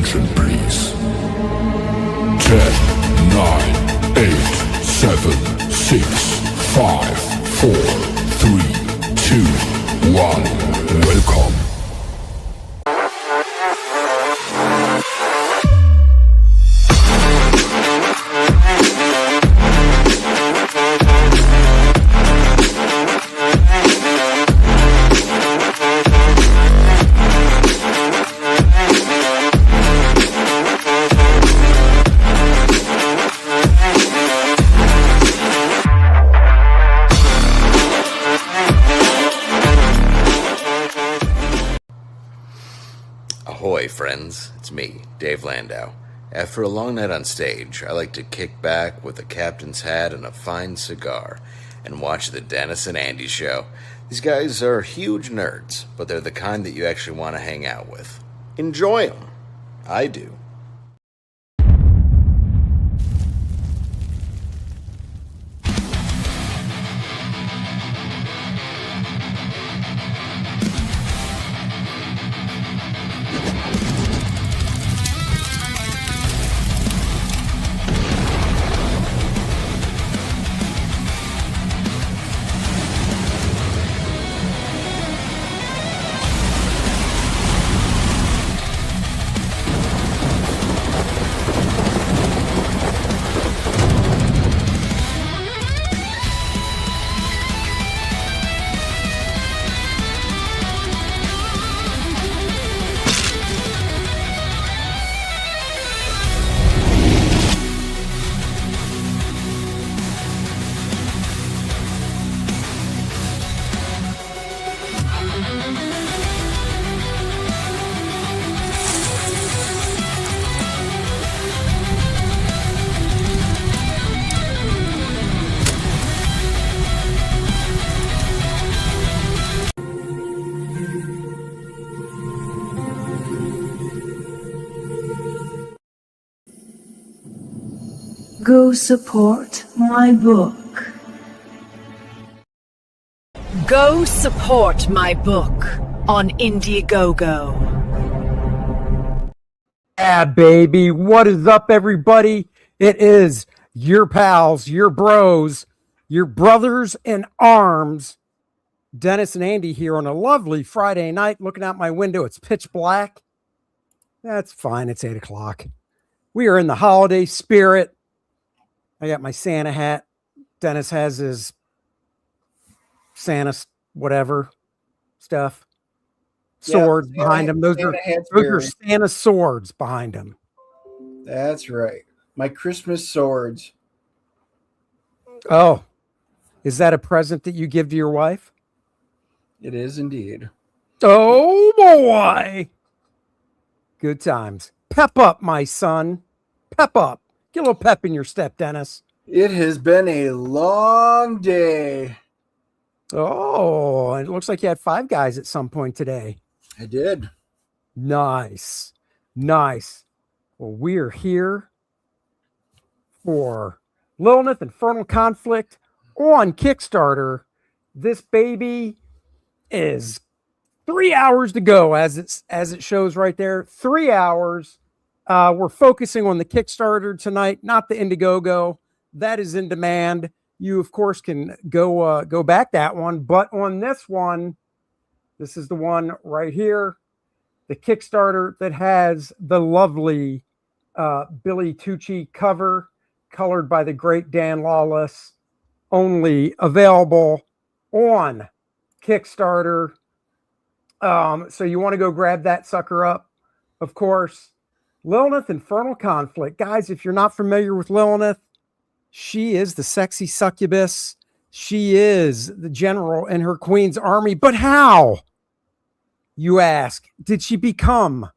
Attention, please. 10, 9, 8, 7, 6, 5, 4, 3, 2, 1. Welcome. Ahoy, friends. It's me, Dave Landau. After a long night on stage, I like to kick back with a captain's hat and a fine cigar and watch the Dennis and Andy show. These guys are huge nerds, but they're the kind that you actually want to hang out with. Enjoy them. I do. Go support my book. Go support my book on Indiegogo. Yeah, baby. What is up, everybody? It is your pals, your bros, your brothers in arms, Dennis and Andy here on a lovely Friday night. Looking out my window, it's pitch black. That's fine. It's 8 o'clock. We are in the holiday spirit. I got my Santa hat. Dennis has his Santa whatever stuff. Swords behind him. Those are Santa swords behind him. That's right. My Christmas swords. Oh, is that a present that you give to your wife? It is indeed. Oh, boy. Good times. Pep up, my son. Pep up. Get a little pep in your step, Dennis. It has been a long day. Oh, it looks like you had 5 guys at some point today. I did. Nice. Nice. Well, we're here for Lilineth Infernal Conflict on Kickstarter. This baby is 3 hours to go, as it shows right there. 3 hours. We're focusing on the Kickstarter tonight, not the Indiegogo. That is in demand. You, of course, can go back that one. But on this one, this is the one right here, the Kickstarter that has the lovely Billy Tucci cover, colored by the great Dan Lawlis, only available on Kickstarter. So you want to go grab that sucker up, of course. Lilineth Infernal Conflict. Guys, if you're not familiar with Lilineth, she is the sexy succubus. She is the general in her queen's army. But how, you ask, did she become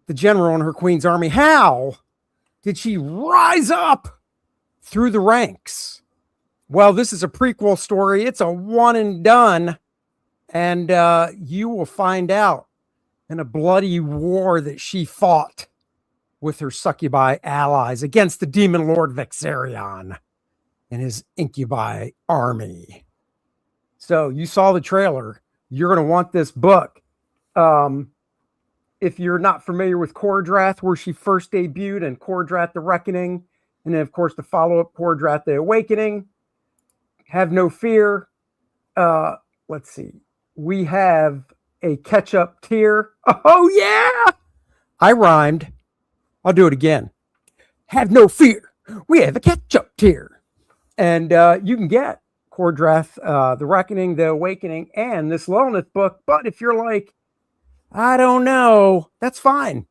the general in her queen's army? How did she rise up through the ranks? Well, this is a prequel story. It's a one and done. And you will find out in a bloody war that she fought with her succubi allies against the demon lord Vexarion and his incubi army. So you saw the trailer. You're going to want this book. if you're not familiar with Kordrath, where she first debuted, and Kordrath the Reckoning, and then, of course, the follow-up Kordrath the Awakening. Have no fear. Let's see. We have a catch-up tier. Oh, yeah! I rhymed. I'll do it again. Have no fear. We have a catch-up tier. And you can get Kordrath, the Reckoning, the Awakening, and this Lilith book. But if you're like, I don't know, that's fine.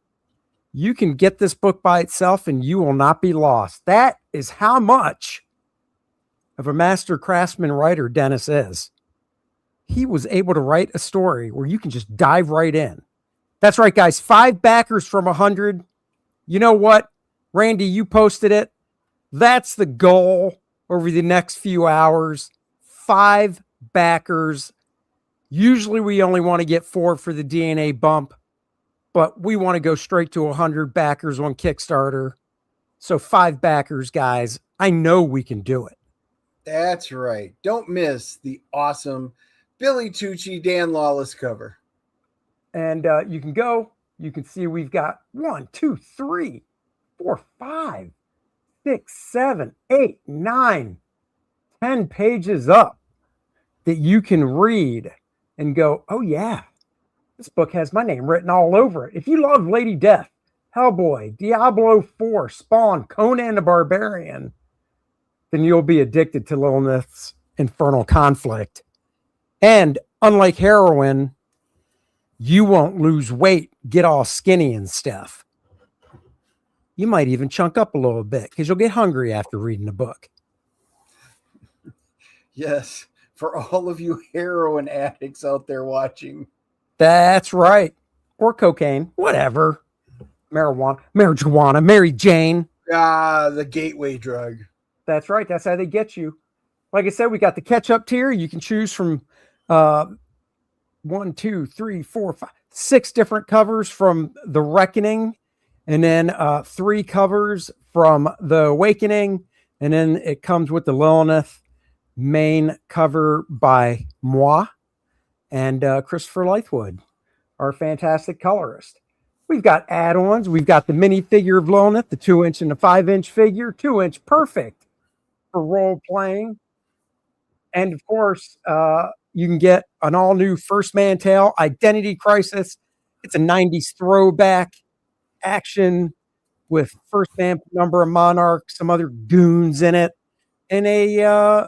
You can get this book by itself and you will not be lost. That is how much of a master craftsman writer Dennis is. He was able to write a story where you can just dive right in. That's right, guys. 5 backers from 100. You know what? Randy, you posted it. That's the goal over the next few hours. 5 backers. Usually we only want to get 4 for the DNA bump, but we want to go straight to 100 backers on Kickstarter. So 5 backers, guys. I know we can do it. That's right. Don't miss the awesome Billy Tucci, Dan Lawlis cover. And you can go. You can see we've got 1, 2, 3, 4, 5, 6, 7, 8, 9, 10 pages up that you can read and go, oh, yeah, this book has my name written all over it. If you love Lady Death, Hellboy, Diablo 4, Spawn, Conan the Barbarian, then you'll be addicted to Lilineth's Infernal Conflict. And unlike heroin, you won't lose weight, get all skinny and stuff. You might even chunk up a little bit because you'll get hungry after reading the book. Yes, for all of you heroin addicts out there watching. That's right. Or cocaine, whatever. Marijuana, Mary Jane. The gateway drug. That's right. That's how they get you. Like I said, we got the catch-up tier. You can choose from 1, 2, 3, 4, 5, 6 different covers from The Reckoning, and then 3 covers from The Awakening, and then it comes with the Lilineth main cover by moi and Christopher Lightwood, our fantastic colorist. We've got add-ons. We've got the mini figure of Lilineth, the 2-inch and the 5-inch figure, 2-inch perfect for role playing. And of course, you can get an all-new First Man Tale, Identity Crisis. It's a 90s throwback action with First Man Number of Monarch, some other goons in it, in a,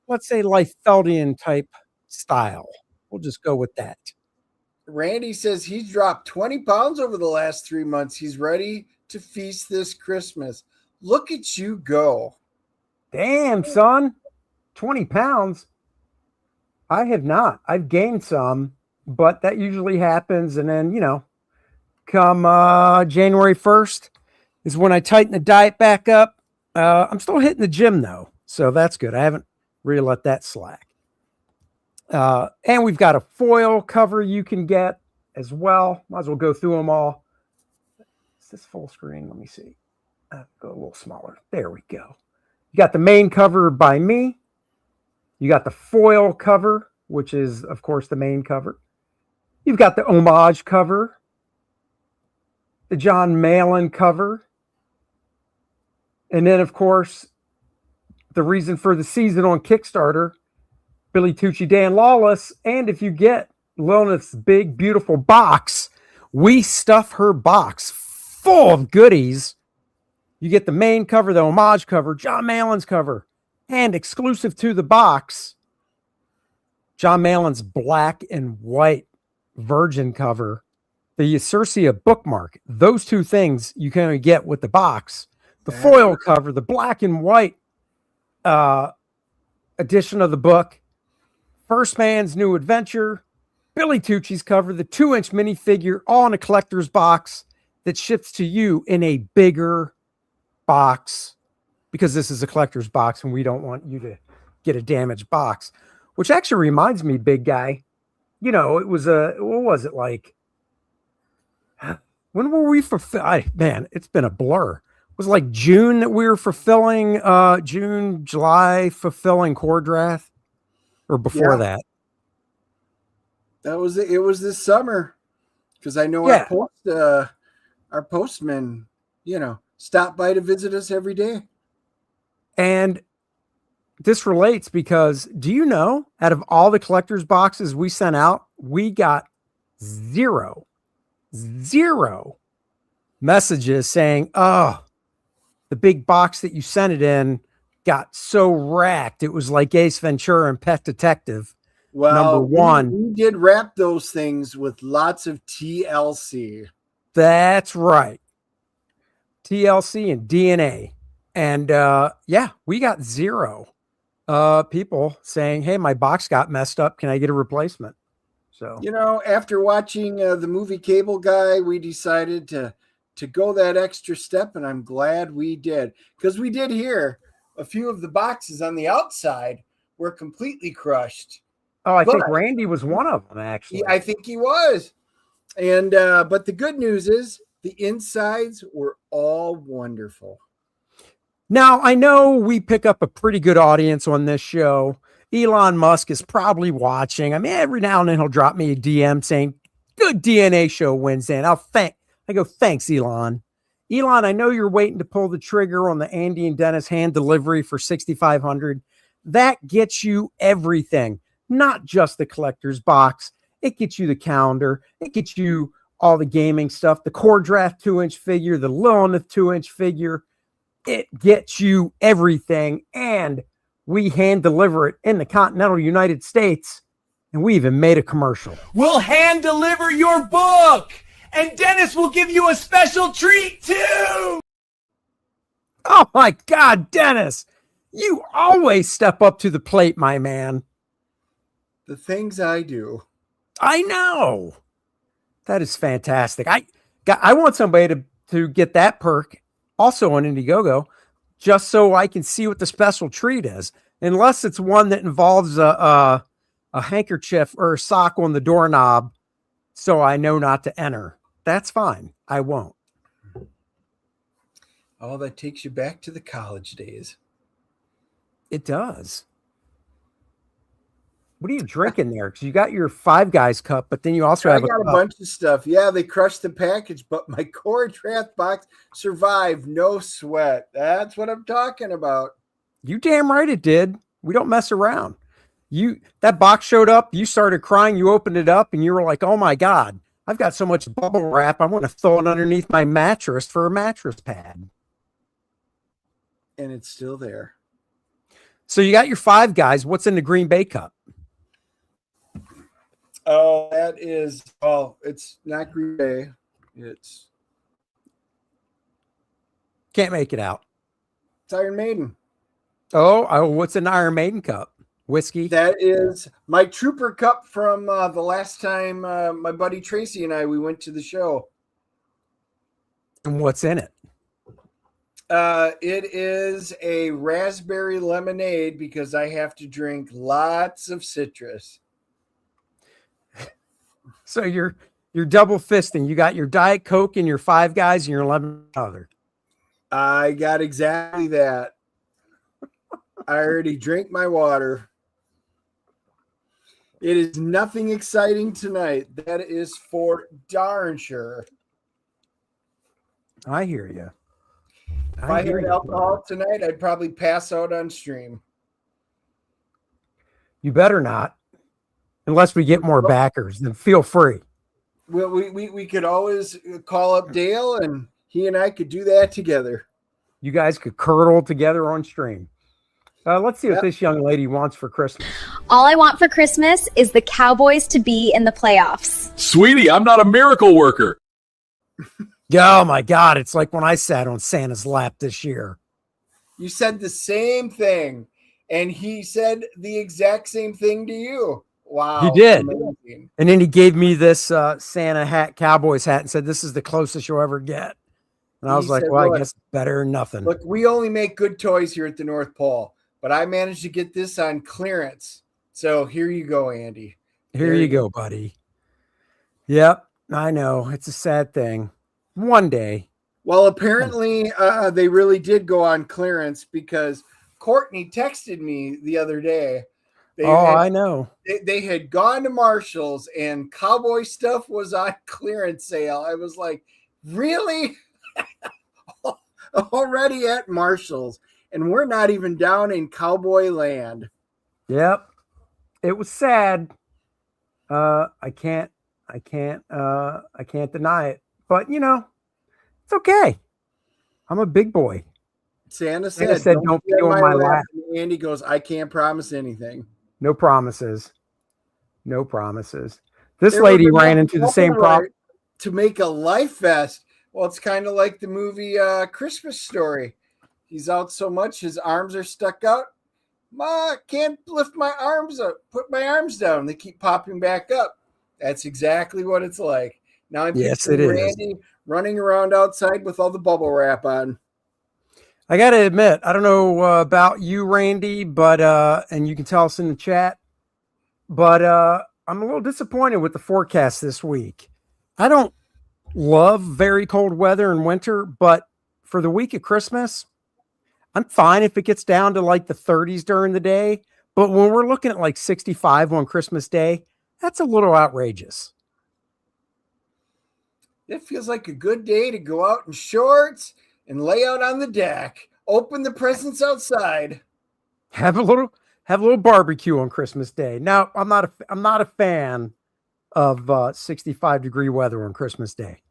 let's say, Liefeldian type style. We'll just go with that. Randy says he's dropped 20 pounds over the last 3 months. He's ready to feast this Christmas. Look at you go. Damn, son. 20 pounds. I have not. I've gained some, but that usually happens. And then, come January 1st is when I tighten the diet back up. I'm still hitting the gym, though, so that's good. I haven't really let that slack. And we've got a foil cover you can get as well. Might as well go through them all. Is this full screen? Let me see. Go a little smaller. There we go. You got the main cover by me. You got the foil cover, which is, of course, the main cover. You've got the homage cover, the John Malin cover, and then, of course, the reason for the season on Kickstarter, Billy Tucci, Dan Lawlis. And if you get Lilineth's big, beautiful box, we stuff her box full of goodies. You get the main cover, the homage cover, John Malin's cover, and exclusive to the box, John Malin's black and white virgin cover, the Usurcia bookmark. Those 2 things you can only get with the box. The foil cover, the black and white edition of the book, First Man's New Adventure, Billy Tucci's cover, the 2-inch minifigure, all in a collector's box that ships to you in a bigger box, because this is a collector's box and we don't want you to get a damaged box. Which actually reminds me, big guy, it was what was it like? When were we man, it's been a blur. It was like June that we were fulfilling, June, July, fulfilling Kordrath, or before that. That was it. It was this summer. Because I know Yeah. our postmen, stop by to visit us every day. And this relates because do you know, out of all the collector's boxes we sent out, we got zero messages saying, oh, the big box that you sent it in got so wrecked. It was like Ace Ventura and Pet Detective. Well, Number one. we did wrap those things with lots of TLC. That's right. TLC and DNA. And yeah, we got zero people saying, hey, my box got messed up. Can I get a replacement? So, after watching the movie Cable Guy, we decided to go that extra step, and I'm glad we did, because we did hear a few of the boxes on the outside were completely crushed. oh, I think Randy was one of them, actually. I think he was. And but the good news is the insides were all wonderful. Now, I know we pick up a pretty good audience on this show. Elon Musk is probably watching. I mean, every now and then he'll drop me a DM saying, good DNA show Wednesday. And I go, thanks, Elon. Elon, I know you're waiting to pull the trigger on the Andy and Dennis hand delivery for $6,500. That gets you everything, not just the collector's box. It gets you the calendar. It gets you all the gaming stuff, the Core Draft 2-inch figure, the Lilineth 2-inch figure. It gets you everything. And we hand deliver it in the continental United States. And we even made a commercial. We'll hand deliver your book. And Dennis will give you a special treat too. Oh my God, Dennis. You always step up to the plate, my man. The things I do. I know. That is fantastic. I want somebody to get that perk also on Indiegogo, just so I can see what the special treat is. Unless it's one that involves a handkerchief or a sock on the doorknob, so I know not to enter. That's fine. I won't. Oh, that takes you back to the college days. It does. What are you drinking there? Because you got your Five Guys cup, but then you also have a bunch of stuff. Yeah, they crushed the package, but my Core Draft box survived. No sweat. That's what I'm talking about. You damn right it did. We don't mess around. That box showed up, you started crying, you opened it up, and you were like, oh my God, I've got so much bubble wrap, I want to throw it underneath my mattress for a mattress pad. And it's still there. So you got your Five Guys. What's in the Green Bay cup? Oh, it's not Green Bay. It's Can't make it out. Iron Maiden. Oh, what's in the Iron Maiden cup? Whiskey? That is my Trooper cup from the last time my buddy Tracy and we went to the show. And what's in it? It is a raspberry lemonade because I have to drink lots of citrus. So you're double fisting. You got your Diet Coke and your Five Guys and your lemon other. I got exactly that. I already drank my water. It is nothing exciting tonight. That is for darn sure. I hear you. If I had alcohol tonight, I'd probably pass out on stream. You better not. Unless we get more backers, then feel free. Well, we could always call up Dale, and he and I could do that together. You guys could curdle together on stream. Let's see what this young lady wants for Christmas. All I want for Christmas is the Cowboys to be in the playoffs. Sweetie, I'm not a miracle worker. Oh my God, it's like when I sat on Santa's lap this year. You said the same thing, and he said the exact same thing to you. Wow. He did. Amazing. And then he gave me this Santa hat, Cowboys hat, and said, this is the closest you'll ever get. And I was like, well, I guess better than nothing. Look, we only make good toys here at the North Pole, but I managed to get this on clearance. So here you go, Andy. Here you go, buddy. Yep, I know. It's a sad thing. One day. Well, apparently they really did go on clearance because Courtney texted me the other day I know. They had gone to Marshall's and cowboy stuff was on clearance sale. I was like, really? Already at Marshall's, and we're not even down in cowboy land. Yep. It was sad. I can't deny it. But it's okay. I'm a big boy. Santa said don't be on my lap. And Andy goes, I can't promise anything. No promises. No promises. This lady ran into the same problem. To make a life vest. Well, it's kind of like the movie Christmas Story. He's out so much, his arms are stuck out. Ma, can't lift my arms up. Put my arms down. They keep popping back up. That's exactly what it's like. Now I'm picturing Randy running around outside with all the bubble wrap on. I got to admit, I don't know about you, Randy, but and you can tell us in the chat, but I'm a little disappointed with the forecast this week. I don't love very cold weather in winter, but for the week of Christmas, I'm fine if it gets down to like the 30s during the day. But when we're looking at like 65 on Christmas Day, that's a little outrageous. It feels like a good day to go out in shorts and lay out on the deck, open the presents outside, have a little barbecue on Christmas Day. Now, I'm not a fan of 65-degree weather on Christmas Day.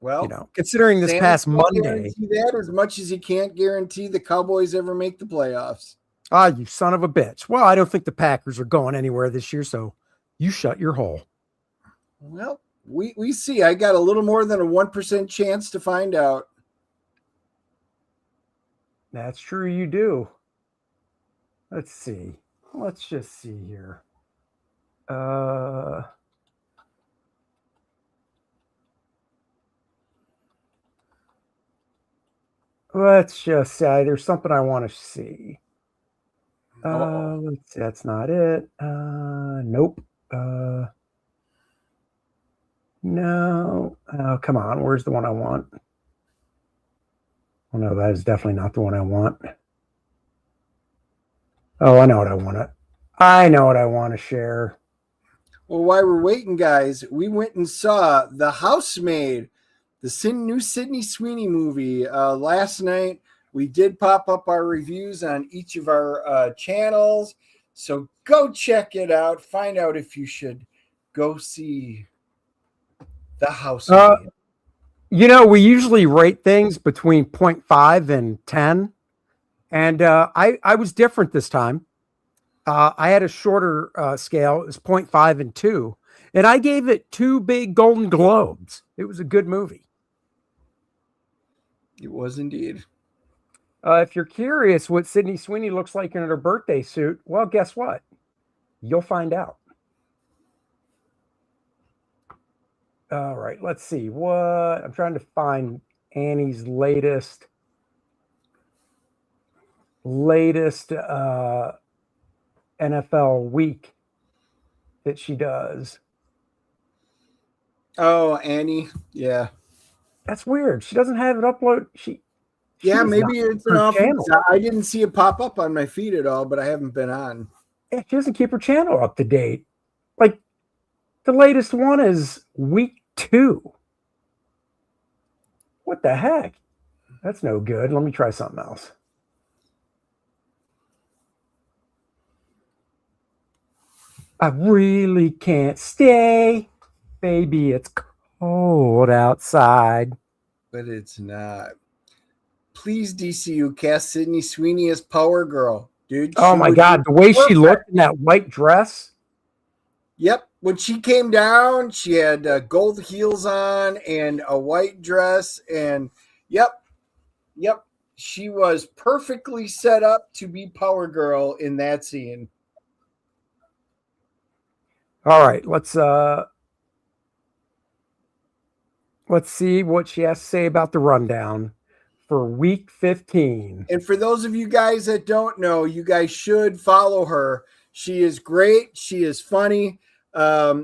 Well, considering this past Monday, guarantee that as much as he can't guarantee the Cowboys ever make the playoffs. Ah, you son of a bitch. Well, I don't think the Packers are going anywhere this year, so you shut your hole. Well, we see. I got a little more than a 1% chance to find out. That's true, you do. Let's see. Let's just see here. Let's just say there's something I want to see. Let's see. That's not it. Nope. No. Oh, come on. Where's the one I want? Oh, no, that is definitely not the one I want. Oh, I know what I want to. I know what I want to share. Well, while we're waiting, guys, we went and saw The Housemaid, the new Sydney Sweeney movie last night. We did pop up our reviews on each of our channels. So go check it out. Find out if you should go see The Housemaid. We usually rate things between 0.5 and 10. And I was different this time. I had a shorter scale. It was 0.5 and 2. And I gave it 2 big Golden Globes. It was a good movie. It was indeed. If you're curious what Sydney Sweeney looks like in her birthday suit, well, guess what? You'll find out. All right, let's see. What I'm trying to find Annie's latest NFL week that she does. Oh, Annie. Yeah. That's weird. She doesn't have it upload. Maybe it's an off. I didn't see it pop up on my feed at all, but I haven't been on. Yeah, she doesn't keep her channel up to date. Like the latest one is week 2. What the heck? That's no good. Let me try something else. I really can't stay. Baby, it's cold outside. But it's not. Please, DCU, cast Sydney Sweeney as Power Girl. Dude. Oh my God. The way she looked in that white dress. Yep. When she came down, she had gold heels on and a white dress. And yep. She was perfectly set up to be Power Girl in that scene. All right, let's see what she has to say about the rundown for week 15. And for those of you guys that don't know, you guys should follow her. She is great. She is funny.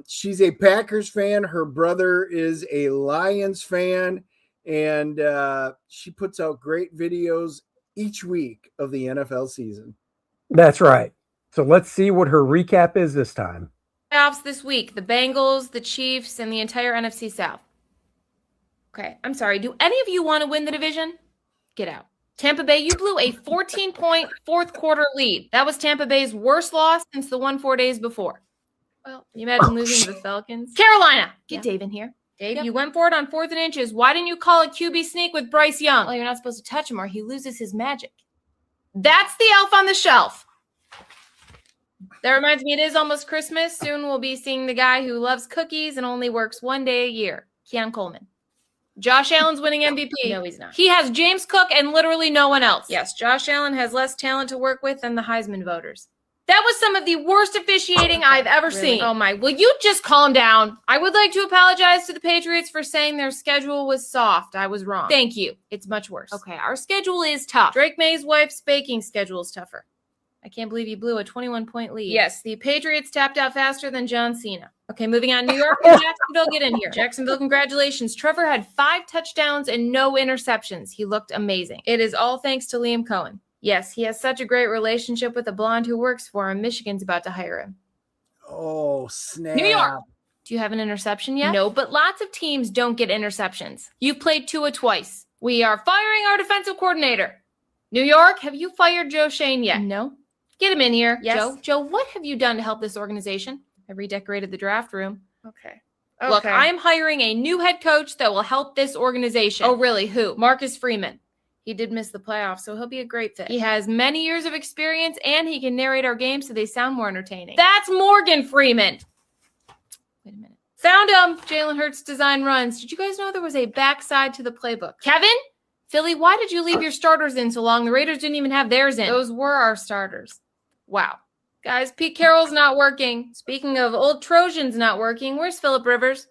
She's a Packers fan. Her brother is a Lions fan, and she puts out great videos each week of the NFL season. That's right. So let's see what her recap is this time. Playoffs this week. The Bengals, the Chiefs, and the entire NFC South. Okay, I'm sorry. Do any of you want to win the division? Get out. Tampa Bay, you blew a 14-point fourth quarter lead. That was Tampa Bay's worst loss since the one 4 days before. Well, you imagine losing to the Falcons? Carolina, get Dave in here. Dave, you went for it on 4th and inches. Why didn't you call a QB sneak with Bryce Young? Well, you're not supposed to touch him or he loses his magic. That's the elf on the shelf. That reminds me, it is almost Christmas. Soon we'll be seeing the guy who loves cookies and only works 1 day a year, Keon Coleman. Josh Allen's winning MVP. No, he's not. He has James Cook and literally no one else. Yes, Josh Allen has less talent to work with than the Heisman voters. That was some of the worst officiating I've ever seen. Oh my, will you just calm down? I would like to apologize to the Patriots for saying their schedule was soft. I was wrong. Thank you. It's much worse. Okay, our schedule is tough. Drake May's wife's baking schedule is tougher. I can't believe you blew a 21-point lead. Yes, the Patriots tapped out faster than John Cena. Okay, moving on. New York and Jacksonville, get in here. Jacksonville, congratulations. Trevor had 5 touchdowns and no interceptions. He looked amazing. It is all thanks to Liam Cohen. Yes, he has such a great relationship with a blonde who works for him. Michigan's about to hire him. Oh, snap. New York. Do you have an interception yet? No, but lots of teams don't get interceptions. You've played Tua twice. We are firing our defensive coordinator. New York, have you fired Joe Shane yet? No. Get him in here. Yes. Joe, what have you done to help this organization? I redecorated the draft room. Okay. Look, I am hiring a new head coach that will help this organization. Oh, really? Who? Marcus Freeman. He did miss the playoffs, so he'll be a great fit. He has many years of experience, and he can narrate our games so they sound more entertaining. That's Morgan Freeman. Wait a minute. Found him. Jalen Hurts design runs. Did you guys know there was a backside to the playbook? Kevin? Philly, why did you leave your starters in so long? The Raiders didn't even have theirs in. Those were our starters. Wow. Guys, Pete Carroll's not working. Speaking of old Trojans not working, where's Phillip Rivers?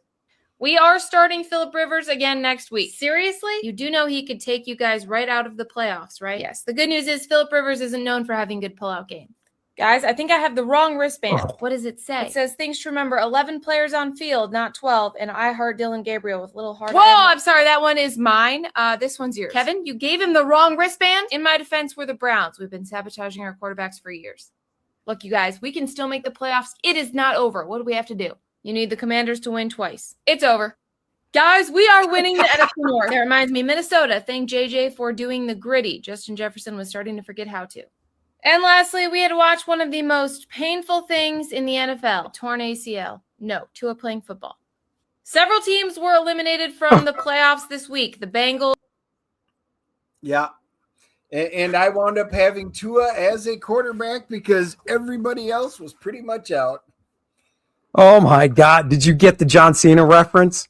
We are starting Phillip Rivers again next week. Seriously? You do know he could take you guys right out of the playoffs, right? Yes. The good news is Phillip Rivers isn't known for having good pullout game. Guys, I think I have the wrong wristband. What does it say? It says things to remember, 11 players on field, not 12, and I heard Dylan Gabriel with little heart. Whoa, I'm sorry, that one is mine. This one's yours. Kevin, you gave him the wrong wristband? In my defense, we're the Browns. We've been sabotaging our quarterbacks for years. Look, you guys, we can still make the playoffs. It is not over. What do we have to do? You need the Commanders to win twice. It's over. Guys, we are winning the NFC North. That reminds me, Minnesota, thank JJ for doing the gritty. Justin Jefferson was starting to forget how to. And lastly, we had to watch one of the most painful things in the NFL, torn ACL. No, Tua playing football. Several teams were eliminated from the playoffs this week. The Bengals. Yeah. And I wound up having Tua as a quarterback because everybody else was pretty much out. Oh, my God. Did you get the John Cena reference?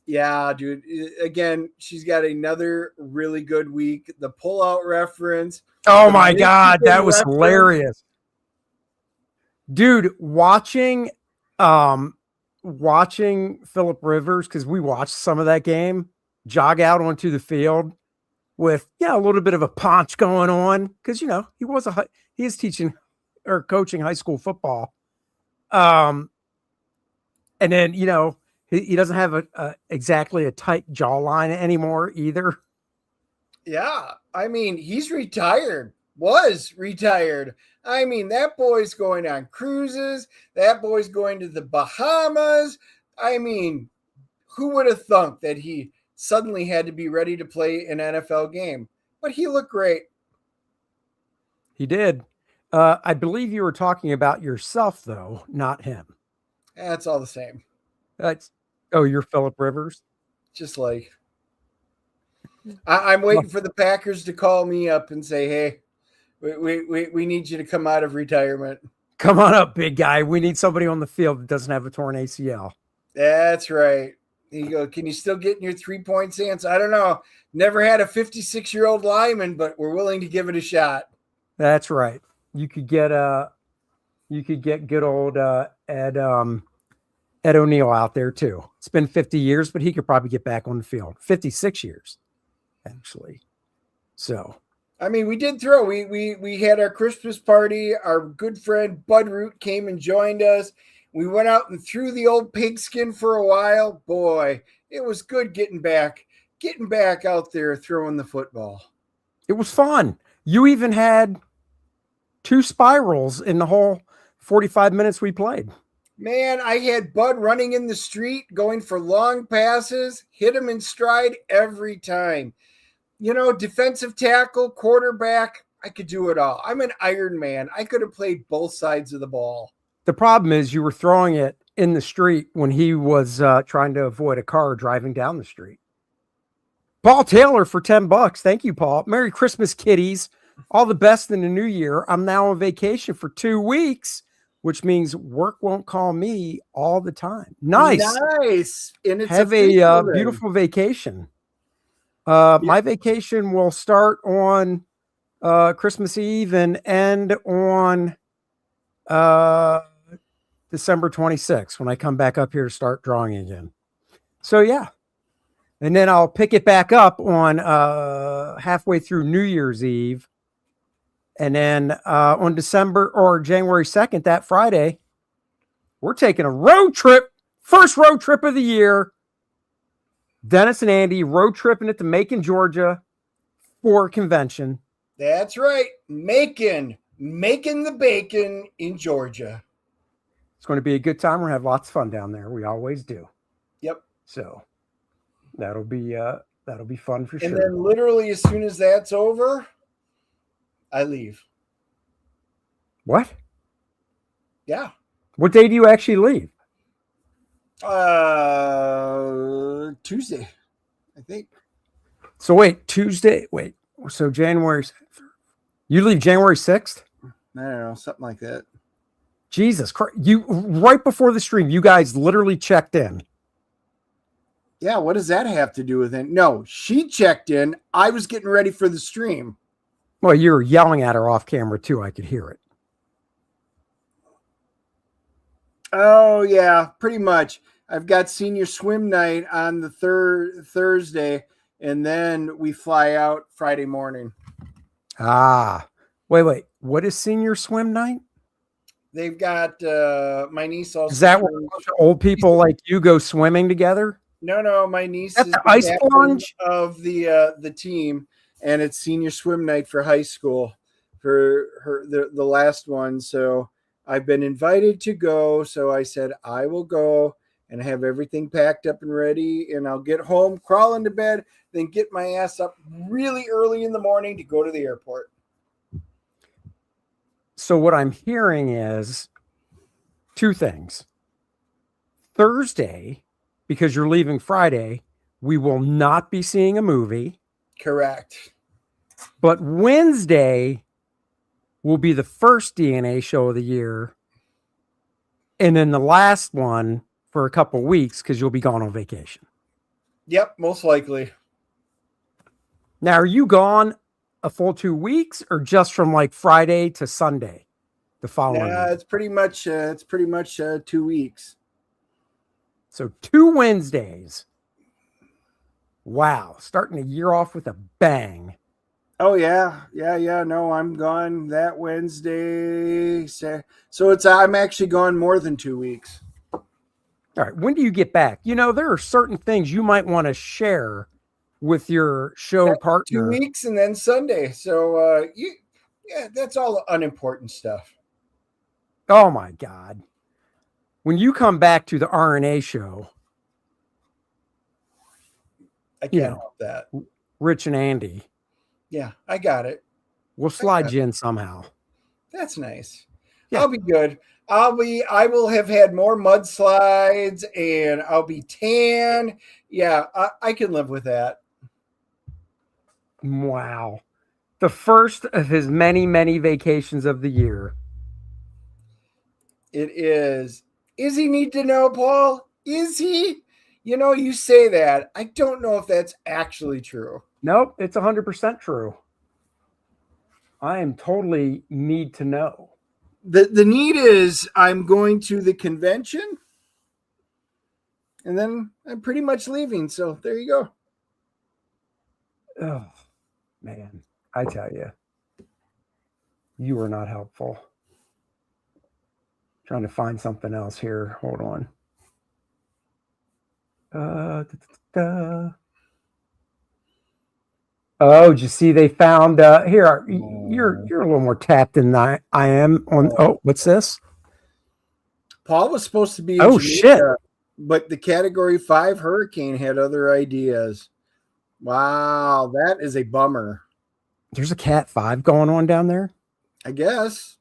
Yeah, dude. Again, she's got another really good week. The pullout reference. Oh, my God. That was hilarious. Dude, watching Phillip Rivers, because we watched some of that game, jog out onto the field with a little bit of a punch going on because he is teaching or coaching high school football, and then he doesn't have exactly a tight jawline anymore either. Yeah, I mean he's retired. Was retired. I mean that boy's going on cruises. That boy's going to the Bahamas. I mean, who would have thunk that he suddenly had to be ready to play an NFL game? But he looked great. He did. I believe you were talking about yourself, though, not him. That's all the same. You're Phillip Rivers? Just like, I'm waiting for the Packers to call me up and say, hey, we need you to come out of retirement. Come on up, big guy. We need somebody on the field that doesn't have a torn ACL. That's right. You go, can you still get in your 3-point stance? I don't know. Never had a 56-year-old lineman, but we're willing to give it a shot. That's right. You could get good old Ed O'Neill out there too. It's been 50 years, but he could probably get back on the field. 56 years, actually. So, I mean, we did throw. We had our Christmas party. Our good friend Bud Root came and joined us. We went out and threw the old pigskin for a while. Boy, it was good getting back out there throwing the football. It was fun. You even had 2 spirals in the whole 45 minutes we played. Man, I had Bud running in the street, going for long passes, hit him in stride every time. You know, defensive tackle, quarterback, I could do it all. I'm an Iron Man. I could have played both sides of the ball. The problem is you were throwing it in the street when he was trying to avoid a car driving down the street. Paul Taylor for $10. Thank you, Paul. Merry Christmas, kiddies. All the best in the new year. I'm now on vacation for 2 weeks, which means work won't call me all the time. Nice. And it's have a beautiful vacation. My vacation will start on Christmas Eve and end on December 26th when I come back up here to start drawing again. So yeah. And then I'll pick it back up on halfway through New Year's Eve. And then on December or January 2nd, that Friday, we're taking a road trip. First road trip of the year. Dennis and Andy road tripping it to Macon, Georgia for a convention. That's right. Making the bacon in Georgia. It's going to be a good time. We're going to have lots of fun down there. We always do. Yep. So that'll be fun for sure. And then literally as soon as that's over, I leave. What? Yeah. What day do you actually leave? Tuesday, I think. So wait, Tuesday. Wait. So January. You leave January 6th? I don't know, something like that. Jesus Christ. You right before the stream, you guys literally checked in. Yeah, what does that have to do with it? No, she checked in. I was getting ready for the stream. Well, you were yelling at her off camera too. I could hear it. Oh, yeah, pretty much. I've got senior swim night on the Thursday, and then we fly out Friday morning. Ah, wait. What is senior swim night? They've got my niece also. Is that where old people like you go swimming together? No, my niece That's is the ice plunge of the team, and it's senior swim night for high school for the last one. So I've been invited to go. So I said I will go and have everything packed up and ready, and I'll get home, crawl into bed, then get my ass up really early in the morning to go to the airport. So what I'm hearing is 2 things. Thursday, because you're leaving Friday, we will not be seeing a movie. Correct. But Wednesday will be the first DNA show of the year. And then the last one for a couple weeks because you'll be gone on vacation. Yep, most likely. Now, are you gone a full 2 weeks or just from like Friday to Sunday the following week? It's pretty much 2 weeks. So 2 Wednesdays. Wow. Starting a year off with a bang. Oh, yeah. No, I'm gone that Wednesday. So I'm actually gone more than 2 weeks. All right. When do you get back? You know, there are certain things you might want to share with your show partner. 2 weeks and then Sunday. So, that's all unimportant stuff. Oh, my God. When you come back to the RNA show, I can't help that. Rich and Andy. Yeah, I got it. We'll slide you in somehow. That's nice. Yeah. I'll be good. I will have had more mudslides and I'll be tan. Yeah, I can live with that. Wow. The first of his many, many vacations of the year. It is. Is he need to know, Paul? Is he? You know, you say that. I don't know if that's actually true. Nope, it's 100% true. I am totally need to know. The need is I'm going to the convention and then I'm pretty much leaving. So there you go. Oh, man, I tell you, you are not helpful. Trying to find something else here. Hold on. Oh, did you see they found here? You're a little more tapped than I am on. Oh, what's this? Paul was supposed to be in Oh, Jamaica, shit. but the Category 5 hurricane had other ideas. Wow, that is a bummer. There's a Cat 5 going on down there. I guess.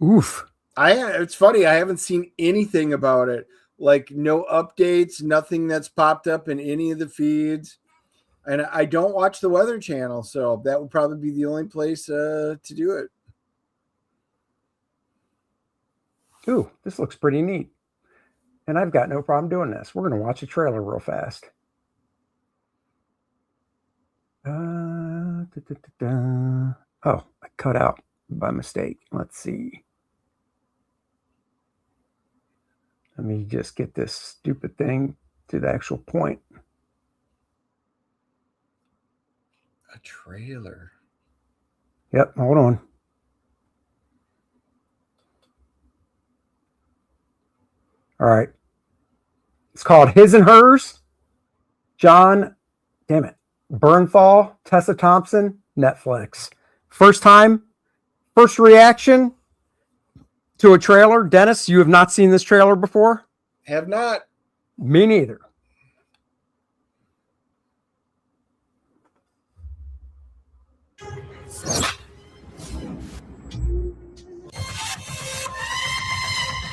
Oof. It's funny. I haven't seen anything about it. Like no updates, nothing that's popped up in any of the feeds. And I don't watch the Weather Channel, so that would probably be the only place to do it. Ooh, this looks pretty neat. And I've got no problem doing this. We're going to watch a trailer real fast. Oh, I cut out by mistake. Let's see. Let me just get this stupid thing to the actual point. A trailer. Yep, hold on. All right. It's called His and Hers. John, damn it. Bernthal, Tessa Thompson, Netflix. First reaction to a trailer. Dennis, you have not seen this trailer before? Have not. Me neither.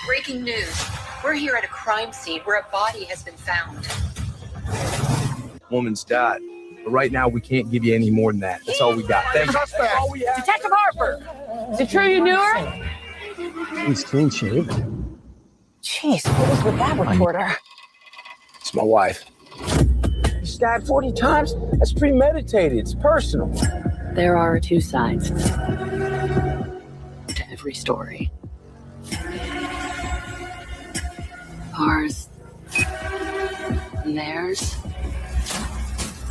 Breaking news. We're here at a crime scene where a body has been found. Woman's died. But right now, we can't give you any more than that. That's all we got. Thank you. Detective Harper! Is it true you knew her? He's clean shaven. Jeez, what was with that reporter? It's my wife. You stabbed 40 times? That's premeditated. It's personal. There are two sides to every story. Ours and theirs,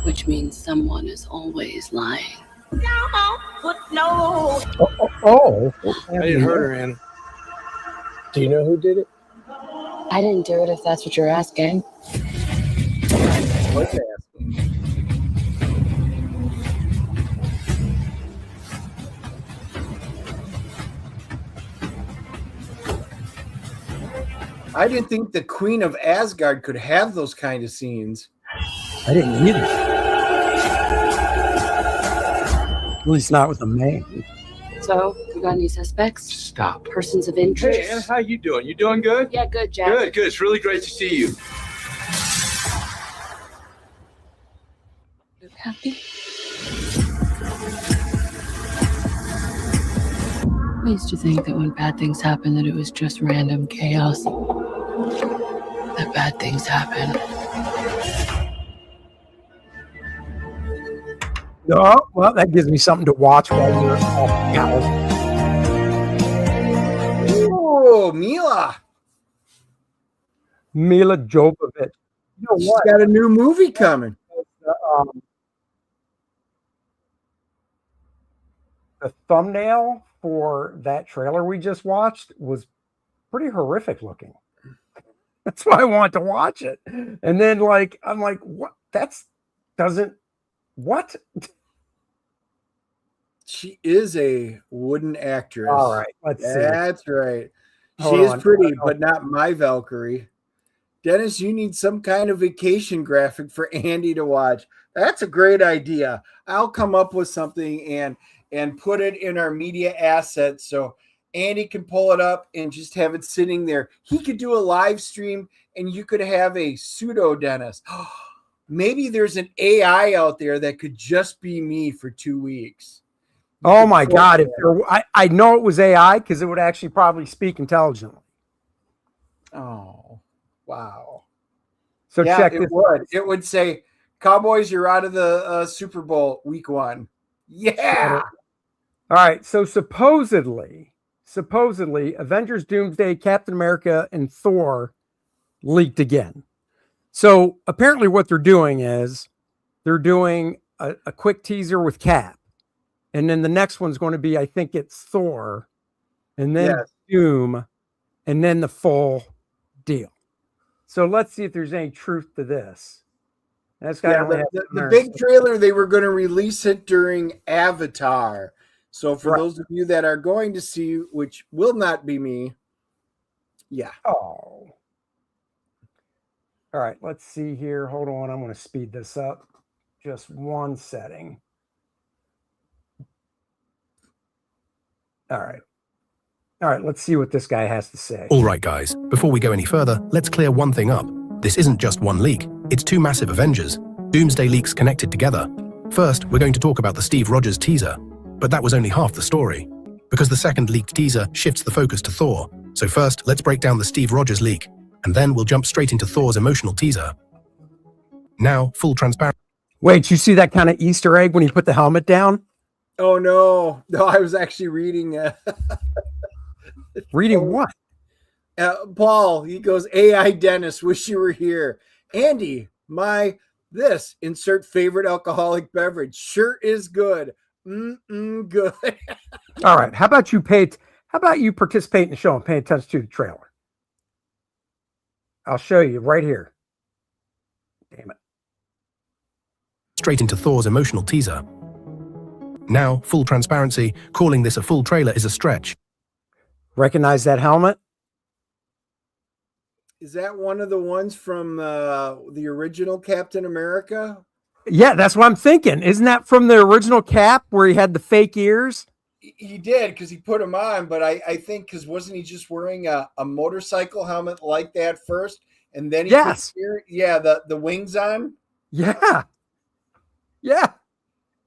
which means someone is always lying. Oh. I didn't hurt her, Anna. Do you know who did it? I didn't do it, if that's what you're asking. What's asking? I didn't think the Queen of Asgard could have those kind of scenes. I didn't either. At least not with a man. So, you got any suspects? Stop. Persons of interest? Hey, Anna, how you doing? You doing good? Yeah, good, Jack. Good, good. It's really great to see you. You happy? I used to think that when bad things happen, that it was just random chaos. That bad things happen. Oh, well, that gives me something to watch while you're off out. Oh, Mila Jovovich. You know She's what? got a new movie coming. The thumbnail for that trailer we just watched was pretty horrific looking. That's why I want to watch it. And then I'm like, what? What? She is a wooden actress. All right, let's see. That's right. Hold She is on. pretty, but not my Valkyrie. Dennis, you need some kind of vacation graphic for Andy to watch. That's a great idea. I'll come up with something and put it in our media assets so Andy can pull it up and just have it sitting there. He could do a live stream and you could have a pseudo Dennis. Maybe there's an AI out there that could just be me for 2 weeks. Oh my God. I know it was AI because it would actually probably speak intelligently. Oh, wow. So yeah, check it this. It would say, Cowboys, you're out of the Super Bowl week 1. Yeah. All right. So supposedly, Avengers Doomsday, Captain America, and Thor leaked again. So apparently what they're doing is they're doing a quick teaser with Cap. And then the next one's going to be, I think it's Thor, and then Doom, and then the full deal. So let's see if there's any truth to this. This guy Yeah, only the, has the, the American. big trailer, they were going to release it during Avatar. They were going to release it during Avatar. So for those of you that are going to see, which will not be me, yeah. Oh. All right, let's see here. Hold on. I'm going to speed this up. Just one setting. All right. All right, let's see what this guy has to say. All right, guys, before we go any further, let's clear one thing up. This isn't just one leak, it's two massive Avengers Doomsday leaks connected together. First, we're going to talk about the Steve Rogers teaser, but that was only half the story, because the second leaked teaser shifts the focus to Thor. So first, let's break down the Steve Rogers leak, and then we'll jump straight into Thor's emotional teaser. Now, full transparency. Wait, you see that kind of Easter egg when he put the helmet down? Oh, no. No, I was actually reading. Reading what? Paul, he goes, AI Dennis, wish you were here. Andy, this insert favorite alcoholic beverage sure is good. Good. All right. How about you participate in the show and pay attention to the trailer? I'll show you right here. Damn it. Straight into Thor's emotional teaser. Now, full transparency, calling this a full trailer is a stretch. Recognize that helmet? Is that one of the ones from the original Captain America? Yeah, that's what I'm thinking. Isn't that from the original Cap where he had the fake ears? He did, because he put them on, but I think because wasn't he just wearing a motorcycle helmet like that first, and then he put the wings on? Yeah.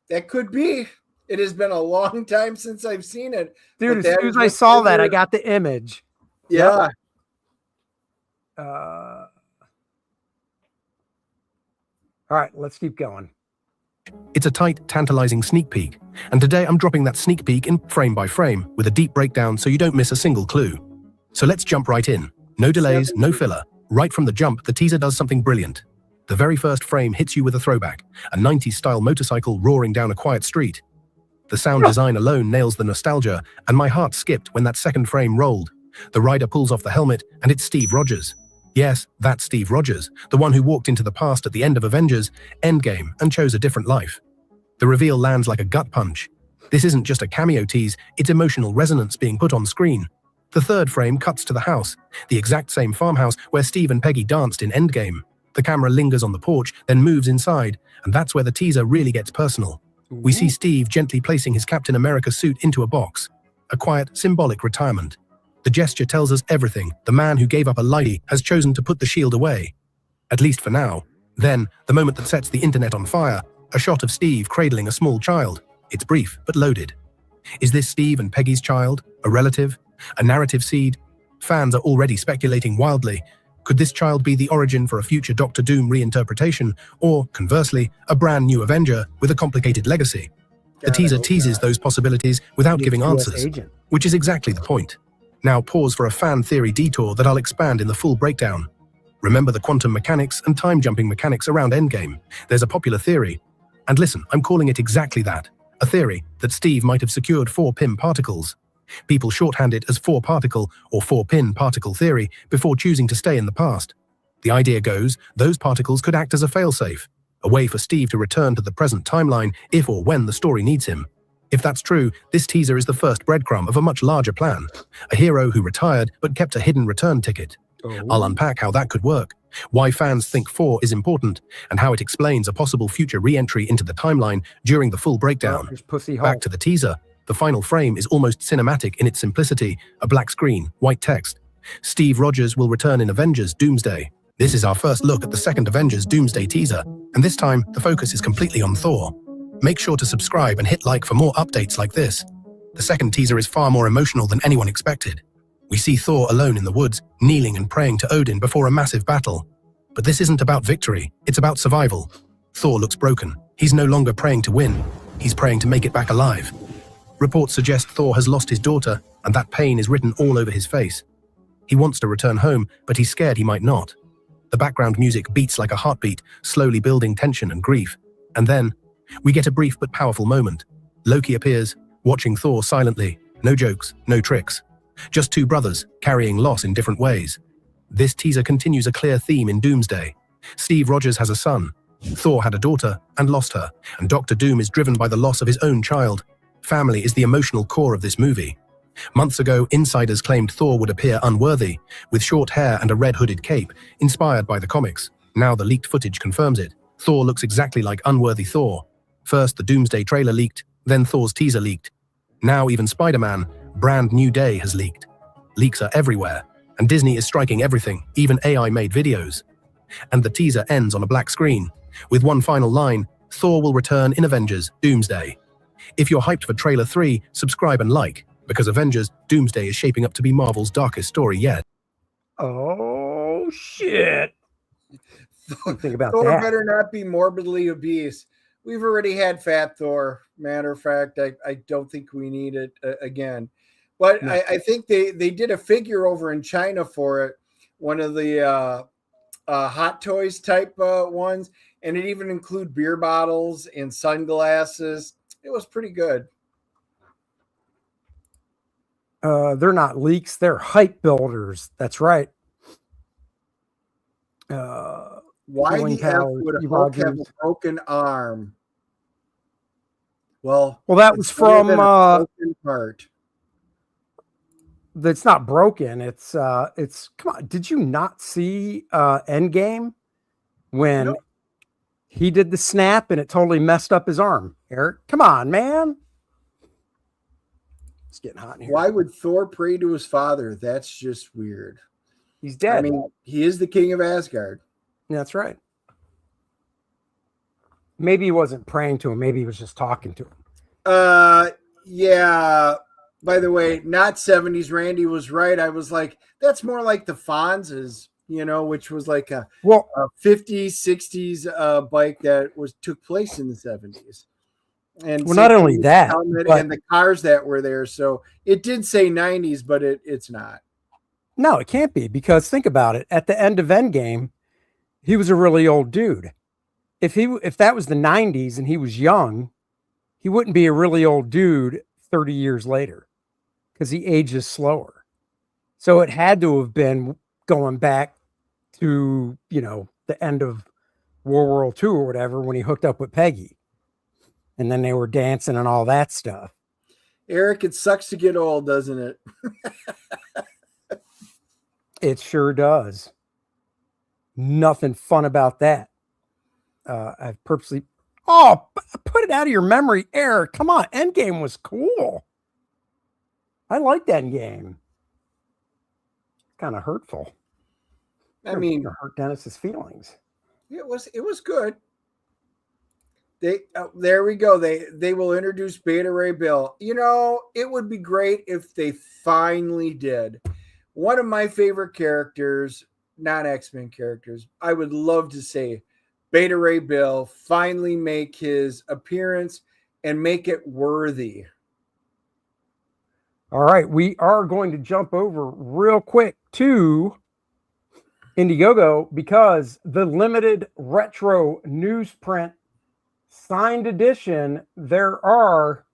That could be. It has been a long time since I've seen it. Dude, as soon as I saw that, I got the image. Yeah. All right, let's keep going. It's a tight, tantalizing sneak peek, and today I'm dropping that sneak peek in frame by frame with a deep breakdown so you don't miss a single clue. So let's jump right in. No delays, no filler. Right from the jump, the teaser does something brilliant. The very first frame hits you with a throwback, a 90s-style motorcycle roaring down a quiet street. The sound design alone nails the nostalgia, and my heart skipped when that second frame rolled. The rider pulls off the helmet, and it's Steve Rogers. Yes, that's Steve Rogers, the one who walked into the past at the end of Avengers Endgame and chose a different life. The reveal lands like a gut punch. This isn't just a cameo tease, it's emotional resonance being put on screen. The third frame cuts to the house, the exact same farmhouse where Steve and Peggy danced in Endgame. The camera lingers on the porch, then moves inside, and that's where the teaser really gets personal. We see Steve gently placing his Captain America suit into a box. A quiet, symbolic retirement. The gesture tells us everything. The man who gave up a life has chosen to put the shield away. At least for now. Then, the moment that sets the internet on fire, a shot of Steve cradling a small child. It's brief, but loaded. Is this Steve and Peggy's child? A relative? A narrative seed? Fans are already speculating wildly. Could this child be the origin for a future Doctor Doom reinterpretation, or, conversely, a brand new Avenger with a complicated legacy? The teaser teases those possibilities without giving answers, which is exactly the point. Now pause for a fan theory detour that I'll expand in the full breakdown. Remember the quantum mechanics and time-jumping mechanics around Endgame? There's a popular theory. And listen, I'm calling it exactly that. A theory that Steve might have secured 4 Pym particles. People shorthand it as 4-particle or 4-pin particle theory before choosing to stay in the past. The idea goes, those particles could act as a failsafe, a way for Steve to return to the present timeline if or when the story needs him. If that's true, this teaser is the first breadcrumb of a much larger plan. A hero who retired but kept a hidden return ticket. I'll unpack how that could work, why fans think 4 is important, and how it explains a possible future re-entry into the timeline during the full breakdown. Back to the teaser. The final frame is almost cinematic in its simplicity, a black screen, white text. Steve Rogers will return in Avengers Doomsday. This is our first look at the second Avengers Doomsday teaser, and this time the focus is completely on Thor. Make sure to subscribe and hit like for more updates like this. The second teaser is far more emotional than anyone expected. We see Thor alone in the woods, kneeling and praying to Odin before a massive battle. But this isn't about victory, it's about survival. Thor looks broken. He's no longer praying to win, he's praying to make it back alive. Reports suggest Thor has lost his daughter, and that pain is written all over his face. He wants to return home, but he's scared he might not. The background music beats like a heartbeat, slowly building tension and grief. And then, we get a brief but powerful moment. Loki appears, watching Thor silently. No jokes, no tricks. Just 2 brothers, carrying loss in different ways. This teaser continues a clear theme in Doomsday. Steve Rogers has a son. Thor had a daughter and lost her, and Doctor Doom is driven by the loss of his own child. Family is the emotional core of this movie. Months ago, insiders claimed Thor would appear unworthy, with short hair and a red hooded cape, inspired by the comics. Now the leaked footage confirms it. Thor looks exactly like unworthy Thor. First, the Doomsday trailer leaked, then Thor's teaser leaked. Now even Spider-Man, Brand New Day has leaked. Leaks are everywhere, and Disney is striking everything, even AI-made videos. And the teaser ends on a black screen, with one final line, Thor will return in Avengers Doomsday. If you're hyped for Trailer 3, subscribe and like, because Avengers Doomsday is shaping up to be Marvel's darkest story yet. Oh, shit. Think about Thor that. better not be morbidly obese. We've already had fat Thor. Matter of fact, I don't think we need it again. But No. I think they did a figure over in China for it, one of the Hot Toys type ones, and it even include beer bottles and sunglasses. It was pretty good. They're not leaks, they're hype builders. That's right. Why Healing the F powers, would a Steve Hulk have a Rogers. broken arm? Well, That was it's better from than a broken part. That's not broken. It's come on. Did you not see Endgame when Nope. he did the snap and it totally messed up his arm? Eric, come on, man. It's getting hot in here. Why would Thor pray to his father? That's just weird. He's dead. I mean, he is the king of Asgard. That's right. Maybe he wasn't praying to him. Maybe he was just talking to him. Yeah. By the way, not 70s. Randy was right. I was like, that's more like the Fonz's, which was like a 50s, 60s bike that took place in the 70s. And Well, not only that, but and the cars that were there. So it did say 90s, but it's not. no, it can't be, because think about it. At the end of Endgame, he was a really old dude. If that was the 90s and he was young, he wouldn't be a really old dude 30 years later, because he ages slower. So it had to have been going back to, the end of World War II or whatever, when he hooked up with Peggy. And then they were dancing and all that stuff. Eric, it sucks to get old, doesn't it? It sure does. Nothing fun about that. I've purposely... Oh, put it out of your memory, Eric. Come on. Endgame was cool. I like that game. Kind of hurtful. I mean, hurt Dennis's feelings. It was good. There we go. They will introduce Beta Ray Bill. It would be great if they finally did. One of my favorite characters, not X-Men characters, I would love to say Beta Ray Bill finally make his appearance and make it worthy. All right, we are going to jump over real quick to Indiegogo, because the limited retro newsprint signed edition, there are,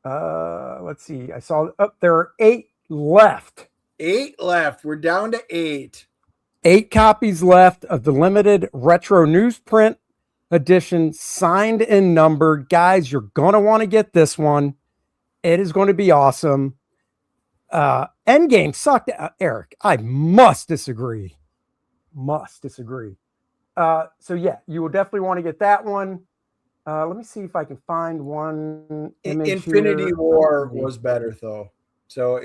let's see, I saw there are 8 left. 8 left. We're down to 8. 8 copies left of the limited retro newsprint edition, signed and numbered. Guys, you're going to want to get this one. It is going to be awesome. Endgame sucked. Eric, I must disagree. So yeah, you will definitely want to get that one. Let me see if I can find one image. Infinity here. War was better though. So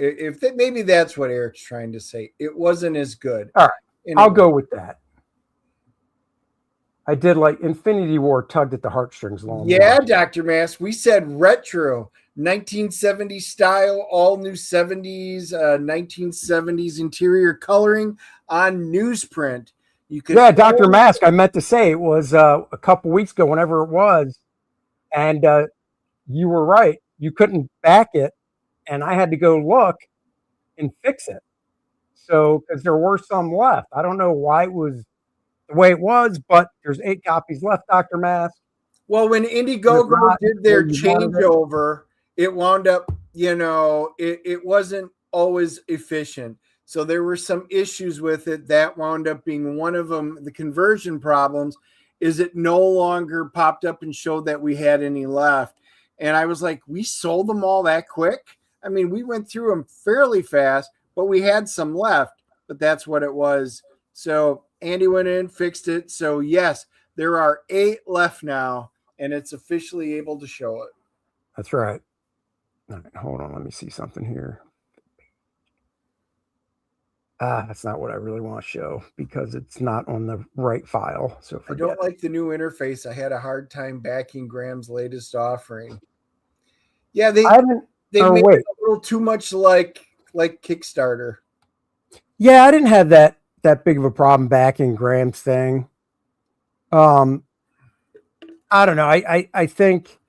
maybe that's what Eric's trying to say. It wasn't as good. All right. Anyway. I'll go with that. I did like Infinity War tugged at the heartstrings long. Yeah, Dr. Mass. We said retro, 1970s style, all new 70s, 1970s interior coloring on newsprint. You could Dr. Mask. I meant to say it was a couple weeks ago, whenever it was, and you were right. You couldn't back it, and I had to go look and fix it. So, because there were some left, I don't know why it was the way it was, but there's 8 copies left, Dr. Mask. Well, when Indiegogo did their changeover, it wound up, it wasn't always efficient. So there were some issues with it. That wound up being one of them, the conversion problems. is it no longer popped up and showed that we had any left. And I was like, we sold them all that quick? I mean, we went through them fairly fast, but we had some left, but that's what it was. So Andy went in, fixed it. So yes, there are 8 left now, and it's officially able to show it. That's right. All right, hold on. Let me see something here. That's not what I really want to show because it's not on the right file. So I don't like the new interface. I had a hard time backing Graham's latest offering. Yeah, they made it a little too much like Kickstarter. Yeah, I didn't have that big of a problem backing Graham's thing. I don't know. I think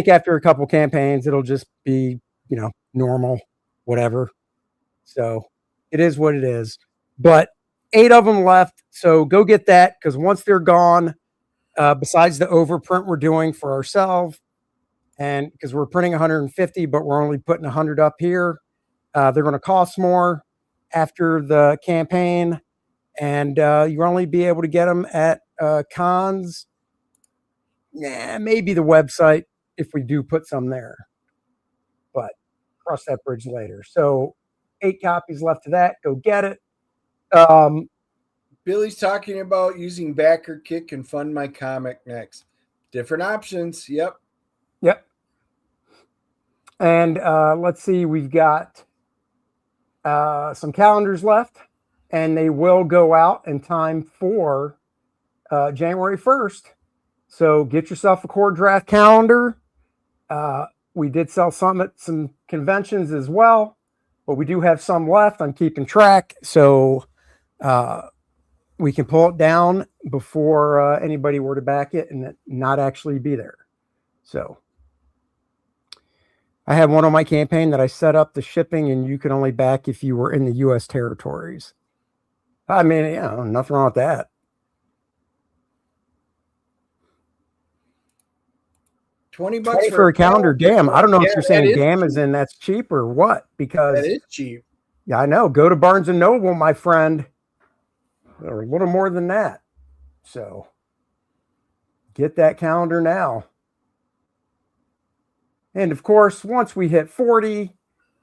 after a couple campaigns, it'll just be, normal, whatever. So it is what it is. But 8 of them left. So go get that, because once they're gone, besides the overprint we're doing for ourselves, and because we're printing 150, but we're only putting 100 up here, they're going to cost more after the campaign, and you'll only be able to get them at cons. Yeah, maybe the website if we do put some there, but cross that bridge later. So 8 copies left of that. Go get it. Billy's talking about using Backer Kick and Fund My Comic next. Different options. Yep. And let's see, we've got some calendars left, and they will go out in time for January 1st. So get yourself a core draft calendar. We did sell some at some conventions as well, but we do have some left. I'm keeping track, so we can pull it down before anybody were to back it and it not actually be there. So I have one on my campaign that I set up the shipping, and you can only back if you were in the U.S. territories. I mean, nothing wrong with that. $20 for a calendar. Damn, I don't know if you're saying cheap. Amazon that's cheap or what, because that is cheap. Yeah, I know. Go to Barnes and Noble, my friend. Or a little more than that. So get that calendar now. And of course, once we hit 40,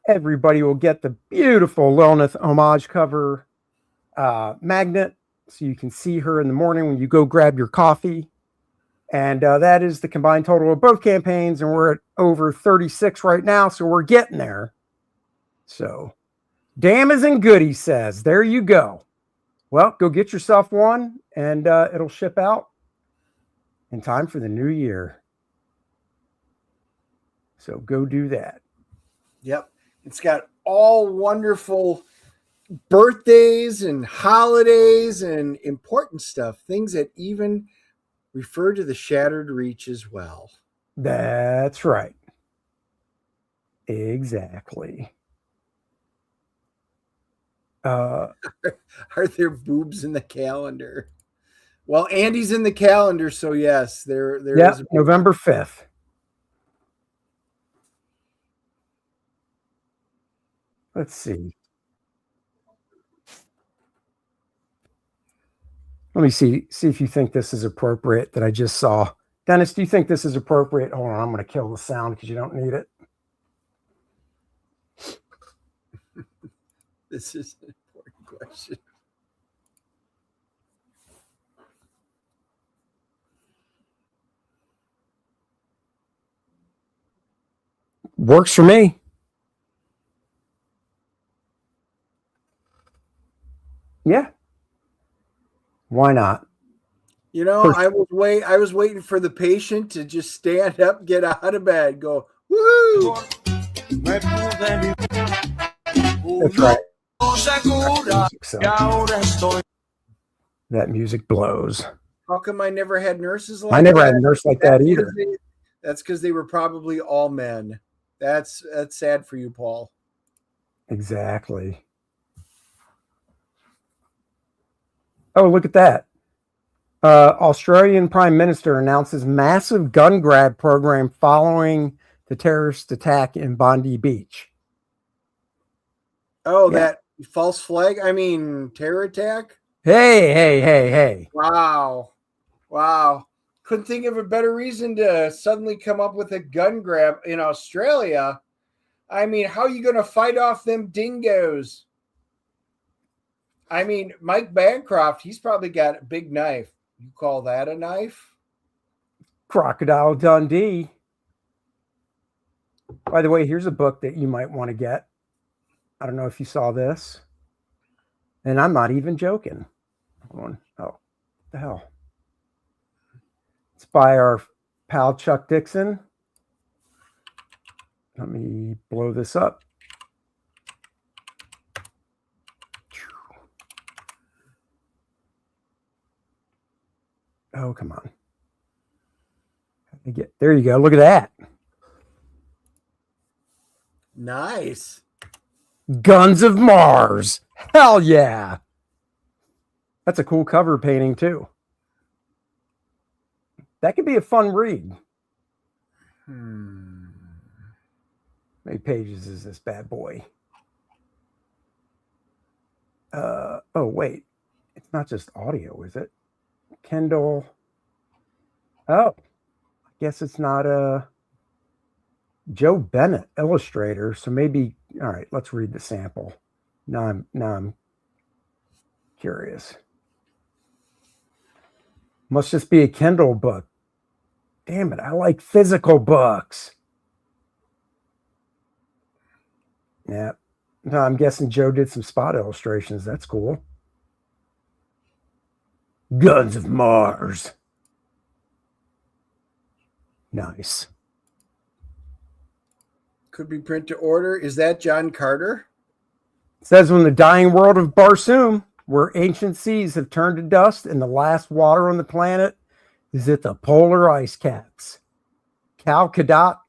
everybody will get the beautiful Lilineth homage cover magnet, so you can see her in the morning when you go grab your coffee. And that is the combined total of both campaigns, and we're at over 36 right now, so we're getting there. So, damn is in good, he says. There you go. Well, go get yourself one, and it'll ship out in time for the new year. So go do that. Yep. It's got all wonderful birthdays and holidays and important stuff, things that even refer to the Shattered Reach as well. That's right. Exactly. Are there boobs in the calendar? Well, Andy's in the calendar, so yes, there is. November 5th. Let's see. Let me see if you think this is appropriate that I just saw. Dennis, do you think this is appropriate? Hold on, I'm going to kill the sound because you don't need it. This is an important question. Works for me. Yeah. Why not? I was waiting for the patient to just stand up, get out of bed, go, woo! That's right. That music blows. How come I never had nurses like that? I never had a nurse like that either. That's because they were probably all men. That's sad for you, Paul. Exactly. Oh, look at that. Australian Prime Minister announces massive gun grab program following the terrorist attack in Bondi Beach. Oh, yeah. That false flag? Terror attack? Hey. Wow. Wow. Couldn't think of a better reason to suddenly come up with a gun grab in Australia. I mean, how are you going to fight off them dingoes? I mean, Mike Bancroft, he's probably got a big knife. You call that a knife? Crocodile Dundee. By the way, here's a book that you might want to get. I don't know if you saw this. And I'm not even joking. Oh, what the hell? It's by our pal Chuck Dixon. Let me blow this up. Oh, come on. There you go. Look at that. Nice. Guns of Mars. Hell yeah. That's a cool cover painting too. That could be a fun read. How many pages is this bad boy? Oh, wait. It's not just audio, is it? Kindle. Oh, I guess it's not a Joe Bennett illustrator. So maybe, all right, let's read the sample. Now I'm curious. Must just be a Kindle book. Damn it, I like physical books. Yeah. No, I'm guessing Joe did some spot illustrations. That's cool. Guns of Mars. Nice. Could be print to order. Is that John Carter? It says, when the dying world of Barsoom, where ancient seas have turned to dust and the last water on the planet is at the polar ice caps. Cal Kadak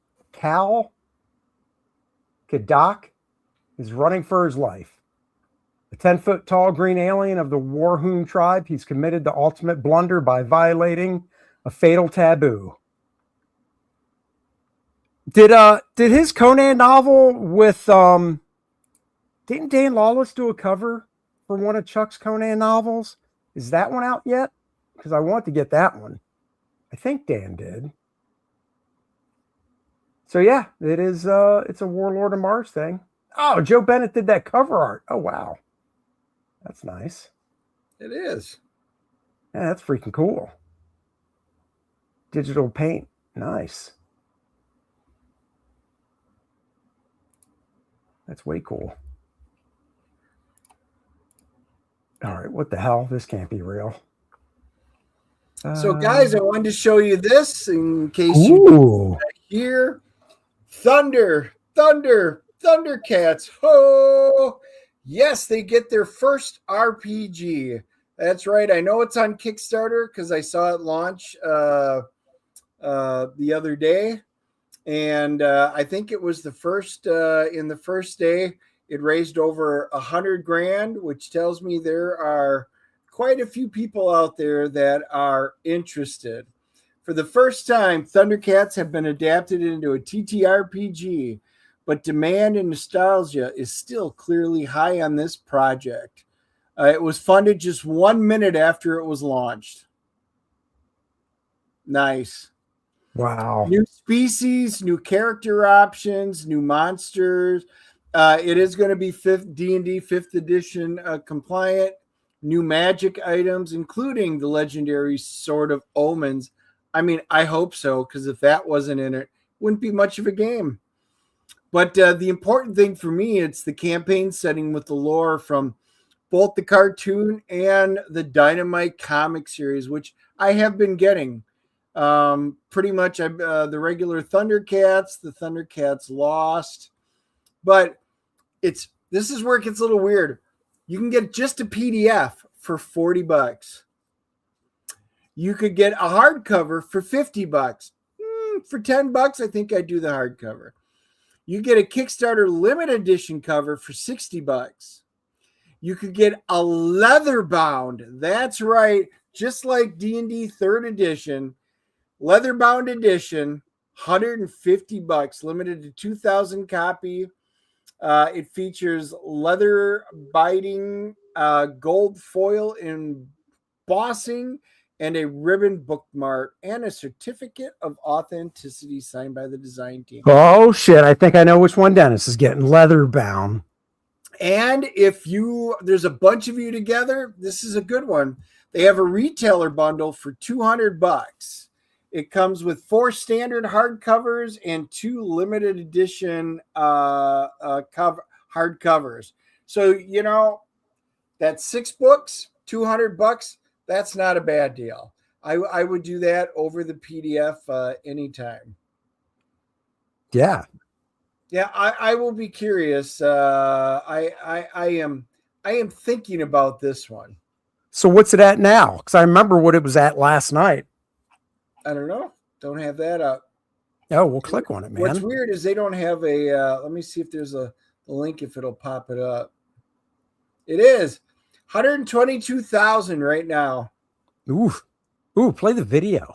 is running for his life. A 10-foot tall green alien of the Warhoon tribe, he's committed the ultimate blunder by violating a fatal taboo. Did his Conan novel with didn't Dan Lawlis do a cover for one of Chuck's Conan novels? Is that one out yet? Because I want to get that one. I think Dan did. So yeah, it is it's a Warlord of Mars thing. Oh, Joe Bennett did that cover art. Oh wow. That's nice. It is. Yeah, that's freaking cool. Digital paint. Nice. That's way cool. All right, what the hell? This can't be real. So, guys, I wanted to show you this in case you didn't hear. Thundercats. Oh, yes, they get their first RPG. That's right. I know it's on Kickstarter because I saw it launch the other day. And I think it was the first in the first day, it raised over $100,000, which tells me there are quite a few people out there that are interested. For the first time, Thundercats have been adapted into a TTRPG, but demand and nostalgia is still clearly high on this project. It was funded just 1 minute after it was launched. Nice. Wow. New species, new character options, new monsters. It is going to be D&D 5th edition compliant. New magic items, including the legendary Sword of Omens. I mean, I hope so, because if that wasn't in it wouldn't be much of a game. But the important thing for me, it's the campaign setting with the lore from both the cartoon and the Dynamite comic series, which I have been getting. Pretty much the regular Thundercats, the Thundercats Lost. But this is where it gets a little weird. You can get just a PDF for $40. You could get a hardcover for $50. For $10, I think I'd do the hardcover. You get a Kickstarter limited edition cover for $60. You could get a leather bound. That's right. Just like D&D 3rd edition, leather bound edition, $150, limited to 2,000 copy. It features leather biting, gold foil embossing, and a ribbon bookmark and a certificate of authenticity signed by the design team. Oh shit! I think I know which one Dennis is getting. Leather bound. And if there's a bunch of you together, this is a good one. They have a retailer bundle for $200. It comes with 4 standard hardcovers and 2 limited edition hardcovers. So, that's 6 books, $200. That's not a bad deal. I would do that over the PDF anytime. Yeah. Yeah, I will be curious. I am thinking about this one. So what's it at now? Because I remember what it was at last night. I don't know. Don't have that up. Oh, we'll click on it, man. What's weird is they don't have a. Let me see if there's a link, if it'll pop it up. It is 122,000 right now. Ooh, play the video.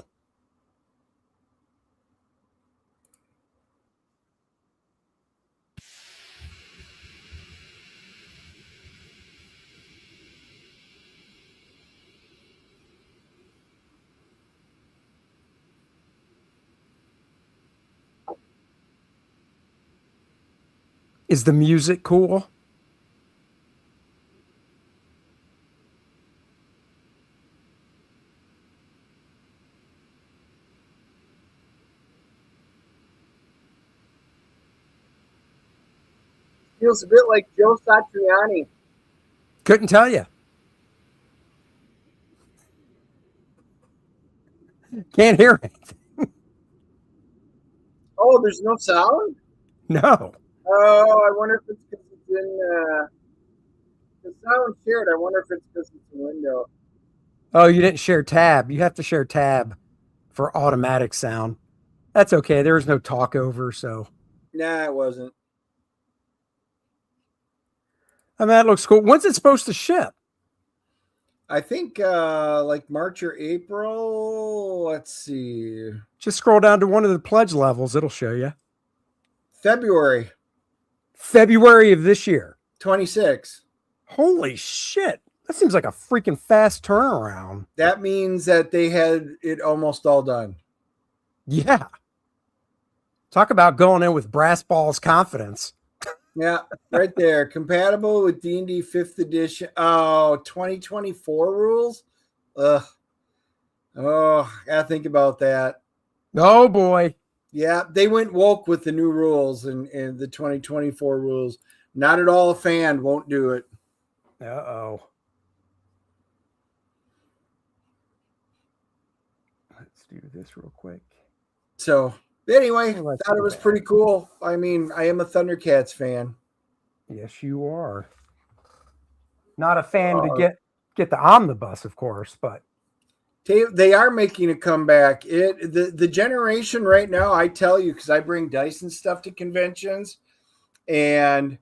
Is the music cool? Feels a bit like Joe Satriani. Couldn't tell you. Can't hear it. Oh, there's no sound? No. Oh, I wonder if it's because it's in the sound shared. I wonder if it's because it's a window. Oh, you didn't share tab. You have to share tab for automatic sound. That's okay. There was no talk over, so. Nah, it wasn't. I mean, that looks cool. When's it supposed to ship? I think like March or April. Let's see. Just scroll down to one of the pledge levels. It'll show you. February of this year. 26. Holy shit. That seems like a freaking fast turnaround. That means that they had it almost all done. Yeah. Talk about going in with brass balls confidence. Yeah, right there. Compatible with D&D 5th edition. Oh, 2024 rules? Ugh. Oh, I gotta think about that. Oh, boy. Yeah, they went woke with the new rules and the 2024 rules. Not at all a fan. Won't do it. Uh-oh. Let's do this real quick. So, anyway, thought it was pretty cool. I mean, I am a Thundercats fan. Yes, you are. Not a fan to get the omnibus, of course, but they are making a comeback. The generation right now, I tell you, because I bring dice and stuff to conventions, and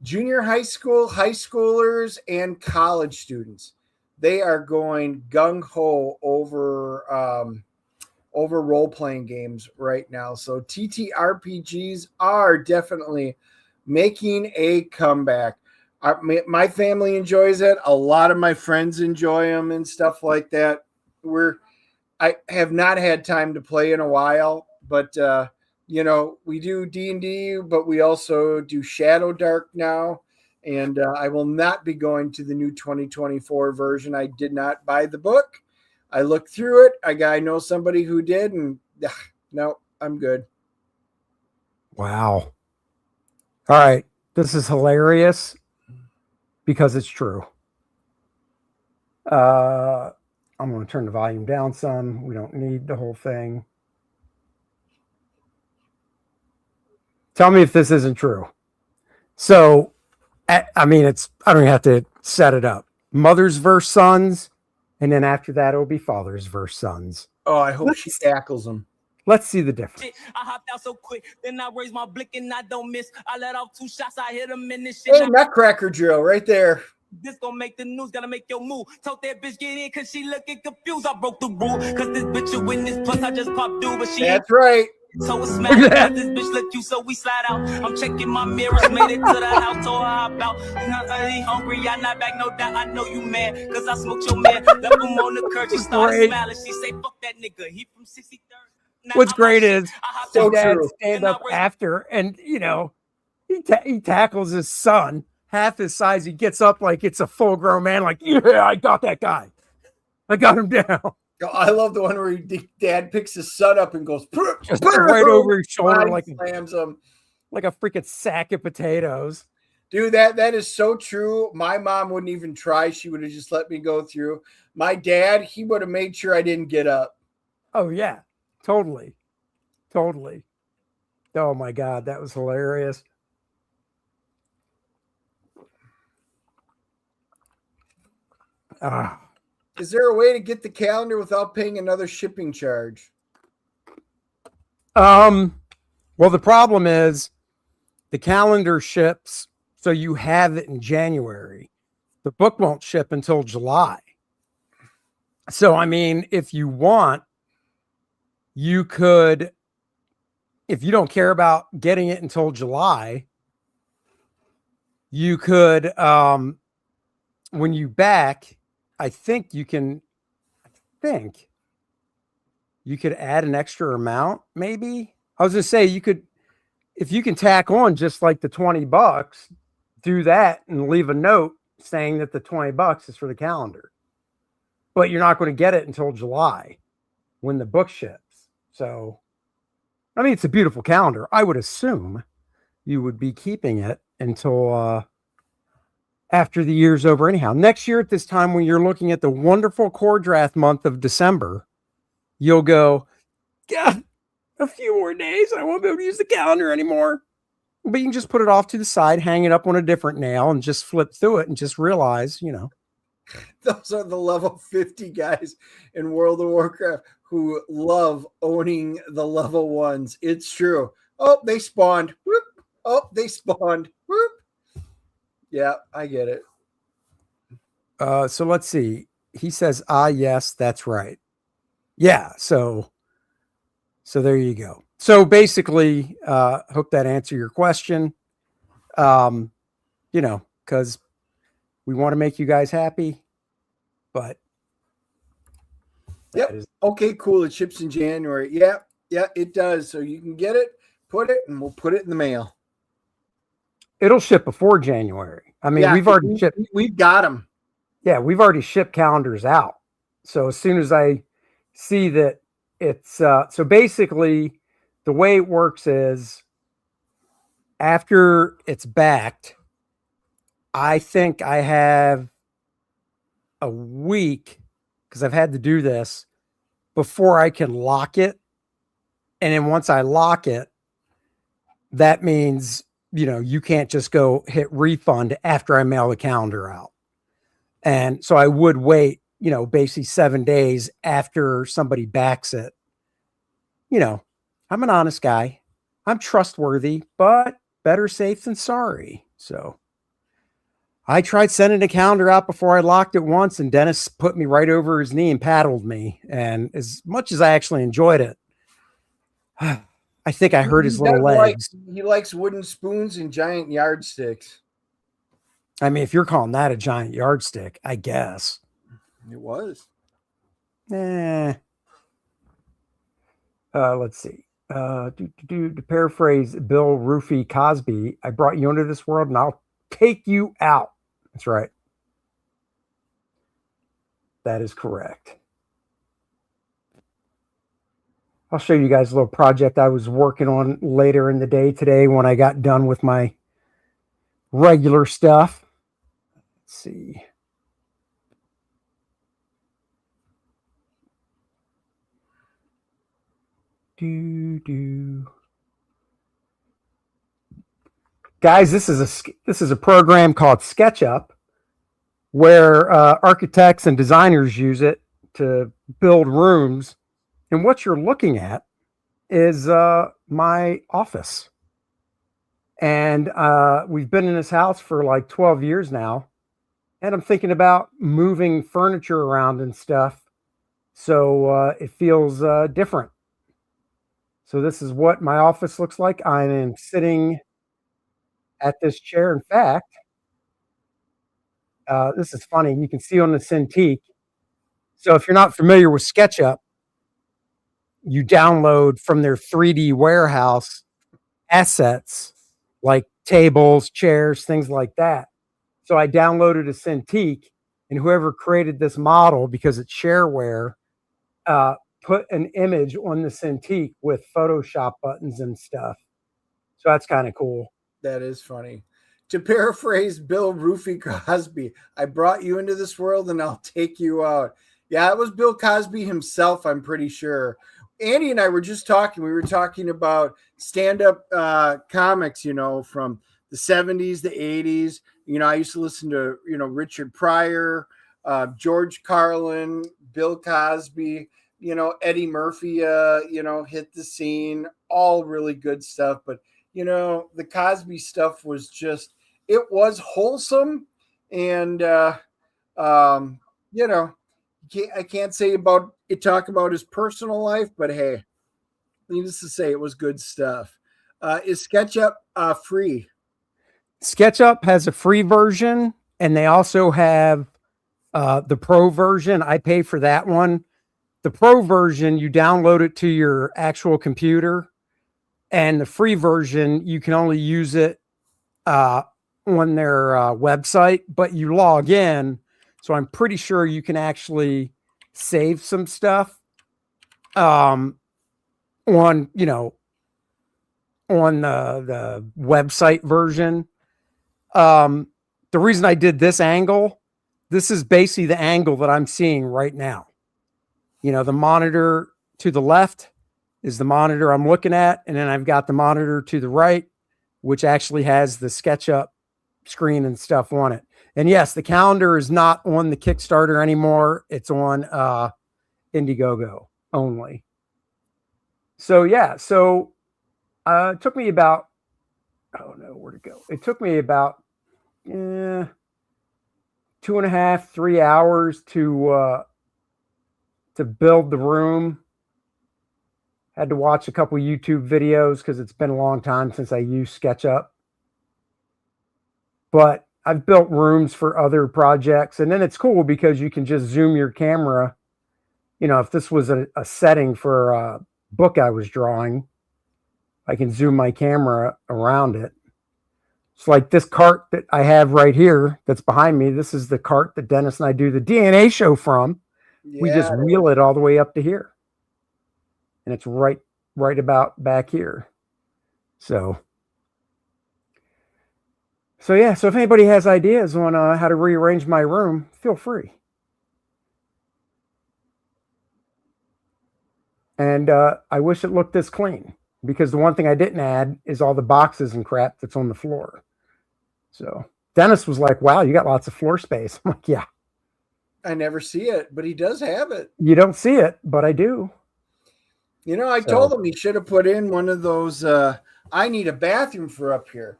junior high school, high schoolers, and college students, they are going gung-ho over role-playing games right now. So TTRPGs are definitely making a comeback. My family enjoys it. A lot of my friends enjoy them and stuff like that. I have not had time to play in a while, but we do D&D, but we also do Shadow Dark now. And I will not be going to the new 2024 version. I did not buy the book. I looked through it. I know somebody who did, and no, I'm good. Wow. All right. This is hilarious because it's true. I'm going to turn the volume down some. We don't need the whole thing. Tell me if this isn't true. So, I mean, I don't even have to set it up. Mothers versus sons. And then after that, it'll be fathers versus sons. Oh, I hope she tackles them. Let's see the difference. I hopped out so quick, then I raised my blick and I don't miss. I let off 2 shots, I hit them in this shit. Hey, Nutcracker drill right there. This gonna make the news, gotta make your move. Told that bitch get in, cause she looking confused. I broke the rule, cause this bitch a witness, plus I just popped through, but she That's right. So it's mad because this bitch look you, so we slide out. I'm checking my mirrors, made it to the house, told her about. You know, I ain't hungry, I not back, no doubt. I know you mad, cause I smoked your man. Left him on the curb, she started smiling. She say, fuck that nigga, he from 63rd. What's great is so the dad true. stand up after, and you know, he tackles his son half his size. He gets up like it's a full grown man, like, yeah, I got that guy. I got him down. I love the one where dad picks his son up and goes just right over his shoulder, like slams him like a freaking sack of potatoes. Dude, that is so true. My mom wouldn't even try. She would have just let me go through. My dad, he would have made sure I didn't get up. Oh yeah, totally. Oh my God, that was hilarious. Is there a way to get the calendar without paying another shipping charge? Well, the problem is the calendar ships, so you have it in January. The book won't ship until July. So, I mean, if you want, you could, if you don't care about getting it until July, you could, when you back, I think you could add an extra amount, maybe. I was going to say, you could, if you can tack on just like the $20, do that and leave a note saying that the $20 is for the calendar. But you're not going to get it until July when the book ships. So, I mean, it's a beautiful calendar. I would assume you would be keeping it until after the year's over anyhow. Next year at this time, when you're looking at the wonderful core draft month of December, you'll go, God, a few more days. I won't be able to use the calendar anymore. But you can just put it off to the side, hang it up on a different nail, and just flip through it and just realize, you know. Those are the level 50 guys in World of Warcraft who love owning the level ones. It's true. Oh, they spawned. Whoop. Oh, they spawned. Whoop. Yeah, I get it. So let's see. He says, yes, that's right. Yeah, so there you go. So basically, hope that answered your question. You know, because we want to make you guys happy, but yep. Okay, cool. It ships in January. Yeah, it does. So you can get it, put it, and we'll put it in the mail. It'll ship before January. I mean, yeah, we've already shipped. We've got them. Yeah, we've already shipped calendars out. So as soon as I see that it's so basically the way it works is after it's backed, I think I have a week because I've had to do this before I can lock it. And then once I lock it, that means, you know, you can't just go hit refund after I mail the calendar out. And so I would wait, you know, basically 7 days after somebody backs it. You know, I'm an honest guy. I'm trustworthy, but better safe than sorry. So I tried sending a calendar out before I locked it once, and Dennis put me right over his knee and paddled me. And as much as I actually enjoyed it, I think I hurt his little legs. He likes wooden spoons and giant yardsticks. I mean, if you're calling that a giant yardstick, I guess. It was. Let's see. To paraphrase Bill Rufy Cosby, I brought you into this world and I'll take you out. That's right. That is correct. I'll show you guys a little project I was working on later in the day today when I got done with my regular stuff. Let's see. Guys, this is a program called SketchUp where architects and designers use it to build rooms. And what you're looking at is my office. And we've been in this house for like 12 years now. And I'm thinking about moving furniture around and stuff so it feels different. So this is what my office looks like. I am sitting at this chair. In fact, this is funny. You can see on the Cintiq. So if you're not familiar with SketchUp, you download from their 3D warehouse assets like tables, chairs, things like that. So I downloaded a Cintiq, and whoever created this model, because it's shareware, put an image on the Cintiq with Photoshop buttons and stuff. So that's kind of cool. That is funny. To paraphrase Bill Roofy Cosby, I brought you into this world and I'll take you out. Yeah, it was Bill Cosby himself, I'm pretty sure. Andy and I were just talking. We were talking about stand-up comics, you know, from the 70s, the 80s. You know, I used to listen to, you know, Richard Pryor, George Carlin, Bill Cosby, you know, Eddie Murphy, you know, hit the scene. All really good stuff. But, you know, the Cosby stuff was just, it was wholesome. And, you know, I can't say about it, talk about his personal life, but hey, needless to say, it was good stuff. Is SketchUp free? SketchUp has a free version, and they also have the pro version. I pay for that one. The pro version, you download it to your actual computer, and the free version, you can only use it on their website, but you log in. So I'm pretty sure you can actually save some stuff on, you know, on the website version. The reason I did this angle, this is basically the angle that I'm seeing right now. You know, the monitor to the left is the monitor I'm looking at, and then I've got the monitor to the right, which actually has the SketchUp screen and stuff on it. And yes, the calendar is not on the Kickstarter anymore. It's on Indiegogo only. So yeah, so it took me about, oh no, where'd it go? It took me about 2.5, 3 hours to build the room. Had to watch a couple YouTube videos because it's been a long time since I used SketchUp. But I've built rooms for other projects, and then it's cool because you can just zoom your camera. You know, if this was a setting for a book I was drawing, I can zoom my camera around it. It's like this cart that I have right here that's behind me. This is the cart that Dennis and I do the DNA show from. Yeah. We just wheel it all the way up to here. And it's right about back here. So yeah, so if anybody has ideas on how to rearrange my room, feel free. And I wish it looked this clean, because the one thing I didn't add is all the boxes and crap that's on the floor. So Dennis was like, wow, you got lots of floor space. I'm like, yeah. I never see it, but he does have it. You don't see it, but I do. You know, I told him he should have put in one of those, I need a bathroom for up here.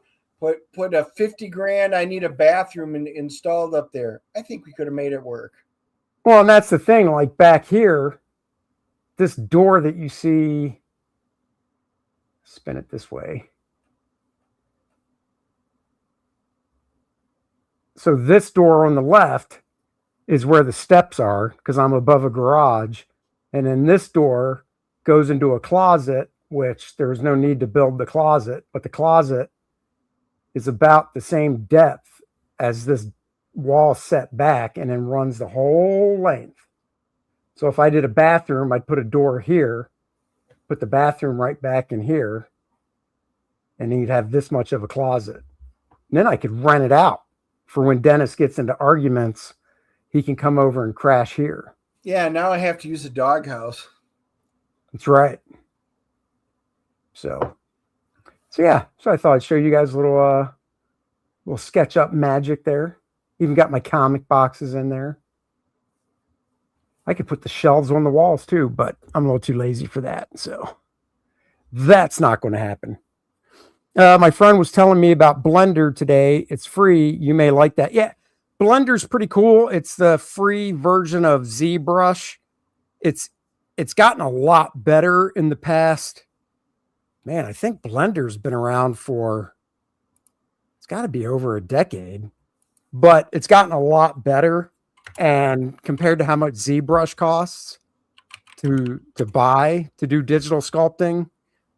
Put a 50 grand, I need a bathroom installed up there. I think we could have made it work. Well, and that's the thing, like back here, this door that you see, spin it this way. So this door on the left is where the steps are, because I'm above a garage. And then this door goes into a closet, which there's no need to build the closet, but the closet is about the same depth as this wall set back and then runs the whole length. So if I did a bathroom, I'd put a door here, put the bathroom right back in here, and then you'd have this much of a closet. And then I could rent it out for when Dennis gets into arguments, he can come over and crash here. Yeah, now I have to use a doghouse. That's right. So yeah, so I thought I'd show you guys a little SketchUp magic there. Even got my comic boxes in there. I could put the shelves on the walls too, but I'm a little too lazy for that. So that's not going to happen. My friend was telling me about Blender today. It's free. You may like that. Yeah, Blender's pretty cool. It's the free version of ZBrush. It's gotten a lot better in the past Man, I think Blender's been around for, it's got to be over a decade, but it's gotten a lot better. And compared to how much ZBrush costs to buy to do digital sculpting,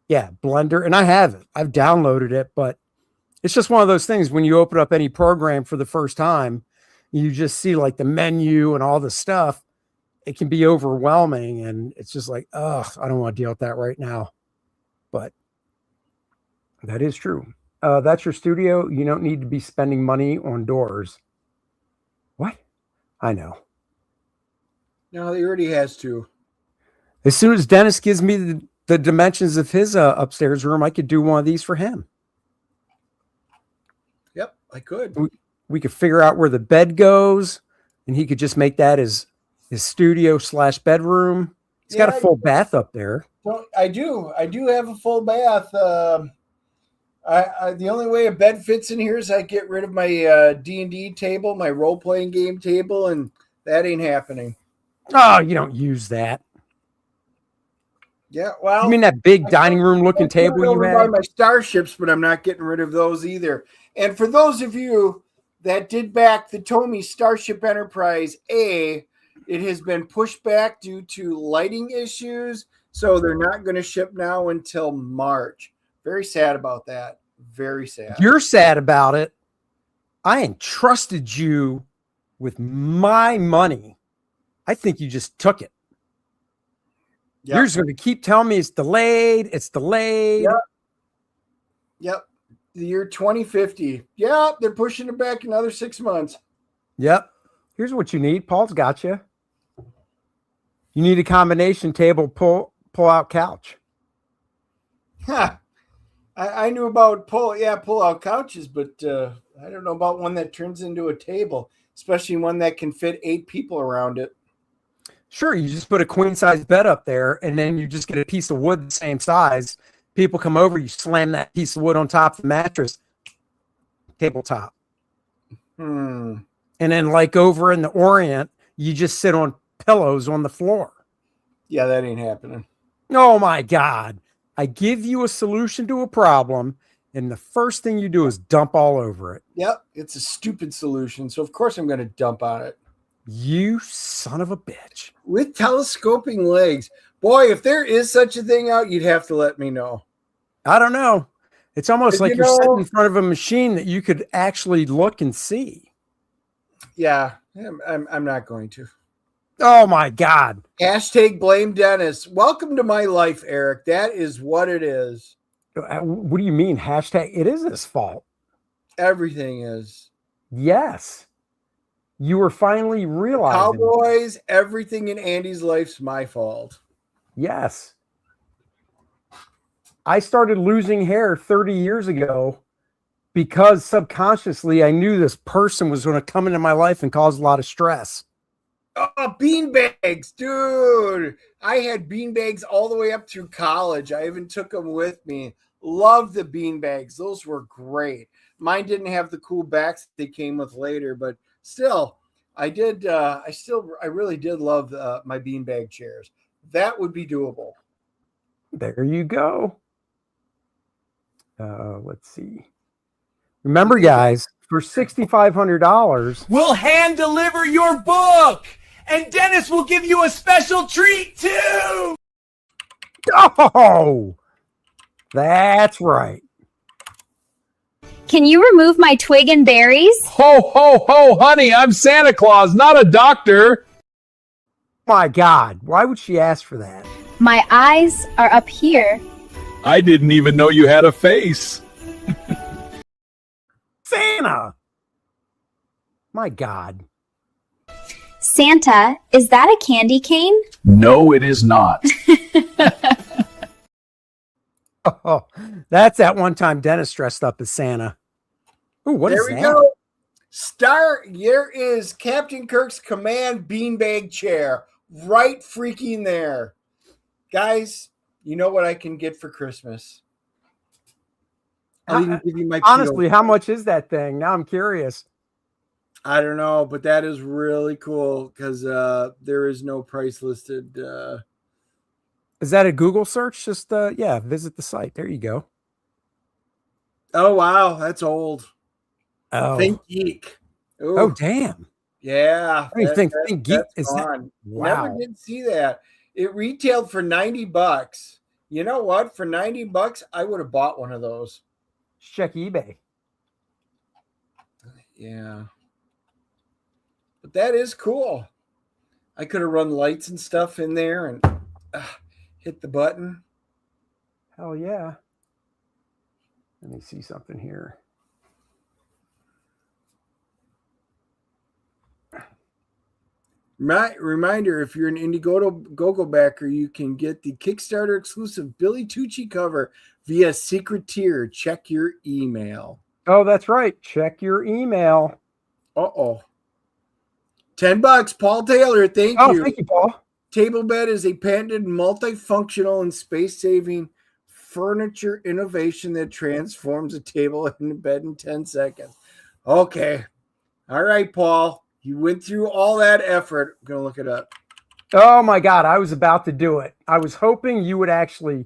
yeah, Blender, and I have it. I've downloaded it, but it's just one of those things when you open up any program for the first time, you just see like the menu and all the stuff. It can be overwhelming, and it's just like, ugh, I don't want to deal with that right now. But that is true. That's your studio. You don't need to be spending money on doors. What? I know. No, he already has to. As soon as Dennis gives me the dimensions of his upstairs room, I could do one of these for him. Yep, I could. We could figure out where the bed goes, and he could just make that his studio / bedroom. He's got a full bath up there. Well, I do have a full bath. The only way a bed fits in here is I get rid of my D&D table, my role-playing game table, and that ain't happening. Oh, you don't use that. Yeah, well, you mean that big dining room looking table you by have? my starships, but I'm not getting rid of those either. And for those of you that did back the Tomy Starship Enterprise A, it has been pushed back due to lighting issues, so they're not going to ship now until March. Very sad about that. Very sad. You're sad about it. I entrusted you with my money. I think you just took it. Yep. You're just going to keep telling me it's delayed. It's delayed. Yep. The year 2050. Yeah, they're pushing it back another 6 months. Yep. Here's what you need. Paul's got you. You need a combination table pull out couch. Huh. I knew about pull out couches, but I don't know about one that turns into a table, especially one that can fit 8 people around it. Sure, you just put a queen size bed up there, and then you just get a piece of wood the same size. People come over, you slam that piece of wood on top of the mattress, tabletop. And then, like over in the Orient, you just sit on pillows on the floor. Yeah, that ain't happening. Oh my God. I give you a solution to a problem, and the first thing you do is dump all over it. Yep, it's a stupid solution, so of course I'm going to dump on it. You son of a bitch. With telescoping legs. Boy, if there is such a thing out, you'd have to let me know. I don't know. It's almost like you're sitting in front of a machine that you could actually look and see. Yeah, I'm not going to. Oh, my God. Hashtag blame Dennis. Welcome to my life, Eric. That is what it is. What do you mean? Hashtag it is his fault. Everything is. Yes. You were finally realizing. Cowboys, everything in Andy's life's my fault. Yes. I started losing hair 30 years ago because subconsciously I knew this person was going to come into my life and cause a lot of stress. Oh, beanbags, dude. I had beanbags all the way up through college. I even took them with me. Love the beanbags. Those were great. Mine didn't have the cool backs they came with later, but still, I did. I really did love my beanbag chairs. That would be doable. There you go. Let's see. Remember, guys, for $6,500, we'll hand deliver your book, and Dennis will give you a special treat too. Oh, that's right. Can you remove my twig and berries? Ho, ho, ho, honey, I'm Santa Claus, not a doctor. My God, why would she ask for that? My eyes are up here. I didn't even know you had a face. Santa! My God. Santa, is that a candy cane? No, it is not. Oh, that's that one time Dennis dressed up as Santa. Ooh, what is that? There we go. Here is Captain Kirk's command beanbag chair. Right freaking there. Guys, you know what I can get for Christmas? I'll even give you my honestly, how much is that thing? Now I'm curious. I don't know, but that is really cool because there is no price listed. Is that a Google search? Just yeah, visit the site. There you go. Oh wow, that's old. Oh, Think Geek. Ooh. Oh damn. Yeah. I think Geek that's is that. gone. Wow. Never did see that. It retailed for $90. You know what? For $90, I would have bought one of those. Check eBay. Yeah. But that is cool. I could have run lights and stuff in there and hit the button. Hell yeah. Let me see something here. Reminder, if you're an Indiegogo backer, you can get the Kickstarter exclusive Billy Tucci cover via secret tier. Check your email. Oh, that's right. Check your email. Uh-oh. $10, Paul Taylor. Thank you. Thank you, Paul. Table bed is a patented, multifunctional, and space-saving furniture innovation that transforms a table into bed in 10 seconds. Okay. All right, Paul. You went through all that effort. I'm going to look it up. Oh, my God. I was about to do it. I was hoping you would actually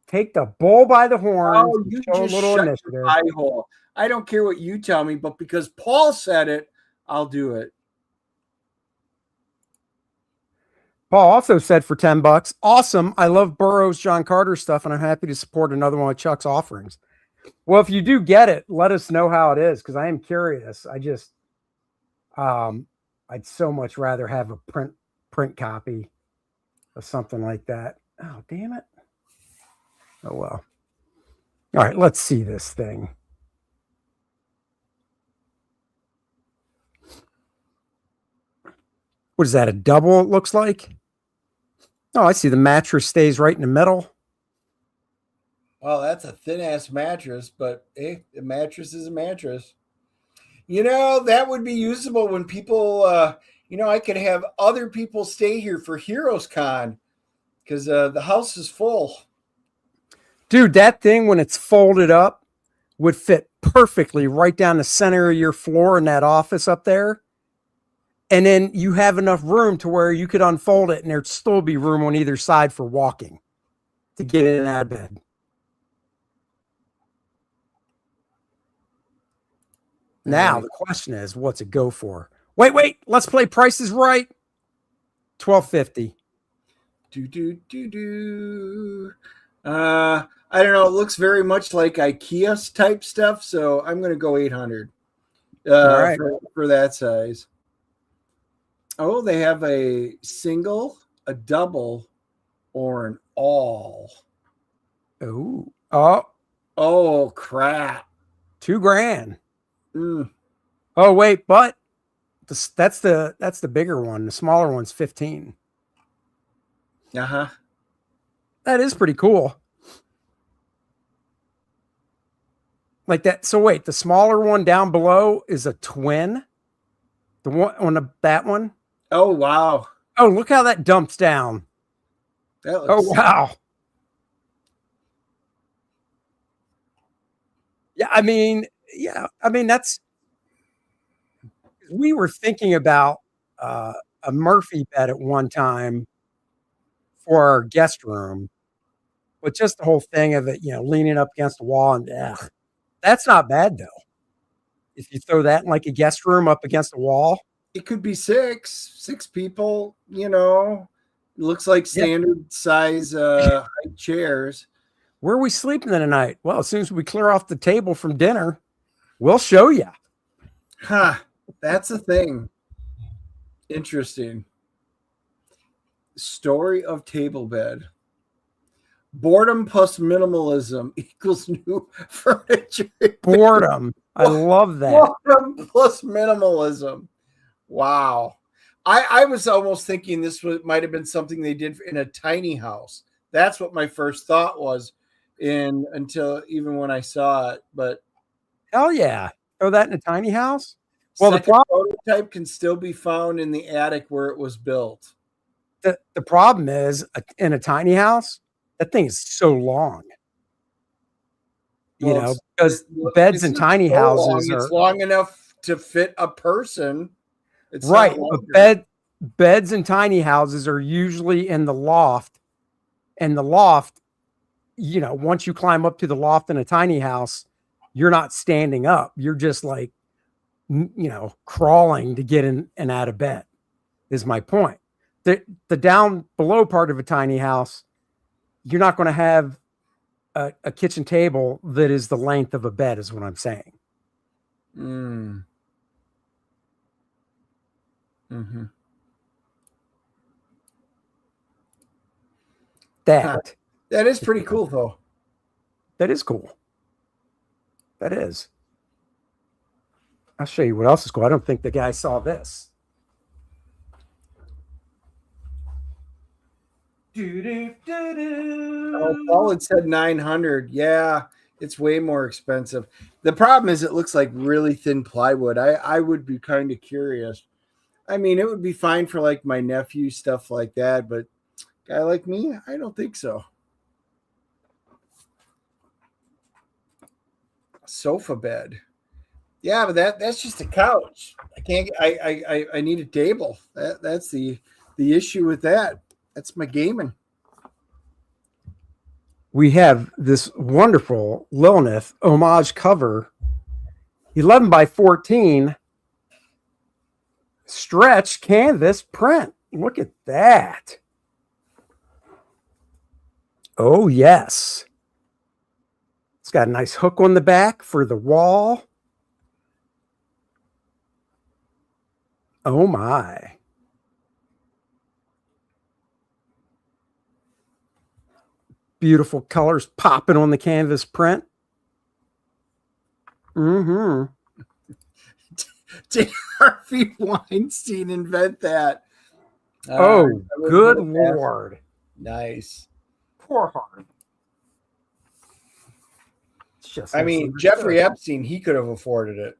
take the bull by the horns. Oh, you show just a little shut initiative. your eye hole. I don't care what you tell me, but because Paul said it, I'll do it. Paul also said for $10, awesome. I love Burroughs, John Carter stuff, and I'm happy to support another one of Chuck's offerings. Well, if you do get it, let us know how it is, because I am curious. I just, I'd so much rather have a print copy of something like that. Oh, damn it. Oh, well. All right, let's see this thing. What is that, a double, it looks like? Oh, I see the mattress stays right in the middle. Well, that's a thin-ass mattress, but hey, a mattress is a mattress. You know, that would be usable when people, I could have other people stay here for Heroes Con because the house is full. Dude, that thing, when it's folded up, would fit perfectly right down the center of your floor in that office up there. And then you have enough room to where you could unfold it and there'd still be room on either side for walking to get in and out of bed. Now the question is, what's it go for? Wait, let's play Price is Right. $12.50. I don't know. It looks very much like IKEA type stuff, so I'm going to go 800 right. for that size. Oh, they have a single, a double, or an all. Oh, crap. $2,000. Mm. Oh, wait, but that's the bigger one. The smaller one's 15. Uh-huh. That is pretty cool. Like that. So wait, the smaller one down below is a twin. The one on that one. Oh, wow. Oh, look how that dumps down. That looks wow. Yeah, I mean, that's, we were thinking about a Murphy bed at one time for our guest room, but just the whole thing of it, leaning up against the wall, and that's not bad though. If you throw that in like a guest room up against the wall, it could be six people, it looks like standard size height chairs. Where are we sleeping tonight? Well, as soon as we clear off the table from dinner, we'll show you. Huh. That's a thing. Interesting. Story of table bed. Boredom plus minimalism equals new furniture. Boredom. I love that. Boredom plus minimalism. Wow. I was almost thinking this might have been something they did in a tiny house. That's what my first thought was until even when I saw it. But hell yeah. Throw that in a tiny house? Well, the prototype can still be found in the attic where it was built. The problem is, in a tiny house, that thing is so long. Because beds in tiny houses it's long enough to fit a person. It's right. But beds in tiny houses are usually in the loft And the loft, once you climb up to the loft in a tiny house, you're not standing up. You're just like, crawling to get in and out of bed is my point. The down below part of a tiny house, you're not going to have a kitchen table that is the length of a bed is what I'm saying. Mm. Mm-hmm. That is pretty cool, though. That is cool. That is. I'll show you what else is cool. I don't think the guy saw this. Oh, Paul had said 900. Yeah, it's way more expensive. The problem is it looks like really thin plywood. I would be kind of curious. I mean, it would be fine for like my nephew, stuff like that, but a guy like me, I don't think so. Sofa bed. Yeah, but that's just a couch. I can't. I need a table. That's the issue with that. That's my gaming. We have this wonderful Lilineth homage cover, 11 by 14 stretch canvas print. Look at that. Oh, yes. It's got a nice hook on the back for the wall. Oh, my. Beautiful colors popping on the canvas print. Mm-hmm. Did Harvey Weinstein invent that? Oh, good Lord. Nice. Poor Harvey. I mean, Jeffrey Epstein, he could have afforded it.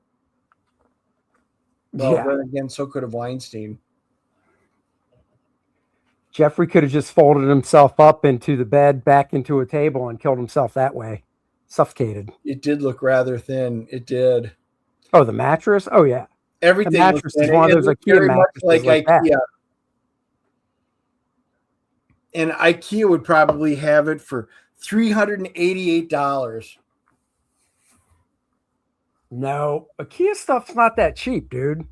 Well, yeah. then again, so could have Weinstein. Jeffrey could have just folded himself up into the bed, back into a table, and killed himself that way. Suffocated. It did look rather thin. It did. Oh, the mattress? Oh, yeah. Everything. The mattress is one of those IKEA mattresses like IKEA. That. And IKEA would probably have it for $388. No, IKEA stuff's not that cheap, dude.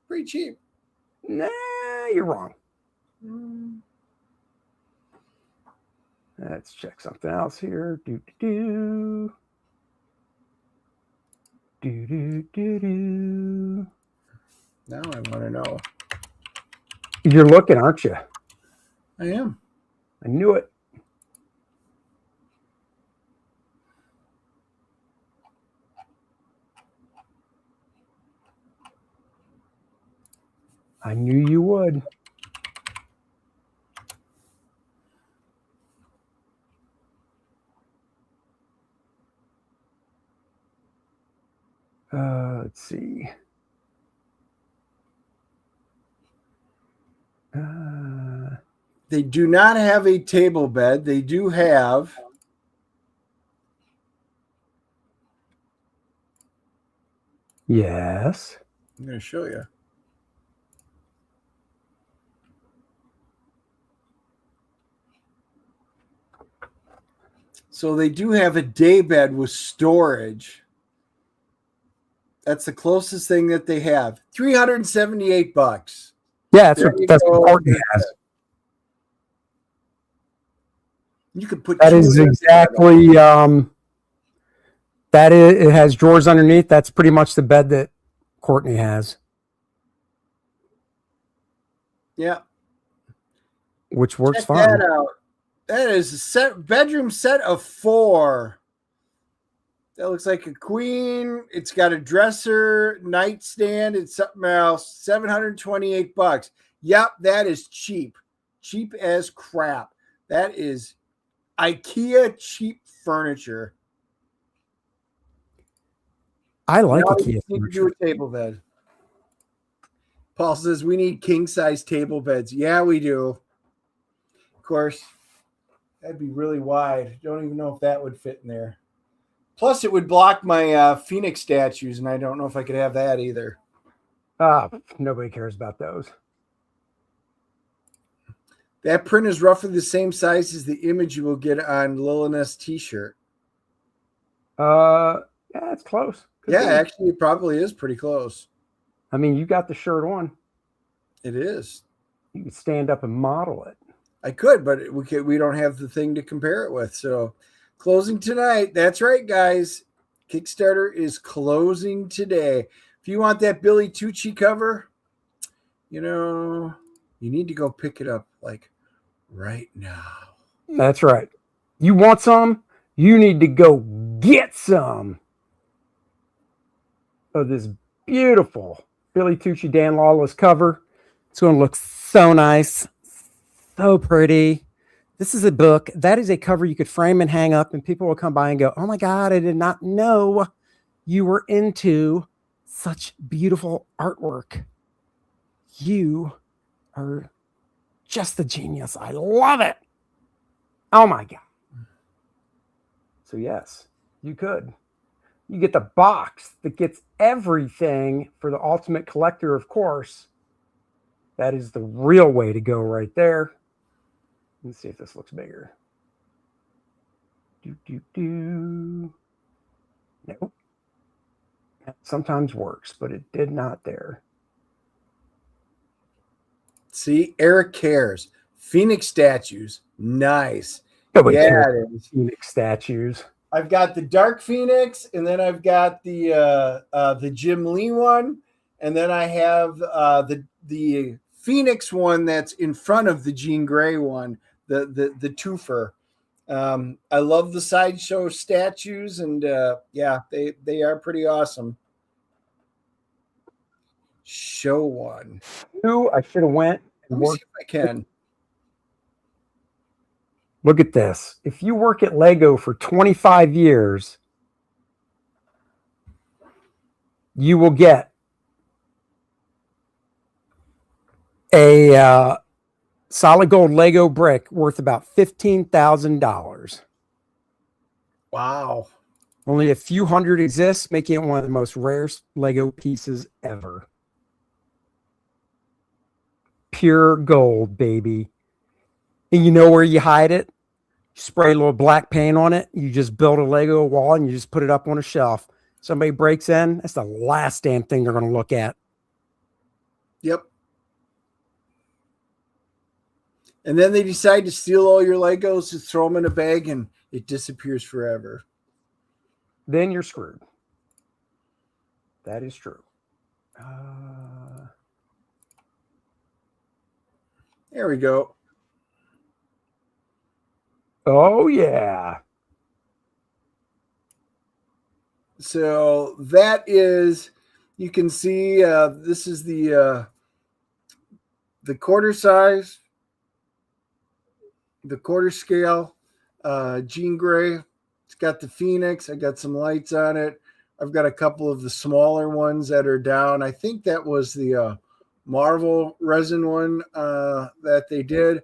Pretty cheap. Nah, you're wrong. Let's check something else here. Do. Now I want to know. You're looking, aren't you? I am. I knew it. I knew you would. Let's see. They do not have a table bed. They do have yes. I'm going to show you. So they do have a day bed with storage. That's the closest thing that they have. $378. Yeah, that's what Courtney has. You could put that is exactly that is, it has drawers underneath. That's pretty much the bed that Courtney has. Yeah. Which works Check fine. That out. That is a bedroom set of 4. That looks like a queen. It's got a dresser, nightstand. It's something else. $728. Yep, that is cheap. Cheap as crap. That is IKEA cheap furniture. I like now IKEA we need to furniture. do a table bed. Paul says we need king size table beds. Yeah, we do. Of course, that'd be really wide. Don't even know if that would fit in there. Plus, it would block my Phoenix statues, and I don't know if I could have that either. Nobody cares about those. That print is roughly the same size as the image you will get on Lilineth's t-shirt. Yeah, it's close. Could be. Actually, it probably is pretty close. I mean, you got the shirt on. It is. You could stand up and model it. I could, but we don't have the thing to compare it with. So, closing tonight. That's right, guys. Kickstarter is closing today. If you want that Billy Tucci cover, you need to go pick it up like right now. That's right. You want some? You need to go get some of this beautiful Billy Tucci Dan Lawlis cover. It's going to look so nice, so pretty. This is a book. That is a cover you could frame and hang up, and people will come by and go, oh my God, I did not know you were into such beautiful artwork. You are just a genius. I love it. Oh my God. So yes, you could. You get the box that gets everything for the ultimate collector, of course. That is the real way to go right there. Let's see if this looks bigger. Nope. That sometimes works, but it did not there. See, Eric cares. Phoenix statues. Nice. Nobody Yeah, cares it is. Phoenix statues. I've got the Dark Phoenix, and then I've got the Jim Lee one, and then I have the Phoenix one that's in front of the Jean Grey one, the twofer. I love the sideshow statues, and they are pretty awesome. Show one. I should have went and Let me see worked. if I can. Look at this. If you work at Lego for 25 years, you will get a solid gold Lego brick worth about $15,000. Wow. Only a few hundred exist, making it one of the most rare Lego pieces ever. Pure gold, baby. And you know where you hide it? You spray a little black paint on it. You just build a Lego wall and you just put it up on a shelf. Somebody breaks in, that's the last damn thing they're going to look at. Yep. And then they decide to steal all your Legos, to throw them in a bag, and it disappears forever. Then you're screwed. That is true. There we go. Oh, yeah. So that is, you can see this is the quarter size, the quarter scale, Jean Grey. It's got the Phoenix. I got some lights on it. I've got a couple of the smaller ones that are down. I think that was the Marvel resin one that they did.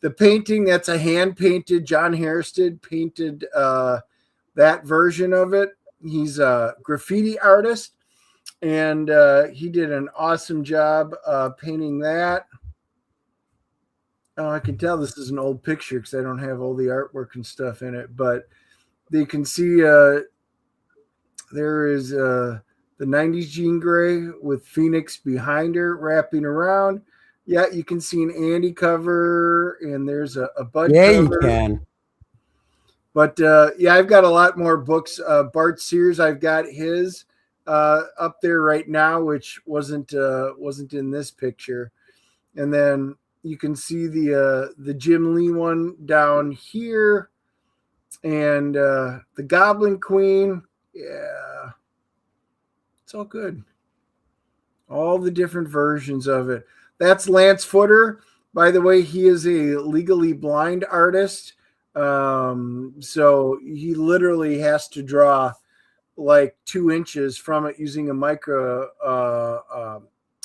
The painting, that's a hand-painted, John Hairston painted that version of it. He's a graffiti artist, and he did an awesome job painting that. Oh, I can tell this is an old picture because I don't have all the artwork and stuff in it, but you can see there is the 90s Jean Grey with Phoenix behind her wrapping around. Yeah, you can see an Andy cover, and there's a Bud cover. You can. But I've got a lot more books. Bart Sears, I've got his up there right now, which wasn't in this picture. And then you can see the Jim Lee one down here, and the Goblin Queen. Yeah, it's all good. All the different versions of it. That's Lance Footer. By the way, he is a legally blind artist. So he literally has to draw like 2 inches from it using a micro,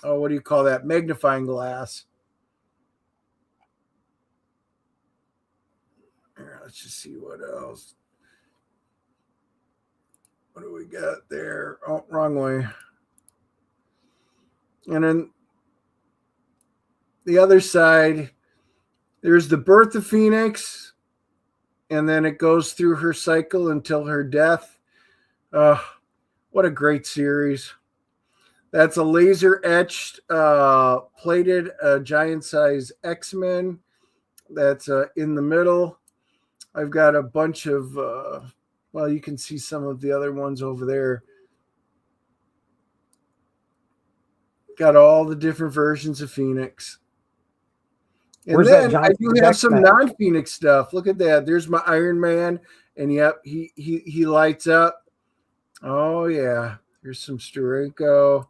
what do you call that? Magnifying glass. Here, let's just see what else. What do we got there? Oh, wrong way. And then the other side There's the birth of Phoenix, and then it goes through her cycle until her death. What a great series. That's a laser etched, plated, giant size X-Men. That's in the middle. I've got a bunch of, well, you can see some of the other ones over there. Got all the different versions of Phoenix. And Where's then that I do have some X-Men? non-Phoenix stuff. Look at that. There's my Iron Man. And yep, he lights up. Oh, yeah. There's some Steranko.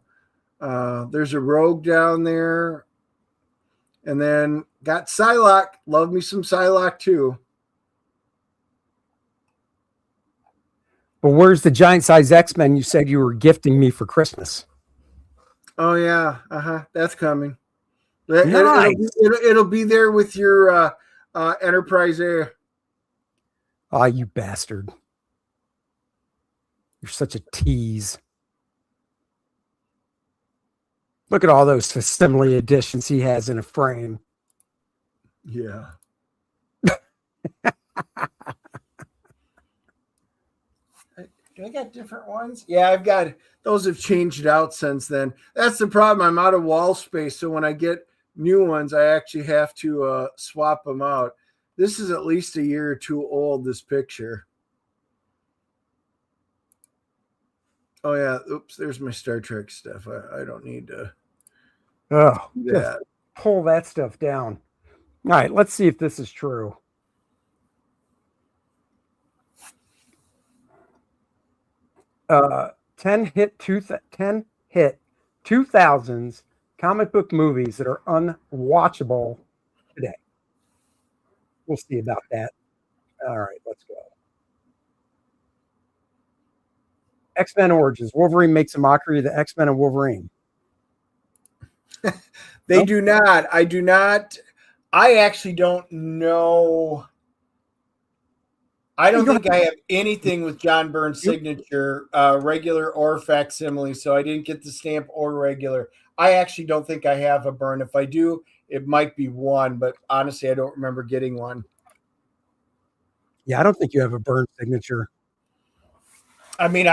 There's a Rogue down there. And then got Psylocke. Love me some Psylocke too. But where's the giant size X-Men you said you were gifting me for Christmas? Oh, yeah. That's coming. Nice. It'll be there with your Enterprise Air. Oh, you bastard. You're such a tease. Look at all those facsimile editions he has in a frame. Yeah. Do I got different ones? Yeah, I've got those have changed out since then. That's the problem. I'm out of wall space. So when I get new ones, I actually have to swap them out. This is at least a year or two old, this picture. Oh, yeah. Oops, there's my Star Trek stuff. I don't need to. Oh, that. Pull that stuff down. All right, let's see if this is true. Uh, 10 hit 2000s comic book movies that are unwatchable today. We'll see about that. All right, let's go. X-Men Origins. Wolverine makes a mockery of the X-Men and Wolverine. They do not. I do not. I actually don't know. I don't think I have anything with John Byrne's signature, regular or facsimile, so I didn't get the stamp or regular. I actually don't think I have a Byrne. If I do, it might be one, but honestly, I don't remember getting one. Yeah, I don't think you have a Byrne signature. I mean,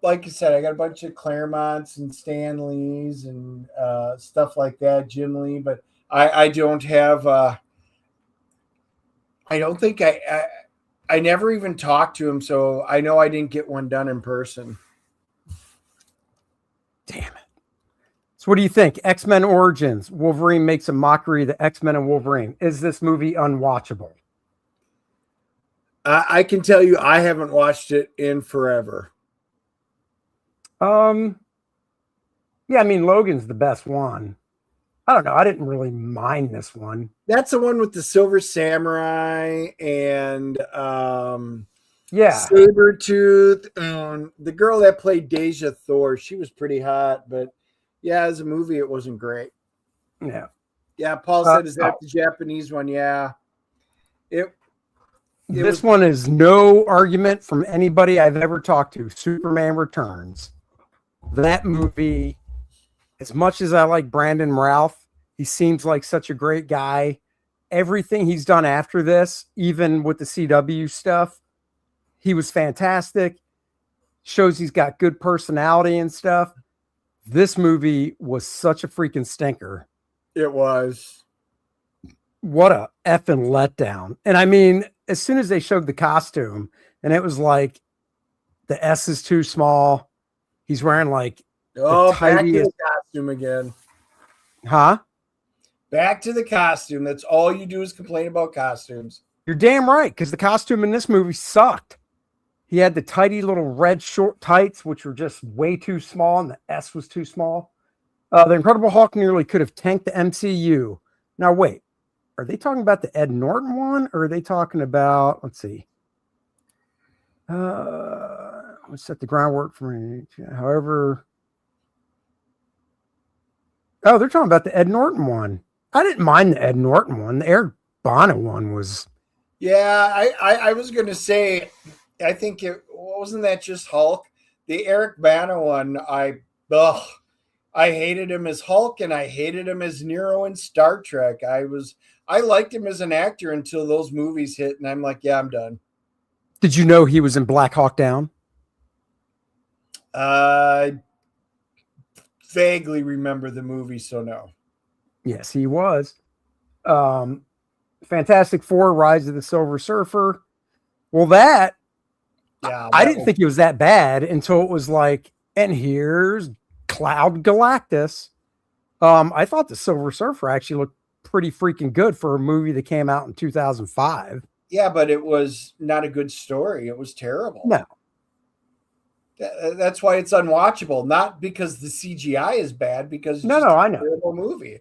like you said, I got a bunch of Claremonts and Stan Lees and stuff like that, Jim Lee, but I don't have, I don't think I never even talked to him, so I know I didn't get one done in person. Damn it. So what do you think? X-Men Origins. Wolverine makes a mockery of the X-Men and Wolverine. Is this movie unwatchable? I can tell you I haven't watched it in forever. Yeah, I mean, Logan's the best one. I don't know. I didn't really mind this one. That's the one with the Silver Samurai and yeah, Sabretooth. The girl that played Deja Thor, she was pretty hot, but yeah, as a movie, it wasn't great. Yeah. Yeah, Paul said, is that the Japanese one? Yeah. This one is no argument from anybody I've ever talked to. Superman Returns. That movie, as much as I like Brandon Routh, he seems like such a great guy. Everything he's done after this, even with the CW stuff, he was fantastic. Shows he's got good personality and stuff. This movie was such a freaking stinker. It was. What a effing letdown. And I mean, as soon as they showed the costume and it was like the S is too small, he's wearing like back to the costume again. Huh? Back to the costume. That's all you do is complain about costumes. You're damn right, because the costume in this movie sucked. He had the tidy little red short tights, which were just way too small, and the S was too small. The Incredible Hulk nearly could have tanked the MCU. Now, wait. Are they talking about the Ed Norton one, or are they talking about, let's see. Let's set the groundwork for me. However. Oh, they're talking about the Ed Norton one. I didn't mind the Ed Norton one. The Eric Bana one was. Yeah, I was going to say, I think it wasn't that just Hulk. The Eric Bana one, I hated him as Hulk, and I hated him as Nero in Star Trek. I liked him as an actor until those movies hit, and I'm like, yeah, I'm done. Did you know he was in Black Hawk Down? Vaguely remember the movie, so no. Yes, he was. Fantastic Four: Rise of the Silver Surfer. Well, I didn't think it was that bad until it was like, and here's Cloud Galactus. I thought the Silver Surfer actually looked pretty freaking good for a movie that came out in 2005. Yeah, but it was not a good story. It was terrible. No. That's why it's unwatchable. Not because the CGI is bad, because it's just I a know. terrible movie.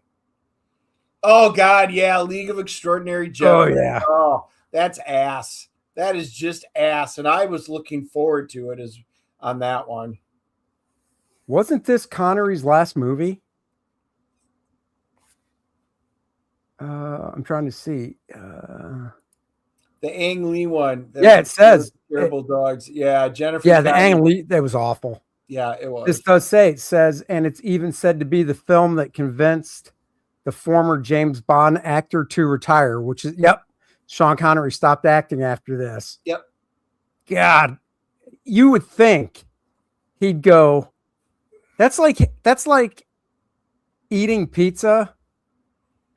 Oh, God, yeah, League of Extraordinary Gentlemen. Oh, yeah. Oh, that's ass. That is just ass, and I was looking forward to it on that one. Wasn't this Connery's last movie? I'm trying to see. The Ang Lee one. Yeah, it says Terrible Dogs. Yeah, Jennifer. Yeah, the Ang Lee, that was awful. Yeah, it was. This does say, it says, and it's even said to be the film that convinced the former James Bond actor to retire, which is, Sean Connery stopped acting after this. Yep. God, you would think he'd go, that's like eating pizza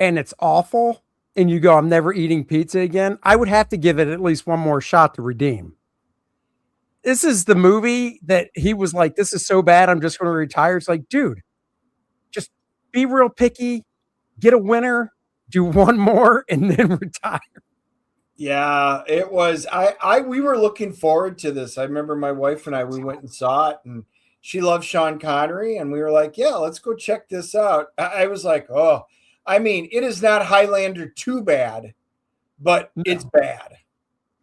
and it's awful, and you go, I'm never eating pizza again. I would have to give it at least one more shot to redeem. This is the movie that he was like, this is so bad, I'm just going to retire. It's like, dude, just be real picky, get a winner, do one more, and then retire. Yeah, it was. We were looking forward to this. I remember my wife and we went and saw it, and she loved Sean Connery, and we were like, yeah, let's go check this out. I was like, oh, I mean, it is not Highlander too bad, but it's bad.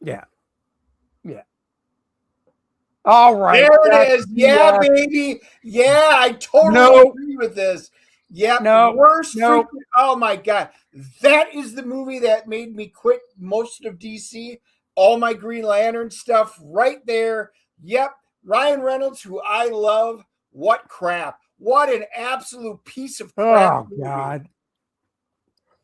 Yeah. Yeah. All right. There it is. Yeah, baby. Yeah, I totally agree with this. Yeah. Freaking, oh my God. That is the movie that made me quit most of DC. All my Green Lantern stuff right there. Yep. Ryan Reynolds, who I love. What crap. What an absolute piece of crap. Oh, God.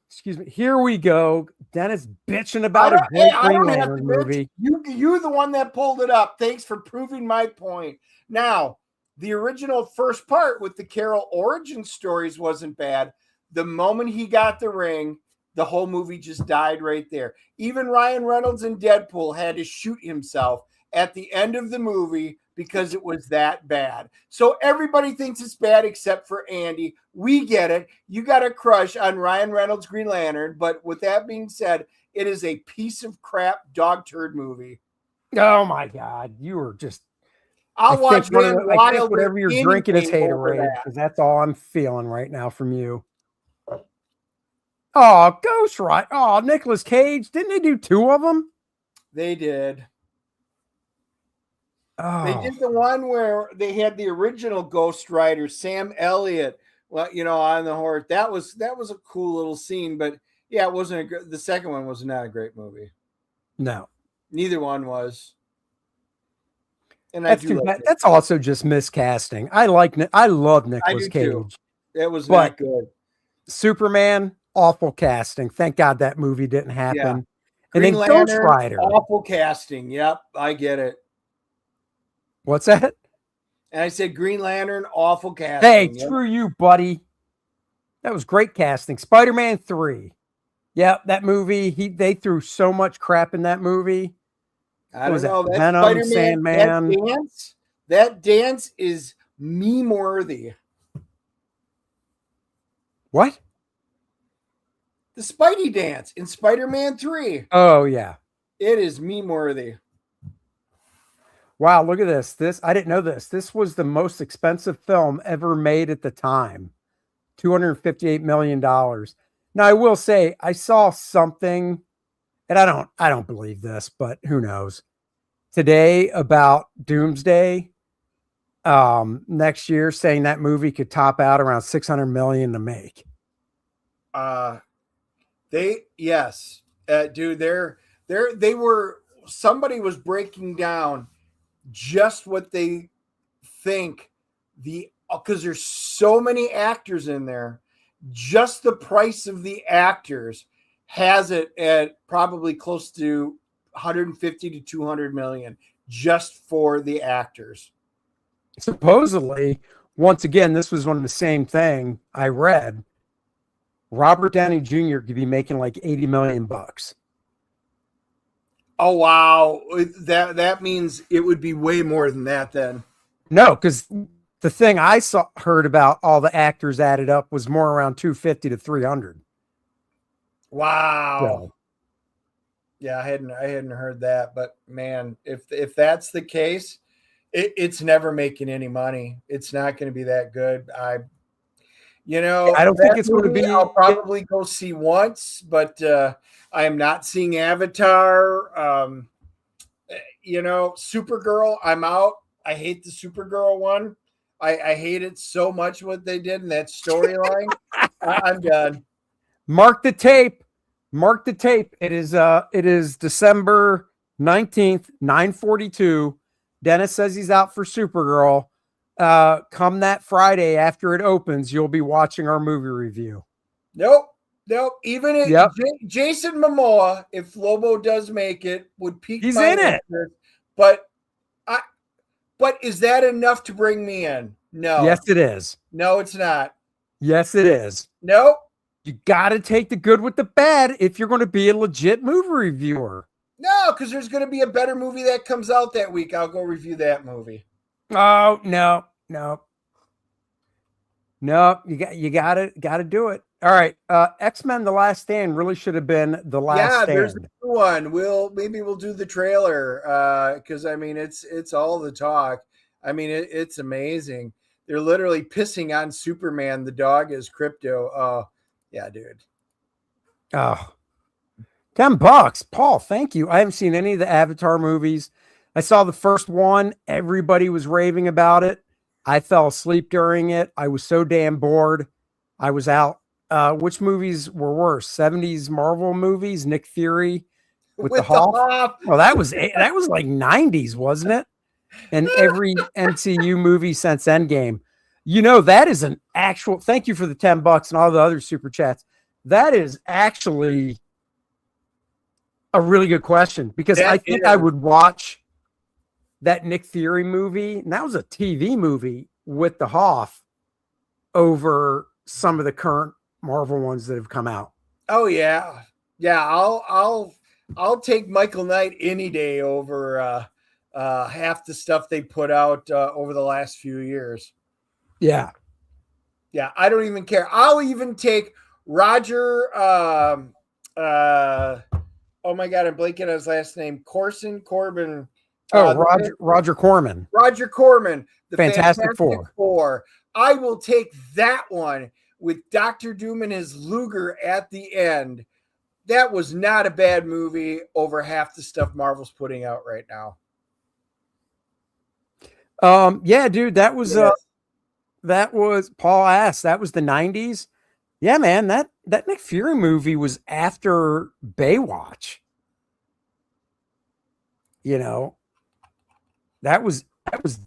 Excuse me. Here we go. Dennis bitching about a great Green Lantern movie. You're the one that pulled it up. Thanks for proving my point. Now, the original first part with the Carol origin stories wasn't bad. The moment he got the ring, the whole movie just died right there. Even Ryan Reynolds in Deadpool had to shoot himself at the end of the movie because it was that bad. So everybody thinks it's bad except for Andy. We get it. You got a crush on Ryan Reynolds' Green Lantern. But with that being said, it is a piece of crap dog turd movie. Oh, my God. You were just... I think whatever you're drinking is haterade, because that's all I'm feeling right now from you. Oh, Ghost Rider. Oh, Nicolas Cage. Didn't they do two of them? They did. Oh. They did the one where they had the original Ghost Rider, Sam Elliott, on the horse. That was a cool little scene, but yeah, it wasn't the second one was not a great movie. No. Neither one was. And that's too bad. That's also just miscasting. I love Nicolas Cage. Too. It was not good. Superman, awful casting. Thank God that movie didn't happen. Yeah. And Green then Lantern, Ghost Rider. Awful casting. Yep, I get it. What's that? And I said Green Lantern, awful casting. Hey, screw you, buddy. That was great casting. Spider-Man 3. Yeah, that movie, they threw so much crap in that movie. I don't know. That Venom, Spider-Man, Sandman. That dance is meme-worthy. What? The Spidey dance in Spider-Man 3. Oh, yeah. It is meme-worthy. Wow, look at this. I didn't know this. This was the most expensive film ever made at the time. $258 million. Now, I will say, I saw something, and I don't believe this, but who knows, today about Doomsday next year, saying that movie could top out around $600 million to make. Dude, somebody was breaking down just what they think the because there's so many actors in there. Just the price of the actors has it at probably close to 150 to 200 million just for the actors. Supposedly, once again, this was one of the same thing I read. Robert Downey Jr. could be making like $80 million. Oh wow, that means it would be way more than that then. No, because the thing I heard about all the actors added up was more around 250 to 300. Wow. So, yeah, I hadn't heard that, but man, if that's the case, it's never making any money. It's not going to be that good. I don't think it's going to be. I'll probably go see once, but I am not seeing Avatar. Supergirl, I'm out. I hate the Supergirl one. I hate it so much what they did in that storyline. I'm done. Mark the tape. Mark the tape. It is December 19th, 9:42. Dennis says he's out for Supergirl. Come that Friday after it opens, you'll be watching our movie review. Nope. Even if Jason Momoa, if Lobo does make it, would pique He's my in it. interest. But is that enough to bring me in? No. Yes, it is. No, it's not. Yes, it is. Nope. You got to take the good with the bad if you're going to be a legit movie reviewer. No, because there's going to be a better movie that comes out that week. I'll go review that movie. Oh, no. You got to do it. All right. X-Men: The Last Stand really should have been The Last Stand. There's a new one. Maybe we'll do the trailer because I mean it's all the talk. I mean it's amazing. They're literally pissing on Superman. The dog is Crypto. Oh, yeah, dude. Oh, $10. Paul, thank you. I haven't seen any of the Avatar movies. I saw the first one. Everybody was raving about it. I fell asleep during it. I was so damn bored. I was out. Which movies were worse? 70s Marvel movies, Nick Fury with the Hawk. Well, that was like 90s, wasn't it? And every MCU movie since Endgame. That is an actual, thank you for the $10 and all the other super chats. That is actually a really good question because I think I would watch that Nick Fury movie, and that was a TV movie with the Hoff over some of the current Marvel ones that have come out. Oh yeah. I'll take Michael Knight any day over half the stuff they put out over the last few years. Yeah, I don't even care. I'll even take Roger. Oh my God, I'm blanking on his last name. Corbin. Roger Corman. Roger Corman. The Fantastic Four. I will take that one with Dr. Doom and his Luger at the end. That was not a bad movie over half the stuff Marvel's putting out right now. Yeah, dude, that was Paul asked. That was the 90s. Yeah, man, that Nick Fury movie was after Baywatch. That was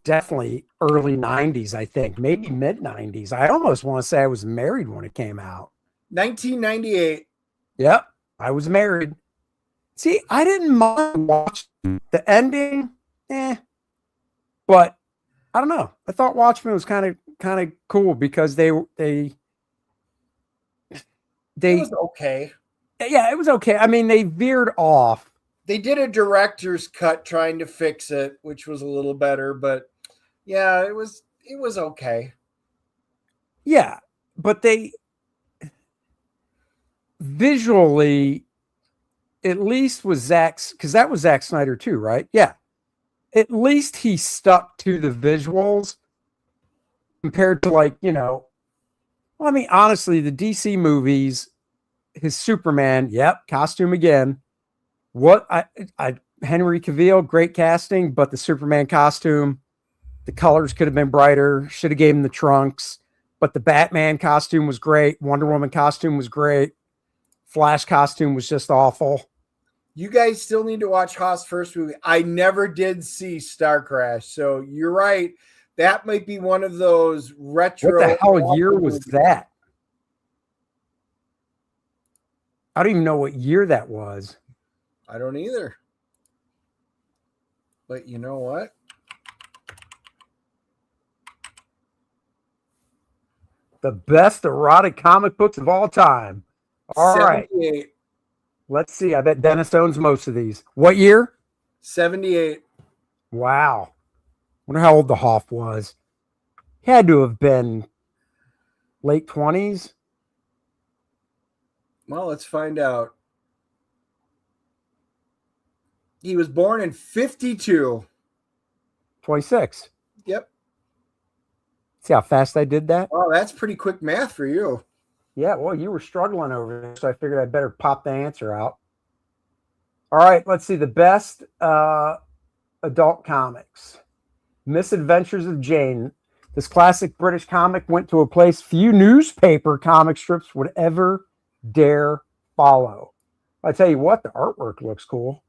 definitely early 90s, I think, maybe mid 90s. I almost want to say I was married when it came out. 1998. Yep, I was married. See, I didn't mind watching the ending, but I don't know. I thought Watchmen was kind of cool because they it was okay. Yeah, it was okay. I mean, they veered off. They did a director's cut trying to fix it, which was a little better, but yeah, it was okay. Yeah, but they visually, at least with Zack's, because that was Zack Snyder too, right? Yeah. At least he stuck to the visuals compared to I mean, honestly, the DC movies, his Superman, costume again. Henry Cavill, great casting, but the Superman costume, the colors could have been brighter, should have gave him the trunks, but the Batman costume was great. Wonder Woman costume was great. Flash costume was just awful. You guys still need to watch Haas' first movie. I never did see Star Crash, so you're right. That might be one of those retro. What the hell year was that? I don't even know what year that was. I don't either. But you know what? The best erotic comic books of all time. All right. 78. Let's see. I bet Dennis owns most of these. What year? 78. Wow. Wonder how old the Hoff was. He had to have been late 20s. Well, let's find out. He was born in 52. 26. Yep. See how fast I did that? Oh, that's pretty quick math for you. Yeah, well, you were struggling over there, so I figured I'd better pop the answer out. All right, let's see. The best adult comics. Misadventures of Jane. This classic British comic went to a place few newspaper comic strips would ever dare follow. I tell you what, the artwork looks cool.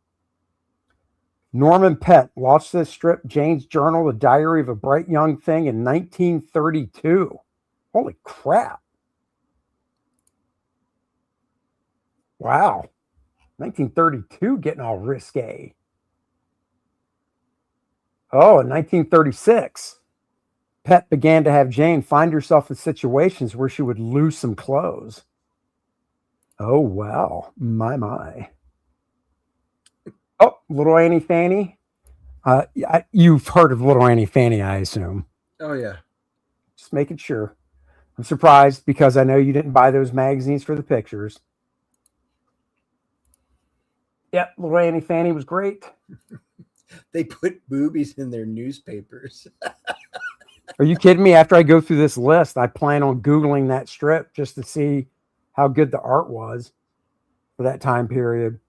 Norman Pett launched this strip, Jane's Journal, The Diary of a Bright Young Thing, in 1932. Holy crap. Wow. 1932 getting all risque. Oh, in 1936, Pett began to have Jane find herself in situations where she would lose some clothes. Oh, wow. My. Oh, Little Annie Fanny. You've heard of Little Annie Fanny, I assume. Oh, yeah. Just making sure. I'm surprised because I know you didn't buy those magazines for the pictures. Yep, Little Annie Fanny was great. They put boobies in their newspapers. Are you kidding me? After I go through this list, I plan on Googling that strip just to see how good the art was for that time period.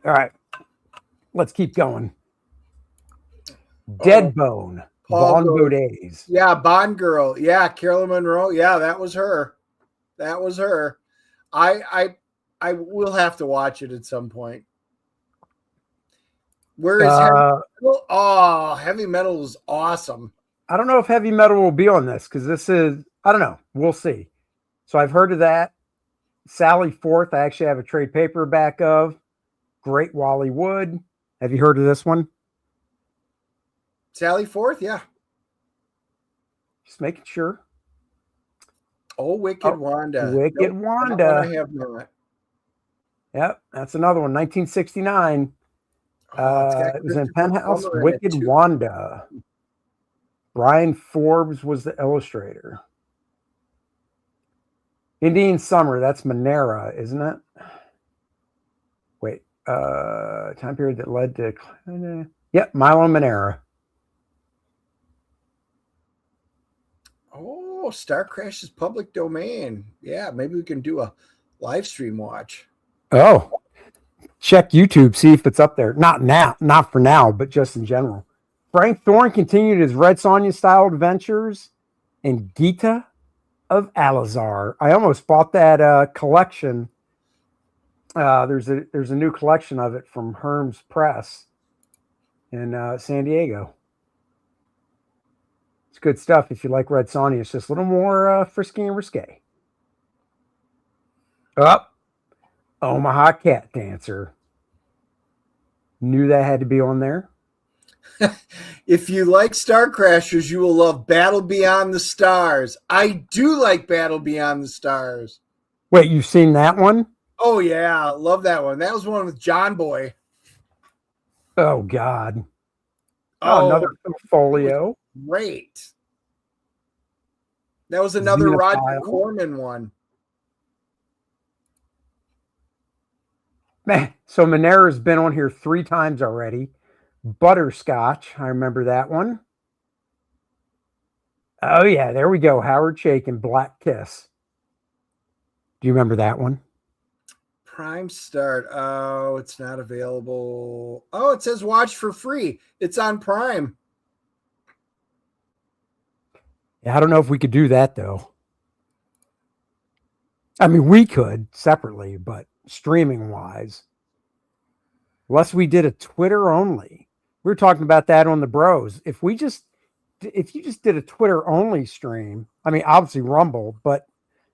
All right, let's keep going. Deadbone, Bon Baudet. Yeah, Bond Girl. Yeah, Carolyn Monroe. Yeah, that was her. That was her. I will have to watch it at some point. Where is Heavy Metal? Oh, Heavy Metal is awesome. I don't know if Heavy Metal will be on this because this is, I don't know. We'll see. So I've heard of that. Sally Forth, I actually have a trade paperback of. Great Wally Wood. Have you heard of this one? Sally Forth, yeah. Just making sure. Oh, Wicked Wanda. Wicked Wanda. I have not. Yep, that's another one. 1969. It was in Penthouse. Wicked Wanda. Brian Forbes was the illustrator. Indian Summer. That's Monera, isn't it? Wait. Time period that led to. Yep, Milo Monera. Oh, Star Crash is public domain. Yeah, maybe we can do a live stream watch. Oh, check YouTube, see if it's up there. Not for now, but just in general. Frank Thorne continued his Red Sonja style adventures in Gita of Alazar. I almost bought that collection. There's a new collection of it from Herms Press in San Diego. It's good stuff if you like Red Sonja. It's just a little more frisky and risque. Up. Omaha Cat Dancer. Knew that had to be on there. If you like Star Crashers, you will love Battle Beyond the Stars. I do like Battle Beyond the Stars. Wait, you've seen that one? Oh, yeah. Love that one. That was one with John Boy. Oh, God. Oh, another folio. Great. That was another Roger Corman one. Man, so Monera's been on here 3 times already. Butterscotch, I remember that one. Oh, yeah, there we go. Howard Shake and Black Kiss. Do you remember that one? Prime Start. Oh, it's not available. Oh, it says watch for free. It's on Prime. Yeah, I don't know if we could do that, though. I mean, we could separately, but streaming-wise. Unless we did a Twitter only. We were talking about that on the Bros. If you just did a Twitter only stream, I mean, obviously Rumble, but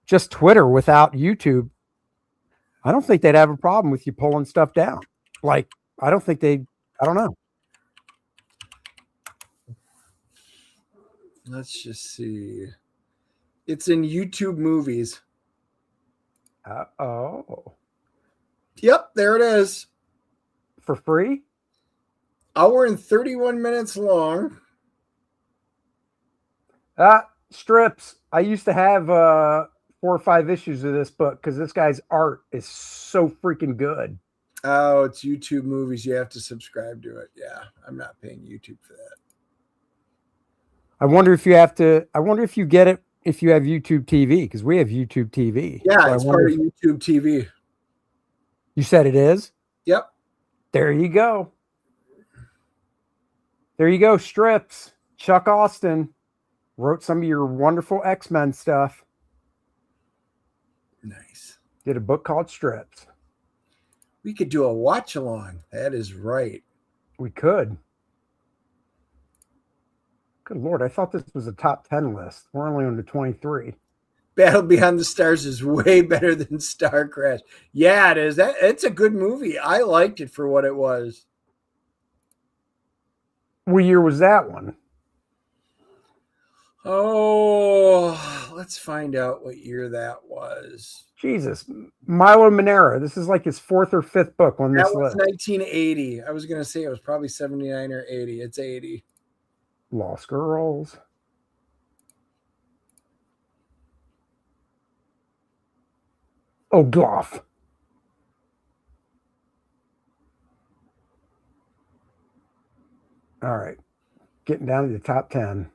just Twitter without YouTube, I don't think they'd have a problem with you pulling stuff down. Like, I don't know. Let's just see. It's in YouTube movies. Oh. Yep, there it is. For free? Hour and 31 minutes long. Strips. I used to have 4 or 5 issues of this book because this guy's art is so freaking good. Oh, it's YouTube movies. You have to subscribe to it. Yeah, I'm not paying YouTube for that. I wonder if you get it if you have YouTube TV, because we have YouTube TV. Yeah, so it's part of YouTube TV. You said it is? Yep. There you go. There you go, Strips. Chuck Austin wrote some of your wonderful X-Men stuff. Nice. Did a book called Strips. We could do a watch along. That is right. We could. Good Lord, I thought this was a top 10 list. We're only on the 23. Battle Beyond the Stars is way better than Star Crash. Yeah, it is. It's a good movie. I liked it for what it was. What year was that one? Oh, let's find out what year that was. Jesus. Milo Manera. This is like his 4th or 5th book on this list. That was list. 1980. I was going to say it was probably 79 or 80. It's 80. Lost Girls. Oh, Gloff. All right. Getting down to the top 10.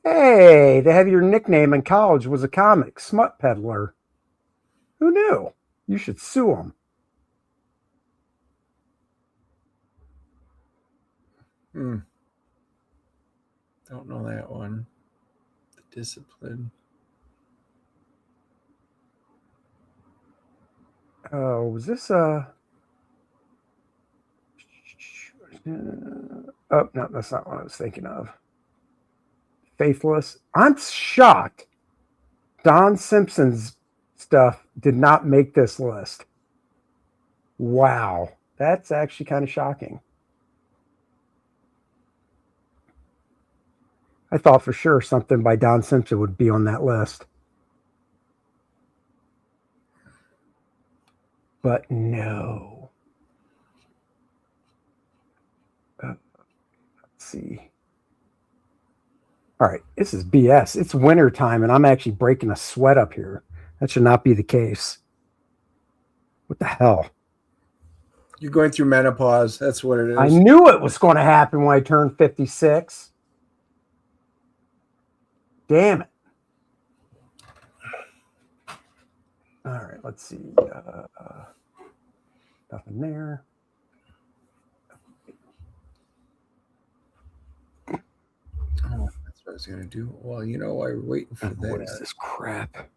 Hey, they have your nickname in college was a comic, Smut Peddler. Who knew? You should sue them. Don't know that one. The Discipline. Oh, was this oh, no, that's not what I was thinking of. Faithless. I'm shocked. Don Simpson's stuff did not make this list. Wow. That's actually kind of shocking. I thought for sure something by Don Simpson would be on that list. But no. Let's see. All right, this is BS. It's winter time, and I'm actually breaking a sweat up here. That should not be the case. What the hell? You're going through menopause. That's what it is. I knew it was going to happen when I turned 56. Damn it. All right, let's see. Nothing there. Oh, that's what I was going to do. Well, you know, while we're waiting for that. What is this crap?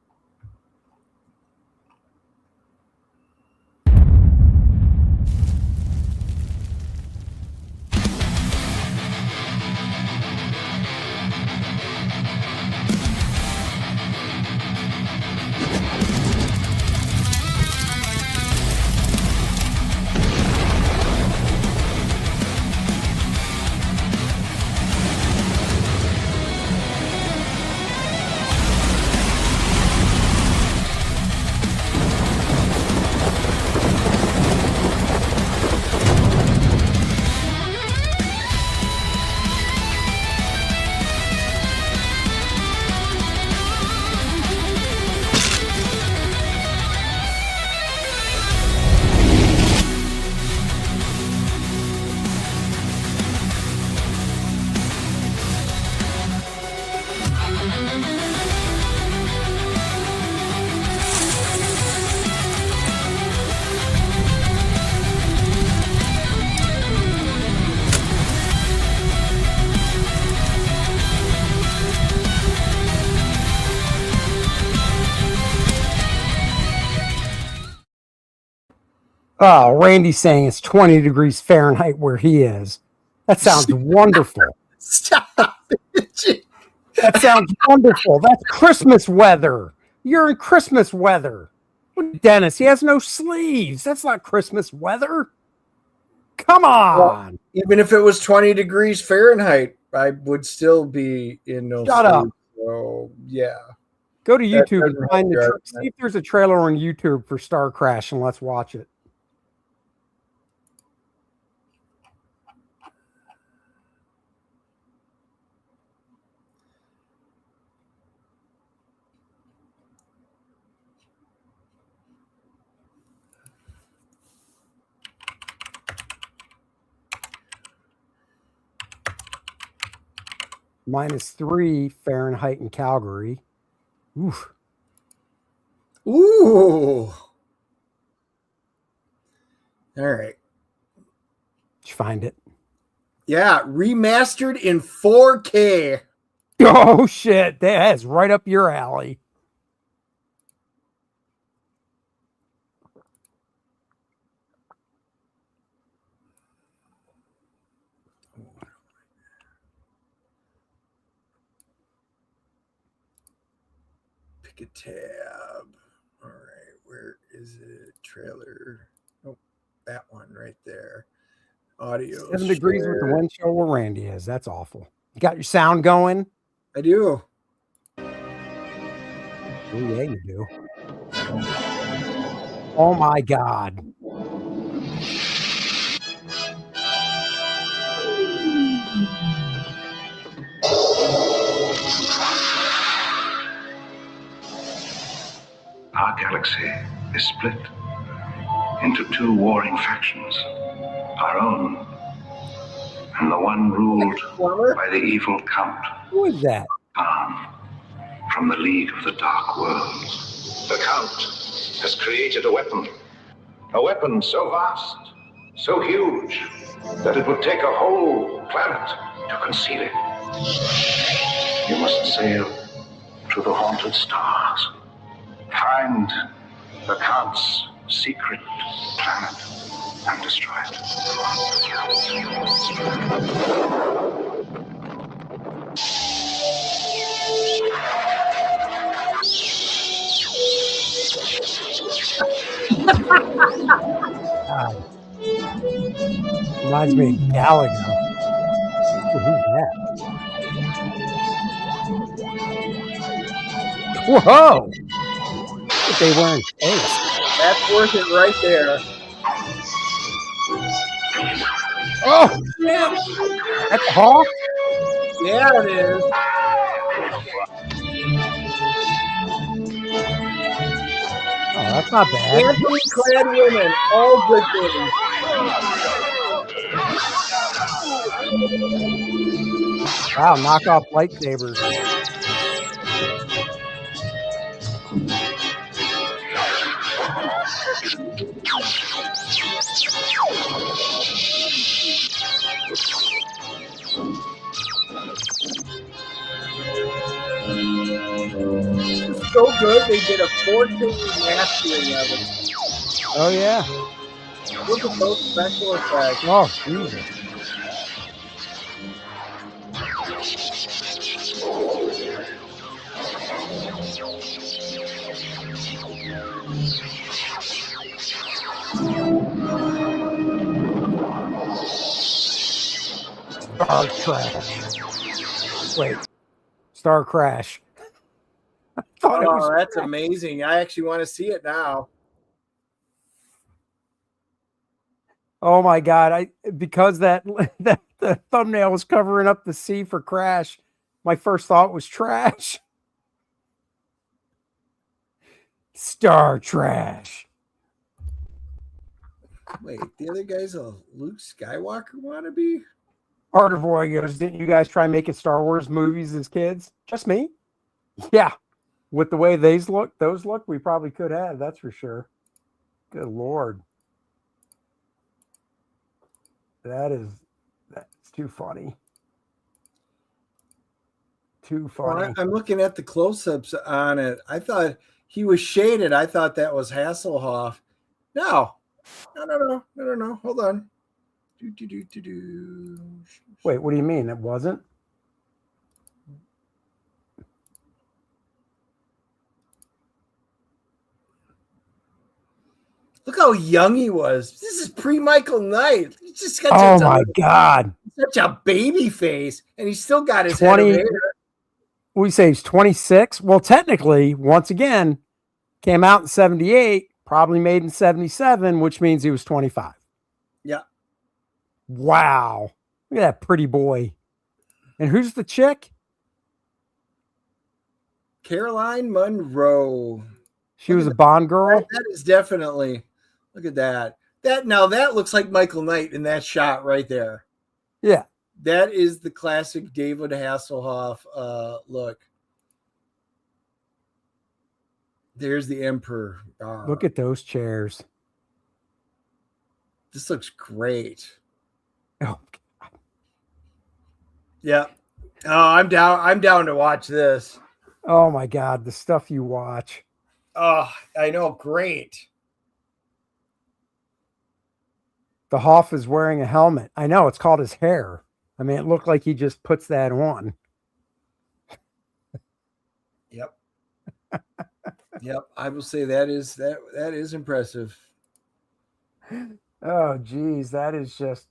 Oh, Randy's saying it's 20 degrees Fahrenheit where he is. That sounds wonderful. Stop it. That sounds wonderful. That's Christmas weather. You're in Christmas weather. Dennis, he has no sleeves. That's not Christmas weather. Come on. Well, even if it was 20 degrees Fahrenheit, I would still be in no Shut up. So, yeah. Go to YouTube and find see if there's a trailer on YouTube for Star Crash and let's watch it. -3 Fahrenheit in Calgary. Oof. Ooh. All right. Did you find it? Yeah, remastered in 4K. Oh, shit. That's right up your alley. Pick a tab. All right, where is it? Trailer. Oh, that one right there. Audio. 7 degrees with the wind chill where Randy is. That's awful. You got your sound going? I do. Oh, yeah, you do. Oh, my God. Our galaxy is split into two warring factions, our own, and the one ruled by the evil Count. Who is that? From the League of the Dark Worlds. The Count has created a weapon so vast, so huge, that it would take a whole planet to conceal it. You must sail to the haunted stars. Find the Count's secret planet and destroy it. Reminds me of Gallagher. Who's that? Whoa! What they wearing face? That's worth it right there. Oh, shit! That's a hawk? Yeah, it is. Oh, that's not bad. Fancy-clad women, all good things. Wow, knockoff lightsabers. So good, they did a 4K remastering of it. Oh, yeah. Look at those special effects. Oh, Jesus. Star Crash. Wait. Star Crash. Oh, that's amazing. I actually want to see it now. Oh my God. Because that the thumbnail was covering up the C for Crash, my first thought was trash. Star Trash. Wait, the other guy's a Luke Skywalker wannabe? Art Boy goes, didn't you guys try making Star Wars movies as kids? Just me? Yeah. With the way those look, we probably could have, that's for sure. Good Lord. That's too funny. Too funny. Well, I'm looking at the close-ups on it. I thought he was shaded. I thought that was Hasselhoff. No, No. Hold on. Wait, what do you mean? It wasn't? Look how young he was. This is pre-Michael Knight. He's just got Oh my God. such a baby face, and he's still got his 20 head of hair. We say he's 26. Well, technically, once again, came out in 78, probably made in 77, which means he was 25. Yeah. Wow. Look at that pretty boy. And who's the chick? Caroline Munro. She was a Bond girl. That is definitely. Look at that. That looks like Michael Knight in that shot right there. Yeah. That is the classic David Hasselhoff look. There's the Emperor. Look at those chairs. This looks great. Oh. Yeah. Oh, I'm down to watch this. Oh my God, the stuff you watch. Oh, I know. Great. The Hoff is wearing a helmet. I know, it's called his hair. I mean, it looked like he just puts that on. Yep. Yep. I will say that is impressive. Oh, geez, that is just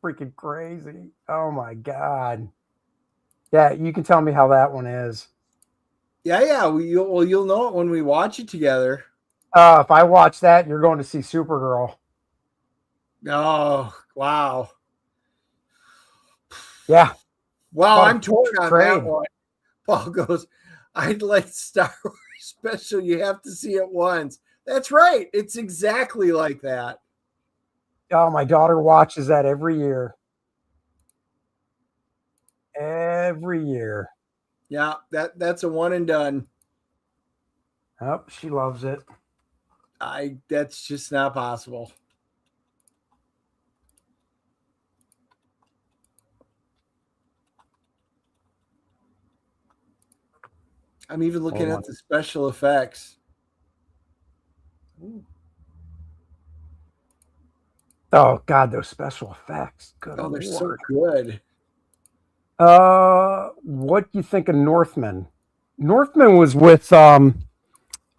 freaking crazy. Oh my God. Yeah, you can tell me how that one is. Yeah. You'll know it when we watch it together. If I watch that, you're going to see Supergirl. Oh, wow. Yeah. Wow, Oh, I'm torn on train. that one. Paul goes, I'd like Star Wars special. You have to see it once. That's right. It's exactly like that. Oh, my daughter watches that every year. Every year. Yeah, that's a one and done. Oh, she loves it. That's just not possible. I'm even looking at the special effects. Ooh. Oh God, those special effects. Good they're Lord. so good. What do you think of Northman? Northman was with oh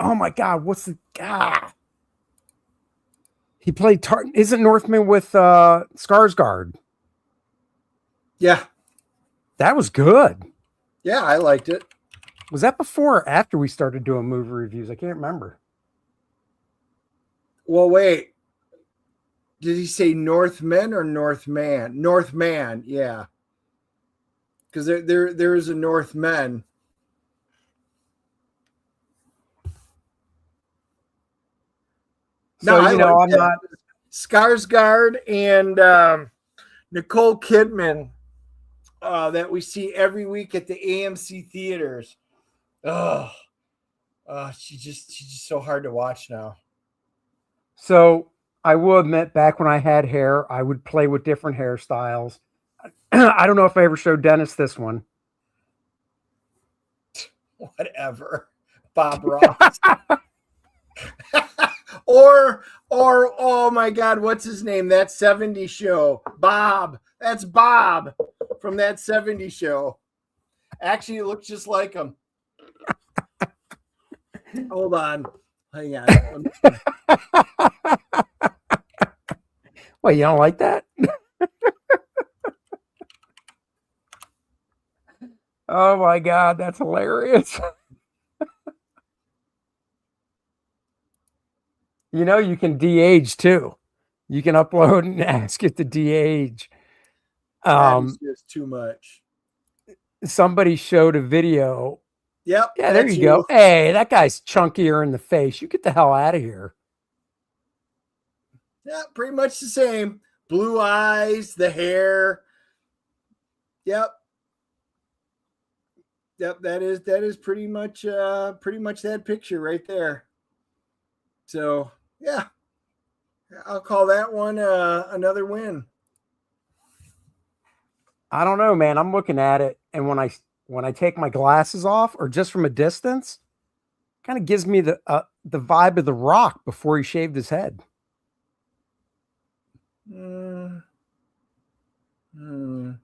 my God, what's the guy? He played isn't Northman with Skarsgård? Yeah. That was good. Yeah, I liked it. Was that before or after we started doing movie reviews? I can't remember. Well, wait. Did he say Northman or Northman? Northman, yeah. Because there is a Northman. So, no, I'm not. Skarsgård and Nicole Kidman that we see every week at the AMC theaters. She's just so hard to watch now. So I will admit, back when I had hair, I would play with different hairstyles. I don't know if I ever showed Dennis this one. Whatever, Bob Ross. or oh my God, what's his name? That 70s show, Bob. That's Bob from that 70s show. Actually, it looks just like him. Hold on. Hang on. Wait, you don't like that? Oh my God, that's hilarious. You can de-age too. You can upload and ask it to de-age. That is just too much. Somebody showed a video. Yep. Yeah, there you go. Hey, that guy's chunkier in the face. You get the hell out of here. Yeah, pretty much the same. Blue eyes, the hair. Yep. Yep, that is pretty much that picture right there. So yeah, I'll call that one another win. I don't know, man. I'm looking at it, and when I take my glasses off, or just from a distance, kind of gives me the vibe of The Rock before he shaved his head. Mm. Mm.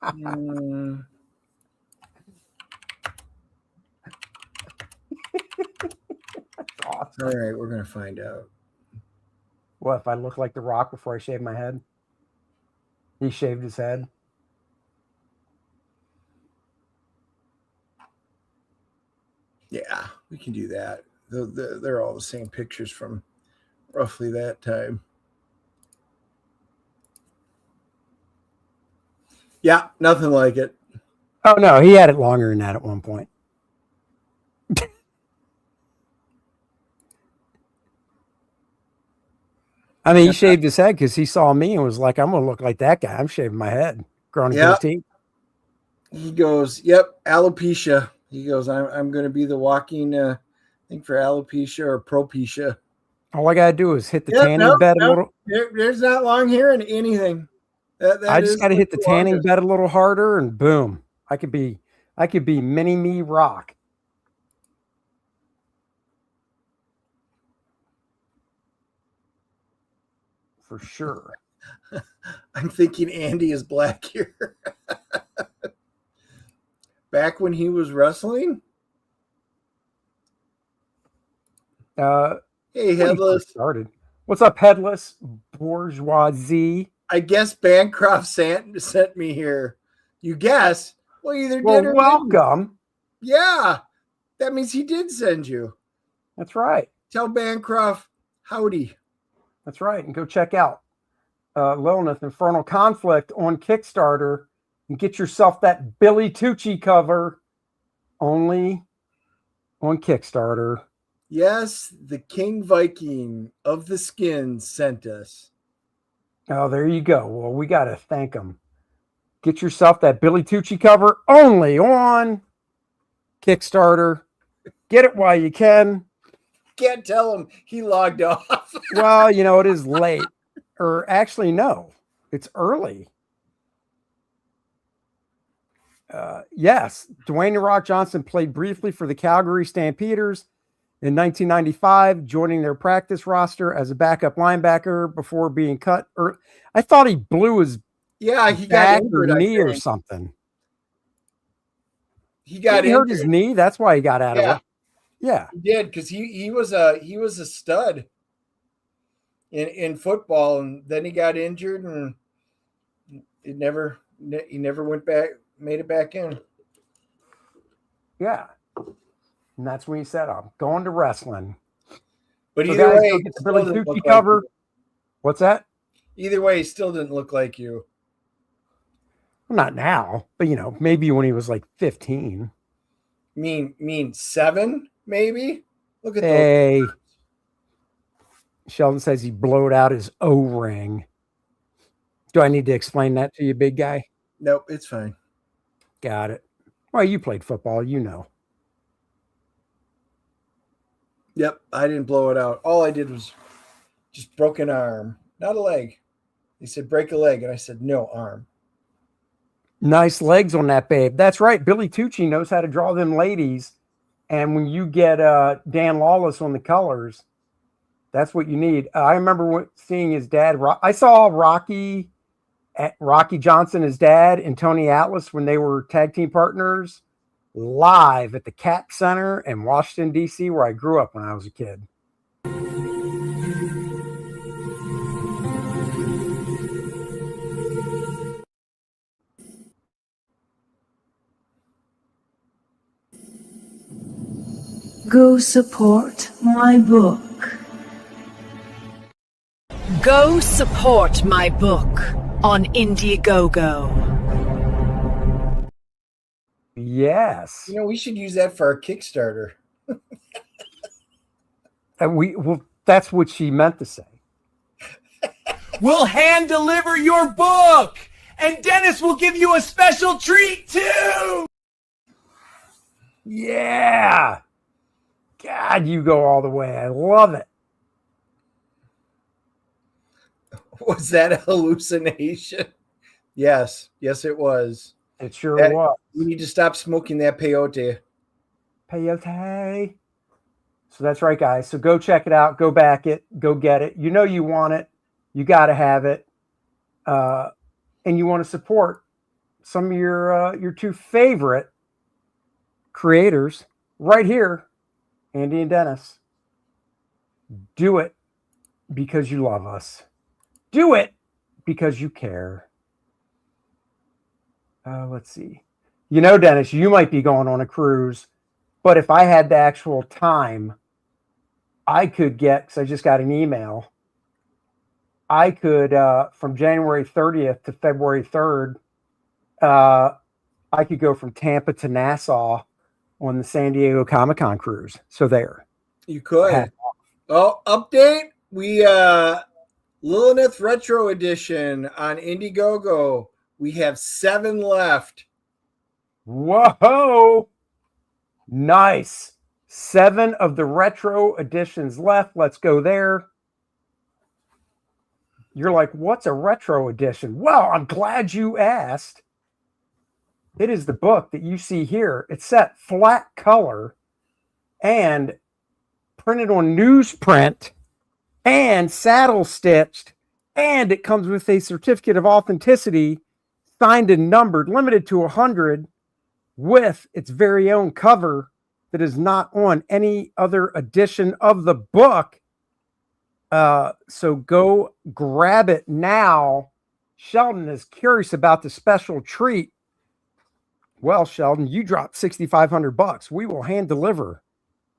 Mm. Awesome. All right, we're going to find out. What if I look like The Rock before I shave my head? He shaved his head. Yeah, we can do that. They're all the same pictures from roughly that time. Yeah, nothing like it. Oh, no, he had it longer than that at one point. I mean, he shaved his head because he saw me and was like, I'm going to look like that guy. I'm shaving my head, growing a goatee. He goes, yep, alopecia. He goes, I'm going to be the walking thing for alopecia or propecia. All I got to do is hit the tanning bed a little. There's not long hair in anything. I just got to hit the tanning bed a little harder and boom. I could be mini me Rock. For sure. I'm thinking Andy is black here. Back when he was wrestling? Hey, Headless. Started. What's up, Headless Bourgeoisie? I guess Bancroft sent me here. You guess? Well, either did or welcome. Didn't. Yeah, that means he did send you. That's right. Tell Bancroft howdy. That's right. And go check out Lilineth Infernal Conflict on Kickstarter and get yourself that Billy Tucci cover only on Kickstarter. Yes, the King Viking of the Skins sent us. Oh, there you go. Well, we got to thank him. Get yourself that Billy Tucci cover only on Kickstarter. Get it while you can. Can't tell him he logged off. Well, you know, it is late. Or actually, no, it's early. Yes, Dwayne "The Rock" Johnson played briefly for the Calgary Stampeders in 1995, joining their practice roster as a backup linebacker before being cut. I thought he blew his he back got injured, or knee or something. He got He hurt his knee. That's why he got out of it. Yeah, he did, because he was a stud in football, and then he got injured, and he never went back, made it back in. Yeah, and that's when he said, "I'm going to wrestling." But so either guys, way, get the Billy Tucci cover. What's that? Either way, he still didn't look like you. Well, not now, but you know, maybe when he was like 15. Mean 7, maybe. Look at those. Sheldon says he blowed out his O-ring. Do I need to explain that to you, big guy? Nope, it's fine. Got it. Well, you played football, you know. Yep, I didn't blow it out. All I did was just broken arm, not a leg. They said break a leg, and I said no, arm. Nice legs on that babe. That's right. Billy Tucci knows how to draw them ladies. And when you get Dan Lawlis on the colors, that's what you need. I remember seeing his dad. I saw Rocky Johnson, his dad, and Tony Atlas when they were tag team partners live at the CAC Center in Washington, D.C., where I grew up when I was a kid. Go support my book. Go support my book on Indiegogo. Yes. You know, we should use that for our Kickstarter. Well, that's what she meant to say. We'll hand deliver your book, and Dennis will give you a special treat too. Yeah. God, you go all the way. I love it. Was that a hallucination? Yes, it was. It sure was. We need to stop smoking that peyote. Peyote. So that's right, guys. So go check it out. Go back it. Go get it. You know you want it. You got to have it. And you want to support some of your two favorite creators right here, Andy and Dennis. Do it because you love us. Do it because you care. Let's see. You know, Dennis, you might be going on a cruise, but if I had the actual time, I could get, because I just got an email, I could, from January 30th to February 3rd, I could go from Tampa to Nassau on the San Diego Comic-Con cruise. So there. You could. Oh, update. We, Lilineth Retro Edition on Indiegogo. We have 7 left. Whoa! Nice. 7 of the retro editions left. Let's go there. You're like, what's a retro edition? Well, I'm glad you asked. It is the book that you see here. It's set flat color and printed on newsprint and saddle stitched. And it comes with a certificate of authenticity, signed and numbered, limited to 100, with its very own cover that is not on any other edition of the book. So go grab it now. Sheldon is curious about the special treat. Well, Sheldon, you dropped $6,500. We will hand deliver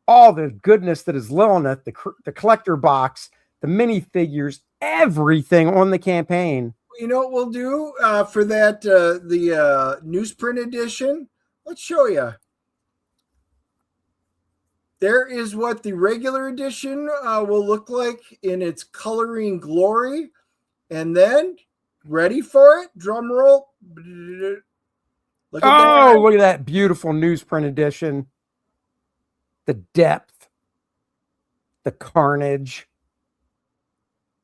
all the goodness that is Lilineth, the collector box, the minifigures, everything on the campaign. You know what we'll do for that, the newsprint edition? Let's show you. There is what the regular edition will look like in its coloring glory. And then, ready for it? Drum roll. Look at that beautiful newsprint edition. The depth. The carnage.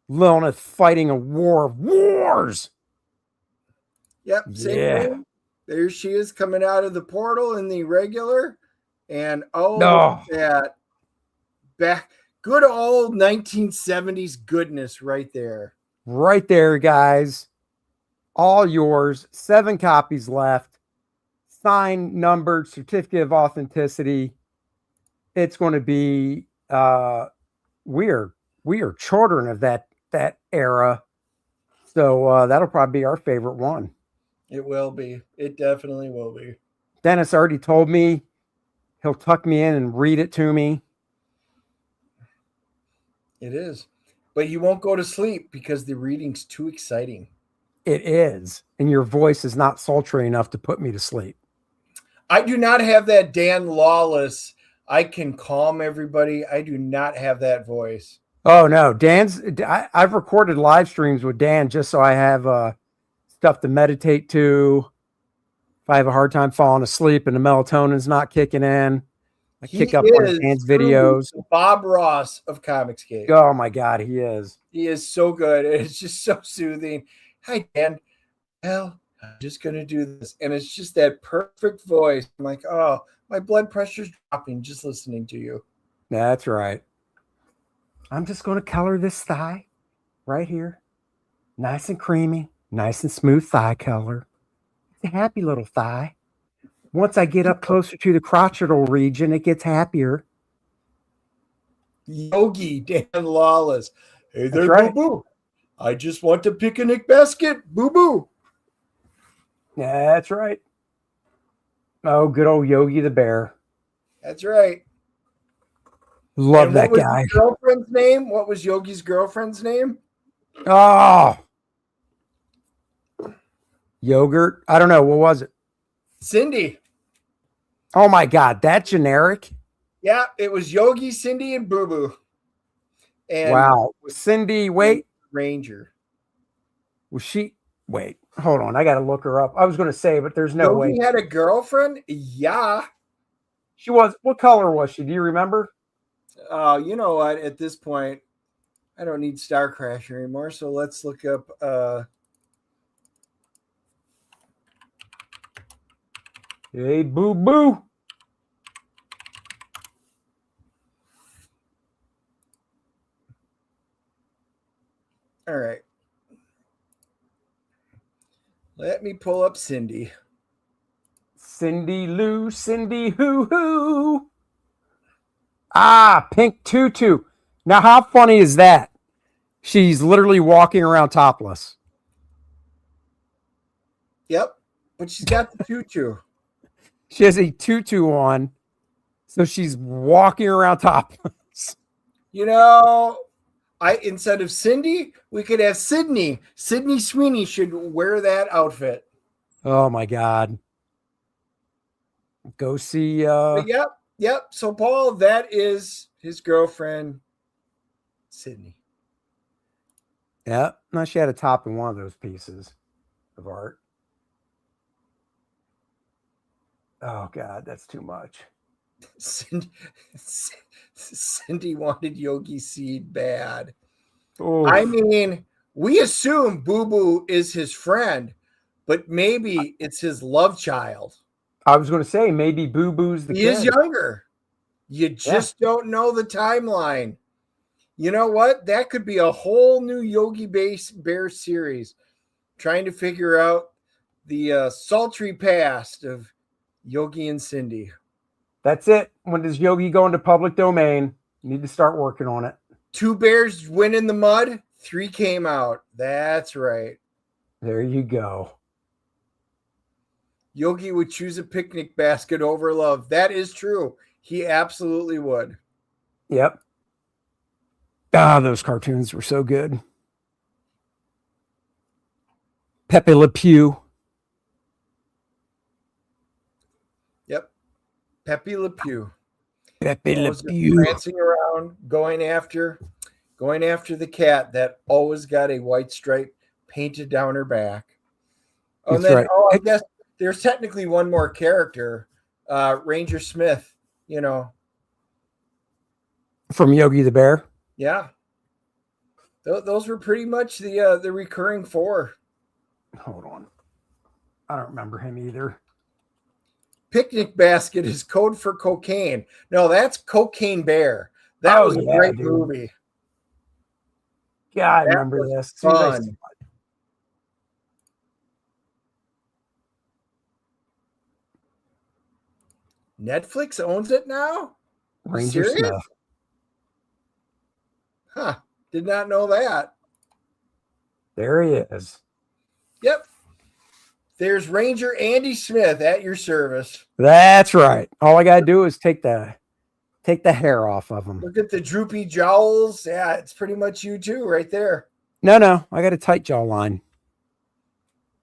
Lilineth fighting a war of wars. Yep, same thing. There she is coming out of the portal in the regular. And look at that. Back, good old 1970s goodness right there. Right there, guys. All yours. 7 copies left. Signed, numbered, certificate of authenticity. It's going to be we are children of that era. So that'll probably be our favorite one. It will be. It definitely will be. Dennis already told me he'll tuck me in and read it to me. It is. But you won't go to sleep because the reading's too exciting. It is. And your voice is not sultry enough to put me to sleep. I do not have that Dan Lawlis. I can calm everybody. I do not have that voice. Oh, no. I've recorded live streams with Dan just so I have stuff to meditate to. If I have a hard time falling asleep and the melatonin's not kicking in, I kick up one of Dan's videos. Bob Ross of Comicscape. Oh, my God, he is. He is so good. It's just so soothing. Hi, Dan. Well, I'm just going to do this. And it's just that perfect voice. I'm like, oh, my blood pressure's dropping just listening to you. That's right. I'm just going to color this thigh right here. Nice and creamy, nice and smooth thigh color. It's a happy little thigh. Once I get up closer to the crotchetal region, it gets happier. Yogi Dan Lawless. Hey there, right. boo-boo. I just want a picnic basket, boo-boo. Yeah, that's right. Oh, good old Yogi the Bear. That's right. Love that guy. His girlfriend's name? What was Yogi's girlfriend's name? Oh. Yogurt? I don't know. What was it? Cindy. Oh, my God. That generic? Yeah, it was Yogi, Cindy, and Boo Boo. And wow. Was Cindy, wait. Ranger. Was she? Wait. Hold on. I got to look her up. I was going to say, but there's no way. Yogi had a girlfriend? Yeah. She was. What color was she? Do you remember? You know what? At this point, I don't need Star Crasher anymore. So let's look up. Hey, Boo Boo. Let me pull up Cindy. Cindy Lou, Cindy Hoo Hoo. Ah, pink tutu. Now, how funny is that? She's literally walking around topless. Yep, but she's got the tutu. She has a tutu on, so she's walking around topless. You know, instead of Cindy, we could have Sydney. Sydney Sweeney should wear that outfit. Oh my God. Go see Yep. So Paul, that is his girlfriend, Sydney. Yeah. No, she had a top in one of those pieces of art. Oh God, that's too much. Cindy wanted Yogi Seed bad. Oof. I mean, we assume Boo Boo is his friend, but maybe it's his love child. I was going to say maybe Boo Boo's the kid. He is younger. You just don't know the timeline. You know what? That could be a whole new Yogi Bear series, trying to figure out the sultry past of Yogi and Cindy. That's it. When does Yogi go into public domain? You need to start working on it. 2 bears went in the mud, 3 came out. That's right. There you go. Yogi would choose a picnic basket over love. That is true. He absolutely would. Yep. Ah, those cartoons were so good. Pepe Le Pew. Yep. Pepe Le Pew. Pepe Le Pew. Prancing around, going after the cat that always got a white stripe painted down her back. Oh, and then, right. I guess there's technically one more character, Ranger Smith, you know. From Yogi the Bear? Yeah. Those were pretty much the recurring 4. Hold on. I don't remember him either. Picnic basket is code for cocaine. No, that's Cocaine Bear. That was a great movie. Yeah, I remember this. Fun. Netflix owns it now? Ranger Smith. Huh. Did not know that. There he is. Yep. There's Ranger Andy Smith at your service. That's right. All I got to do is take the hair off of him. Look at the droopy jowls. Yeah, it's pretty much you too right there. No. I got a tight jawline.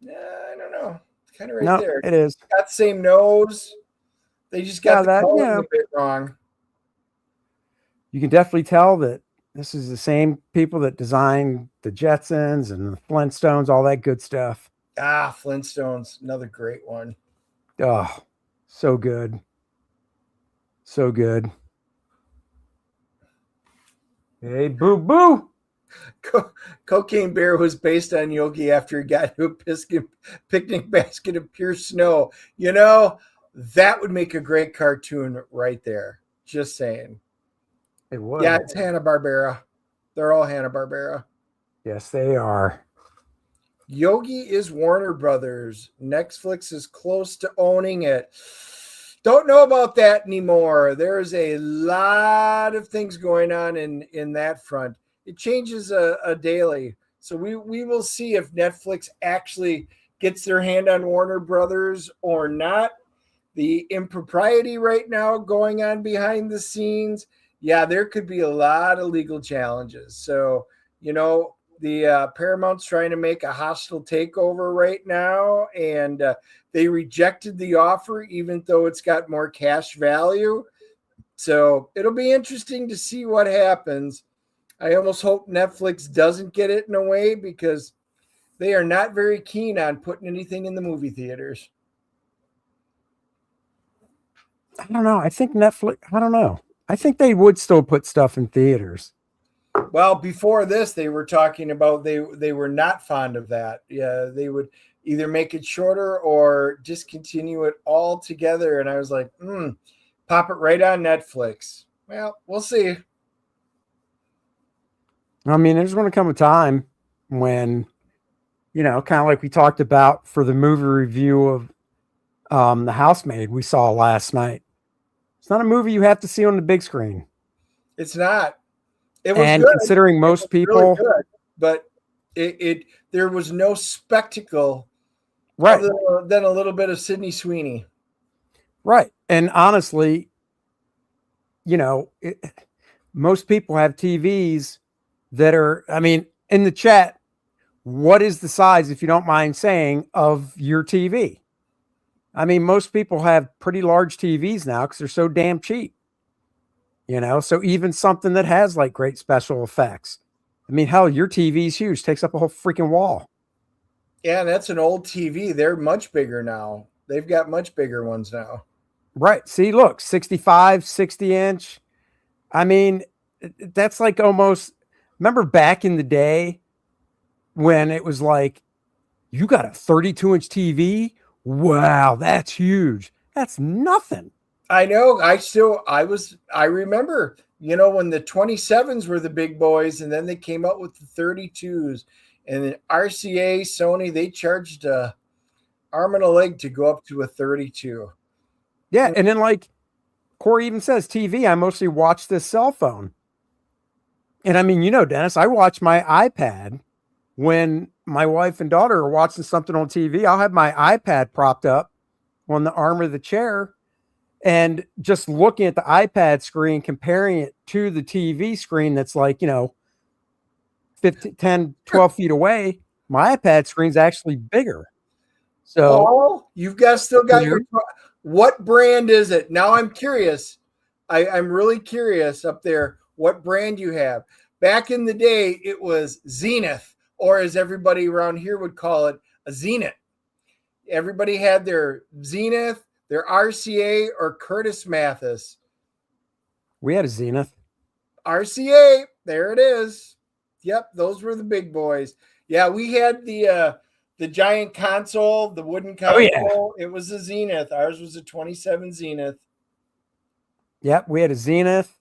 I don't know. It's kind of right there. It is. Got the same nose. They just got the coloring a bit wrong. You can definitely tell that this is the same people that designed the Jetsons and the Flintstones, all that good stuff. Ah, Flintstones, another great one. Oh, so good. So good. Hey, Boo Boo. Cocaine Bear was based on Yogi after he got into a picnic basket of pure snow. You know, that would make a great cartoon right there. Just saying. It would. Yeah, it's Hanna-Barbera. They're all Hanna-Barbera. Yes, they are. Yogi is Warner Brothers. Netflix is close to owning it. Don't know about that anymore. There's a lot of things going on in that front. It changes a daily. So we will see if Netflix actually gets their hand on Warner Brothers or not. The impropriety right now going on behind the scenes. Yeah, there could be a lot of legal challenges. So, you know, the Paramount's trying to make a hostile takeover right now, and they rejected the offer, even though it's got more cash value. So it'll be interesting to see what happens. I almost hope Netflix doesn't get it in a way because they are not very keen on putting anything in the movie theaters. I don't know. I think Netflix, I don't know. I think they would still put stuff in theaters. Well, before this, they were talking about they were not fond of that. Yeah, they would either make it shorter or discontinue it altogether. And I was like, pop it right on Netflix. Well, we'll see. I mean, there's going to come a time when You know, kind of like we talked about for the movie review of The Housemaid we saw last night. It's not a movie you have to see on the big screen. It's not. It was And good. considering most people, really good, but it there was no spectacle, right, other than a little bit of Sydney Sweeney. Right. And honestly, you know, most people have TVs that are, I mean, in the chat, what is the size, if you don't mind saying, of your TV? I mean, most people have pretty large TVs now because they're so damn cheap. You know, so even something that has like great special effects. I mean, hell, your TV's huge, takes up a whole freaking wall. Yeah, and that's an old TV. They're much bigger now. They've got much bigger ones now. Right. See, look, 65, 60 inch. I mean, that's like almost, remember back in the day when it was like, you got a 32-inch TV? Wow, that's huge. That's nothing. I know. I remember, you know, when the 27s were the big boys, and then they came out with the 32s, and then RCA, Sony, they charged a arm and a leg to go up to a 32. Yeah, and then like Corey even says, TV, I mostly watch this cell phone. And I mean, you know, Dennis, I watch my iPad when my wife and daughter are watching something on TV. I'll have my iPad propped up on the arm of the chair and just looking at the iPad screen, comparing it to the TV screen that's like, you know, 10, 12 feet away. My iPad screen's actually bigger. So Paul, you've still got your, what brand is it? Now I'm curious. I'm really curious up there what brand you have. Back in the day, it was Zenith, or as everybody around here would call it, a Zenith. Everybody had their Zenith, their RCA, or Curtis Mathis. We had a Zenith. RCA, there it is. Yep, those were the big boys. Yeah, we had the giant console, the wooden console. Oh, yeah. It was a Zenith. Ours was a 27 Zenith. Yep, we had a Zenith.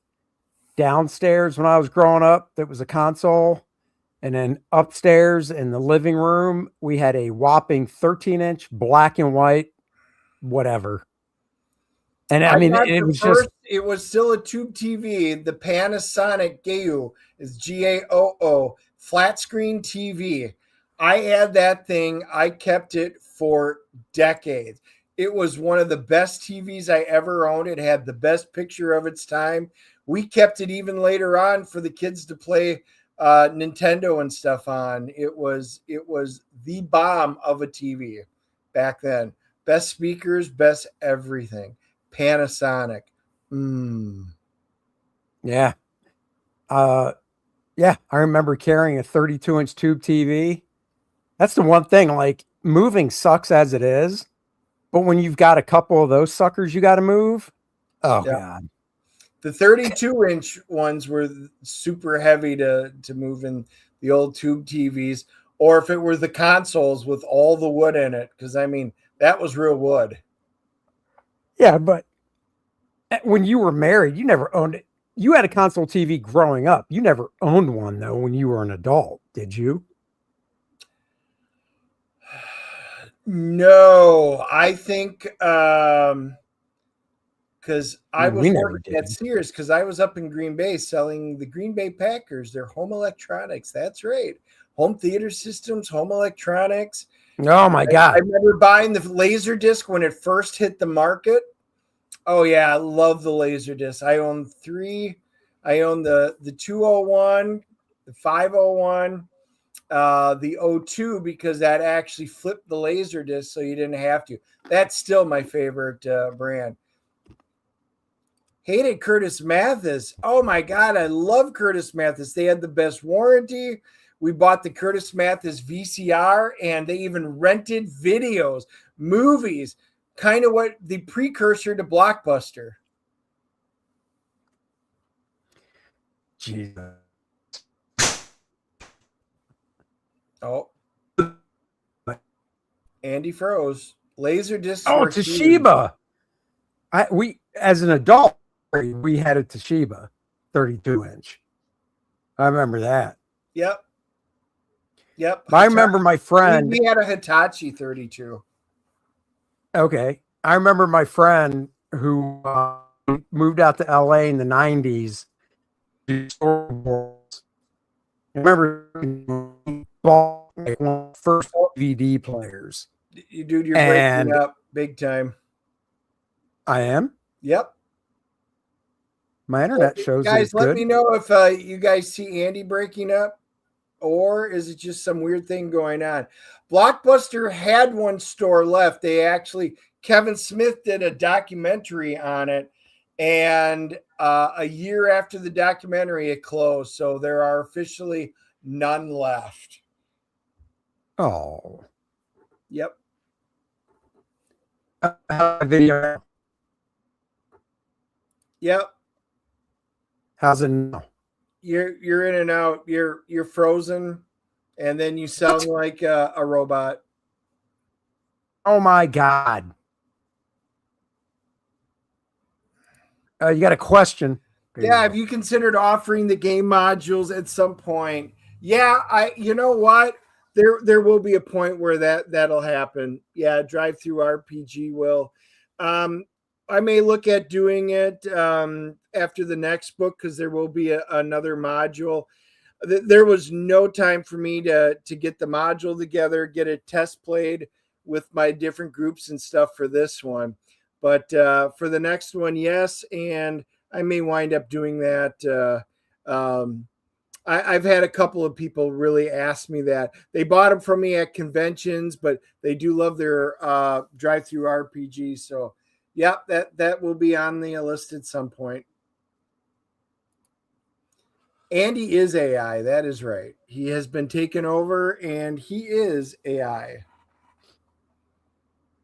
Downstairs when I was growing up, that was a console. And then upstairs in the living room, we had a whopping 13-inch black and white, whatever. And I mean, it was just... It was still a tube TV. The Panasonic Gaoo is GAOO, flat screen TV. I had that thing. I kept it for decades. It was one of the best TVs I ever owned. It had the best picture of its time. We kept it even later on for the kids to play Nintendo and stuff on. It was the bomb of a TV back then. Best speakers, best everything. Panasonic. Yeah. Yeah, I remember carrying a 32-inch tube TV. That's the one thing, like, moving sucks as it is, but when you've got a couple of those suckers you got to move, oh, yeah. God. The 32-inch ones were super heavy to move in the old tube TVs, or if it were the consoles with all the wood in it, because, I mean, that was real wood. Yeah, but when you were married, you never owned it. You had a console TV growing up. You never owned one, though, when you were an adult, did you? No, I think because I was working at Sears, because I was up in Green Bay selling the Green Bay Packers, their home electronics. That's right. Home theater systems, home electronics. Oh, my God. I remember buying the Laserdisc when it first hit the market. Oh, yeah, I love the Laserdisc. I own 3. I own the 201, the 501, the 02, because that actually flipped the Laserdisc so you didn't have to. That's still my favorite brand. Hated Curtis Mathis. Oh, my God, I love Curtis Mathis. They had the best warranty. We bought the Curtis Mathis VCR, and they even rented videos, movies. Kind of what the precursor to Blockbuster. Jesus. Oh. Andy froze. Laserdisc. Oh, Toshiba. We as an adult, we had a Toshiba 32-inch. I remember that. Yep. Yep. I remember my friend. We had a Hitachi 32. Okay. I remember my friend who moved out to LA in the 90s. I remember he bought like one of the first DVD players. Dude, you're breaking up big time. I am? Yep. My internet shows guys, it's good. let me know if you guys see Andy breaking up, or is it just some weird thing going on? Blockbuster had one store left. Kevin Smith did a documentary on it, and a year after the documentary, it closed. So there are officially none left. Oh. Yep. Video. Yep. How's it now? You're in and out. You're frozen, and then you sound like a robot. Oh my God. You got a question? Yeah, have you considered offering the game modules at some point? Yeah, you know what? There will be a point where that'll happen. Yeah, Drive Through RPG will. I may look at doing it after the next book, because there will be another module. There was no time for me to get the module together, get it test played with my different groups and stuff for this one. But for the next one, yes, and I may wind up doing that. I've had a couple of people really ask me that. They bought them from me at conventions, but they do love their drive-through RPG. So, yeah, that will be on the list at some point. Andy is AI. That is right. He has been taken over, and he is AI.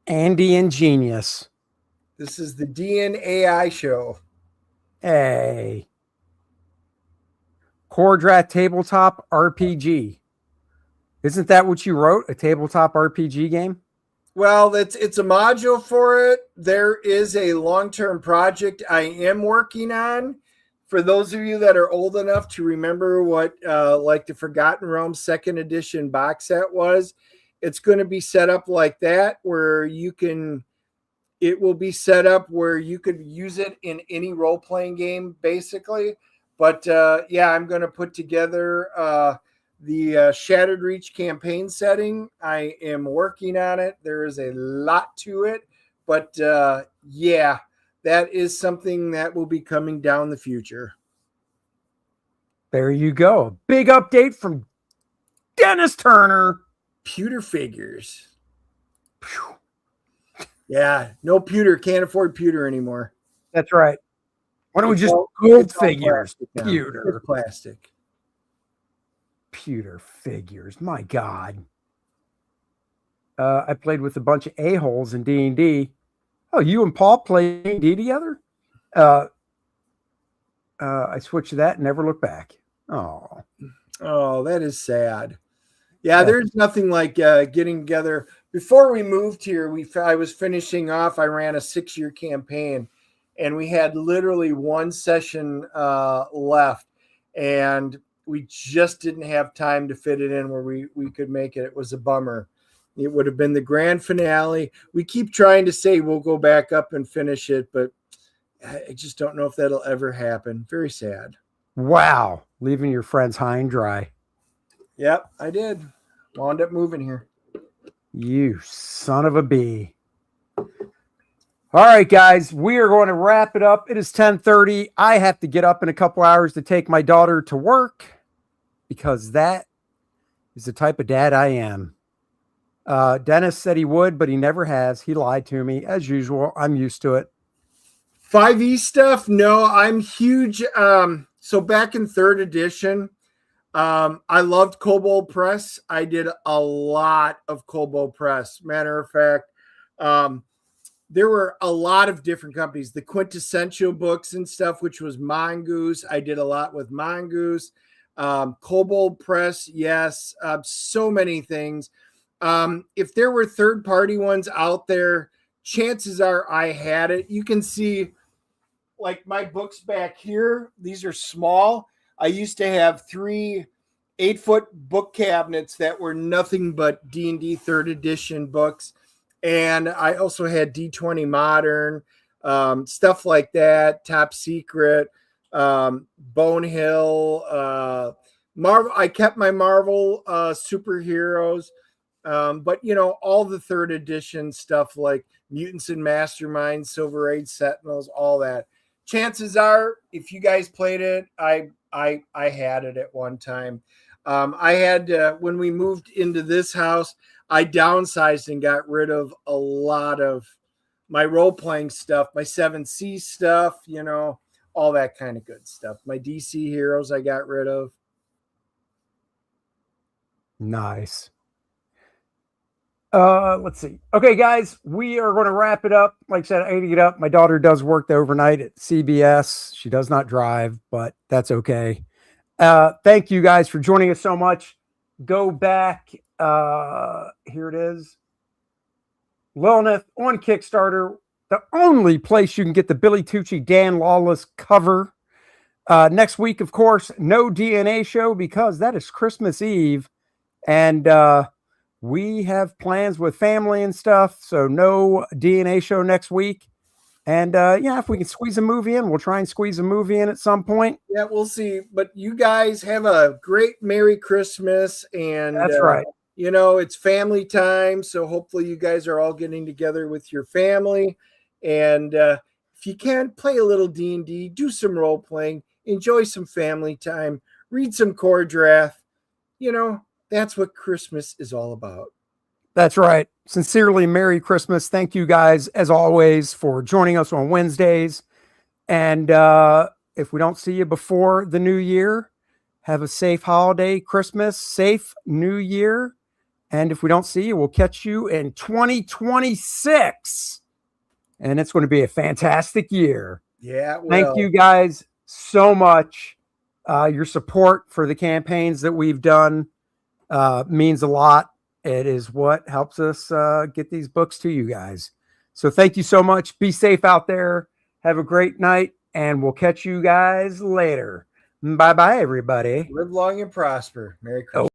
Andy and Genius. This is the DNAI show. Hey. Cordrat Tabletop RPG. Isn't that what you wrote? A tabletop RPG game? Well, it's a module for it. There is a long-term project I am working on. For those of you that are old enough to remember what like the Forgotten Realms 2nd edition box set was, it's going to be set up like that, where it will be set up where you could use it in any role-playing game, basically. But yeah, I'm going to put together the Shattered Reach campaign setting. I am working on it. There is a lot to it, but yeah, that is something that will be coming down the future. There you go. Big update from Dennis Turner. Pewter figures. Yeah, no pewter. Can't afford pewter anymore. That's right. Why don't we just gold figures? Pewter. It's plastic. Pewter figures. My God. I played with a bunch of a-holes in D&D. Oh, you and Paul played D&D together? I switched to that and never looked back. Oh, that is sad. Yeah, there's nothing like getting together. Before we moved here, I was finishing off. I ran a 6-year campaign, and we had literally one session left, and we just didn't have time to fit it in where we could make it. It was a bummer. It would have been the grand finale. We keep trying to say we'll go back up and finish it, but I just don't know if that'll ever happen. Very sad. Wow. Leaving your friends high and dry. Yep, I did. Wound up moving here. You son of a bee. All right, guys, we are going to wrap it up. It is 10:30. I have to get up in a couple hours to take my daughter to work, because that is the type of dad I am. Dennis said he would, but he never has. He lied to me, as usual. I'm used to it. 5e stuff? No, I'm huge. So back in 3rd edition, I loved Kobold Press. I did a lot of Kobold Press. Matter of fact, there were a lot of different companies. The Quintessential books and stuff, which was Mongoose. I did a lot with Mongoose. Kobold Press, yes. So many things. If there were third-party ones out there, chances are I had it. You can see, like, my books back here. These are small. I used to have 3 8-foot book cabinets that were nothing but D&D 3rd edition books. And I also had D20 Modern, stuff like that, Top Secret, Bone Hill, Marvel. I kept my Marvel superheroes, but all the 3rd edition stuff like Mutants and Masterminds, Silver Age Sentinels, all that. Chances are, if you guys played it, I had it at one time. I had when we moved into this house, I downsized and got rid of a lot of my role-playing stuff, my 7C stuff, all that kind of good stuff. My DC heroes I got rid of. Nice. Let's see. Okay, guys, we are going to wrap it up. Like I said, I need to get up. My daughter does work the overnight at CBS. She does not drive, but that's okay. Thank you guys for joining us so much. Go back. Here it is. Lilineth on Kickstarter, the only place you can get the Billy Tucci, Dan Lawlis cover. Next week, of course, no DNA show because that is Christmas Eve. And we have plans with family and stuff. So no DNA show next week. And if we can squeeze a movie in, we'll try and squeeze a movie in at some point. Yeah, we'll see. But you guys have a great Merry Christmas. And that's right. It's family time. So hopefully you guys are all getting together with your family. And if you can, play a little D&D, do some role playing, enjoy some family time, read some core draft. That's what Christmas is all about. That's right. Sincerely, Merry Christmas. Thank you guys, as always, for joining us on Wednesdays. And if we don't see you before the new year, have a safe holiday, Christmas, safe new year. And if we don't see you, we'll catch you in 2026. And it's going to be a fantastic year. Yeah. Thank you guys so much. Your support for the campaigns that we've done means a lot. It is what helps us get these books to you guys. So thank you so much. Be safe out there. Have a great night, and we'll catch you guys later. Bye-bye, everybody. Live long and prosper. Merry Christmas.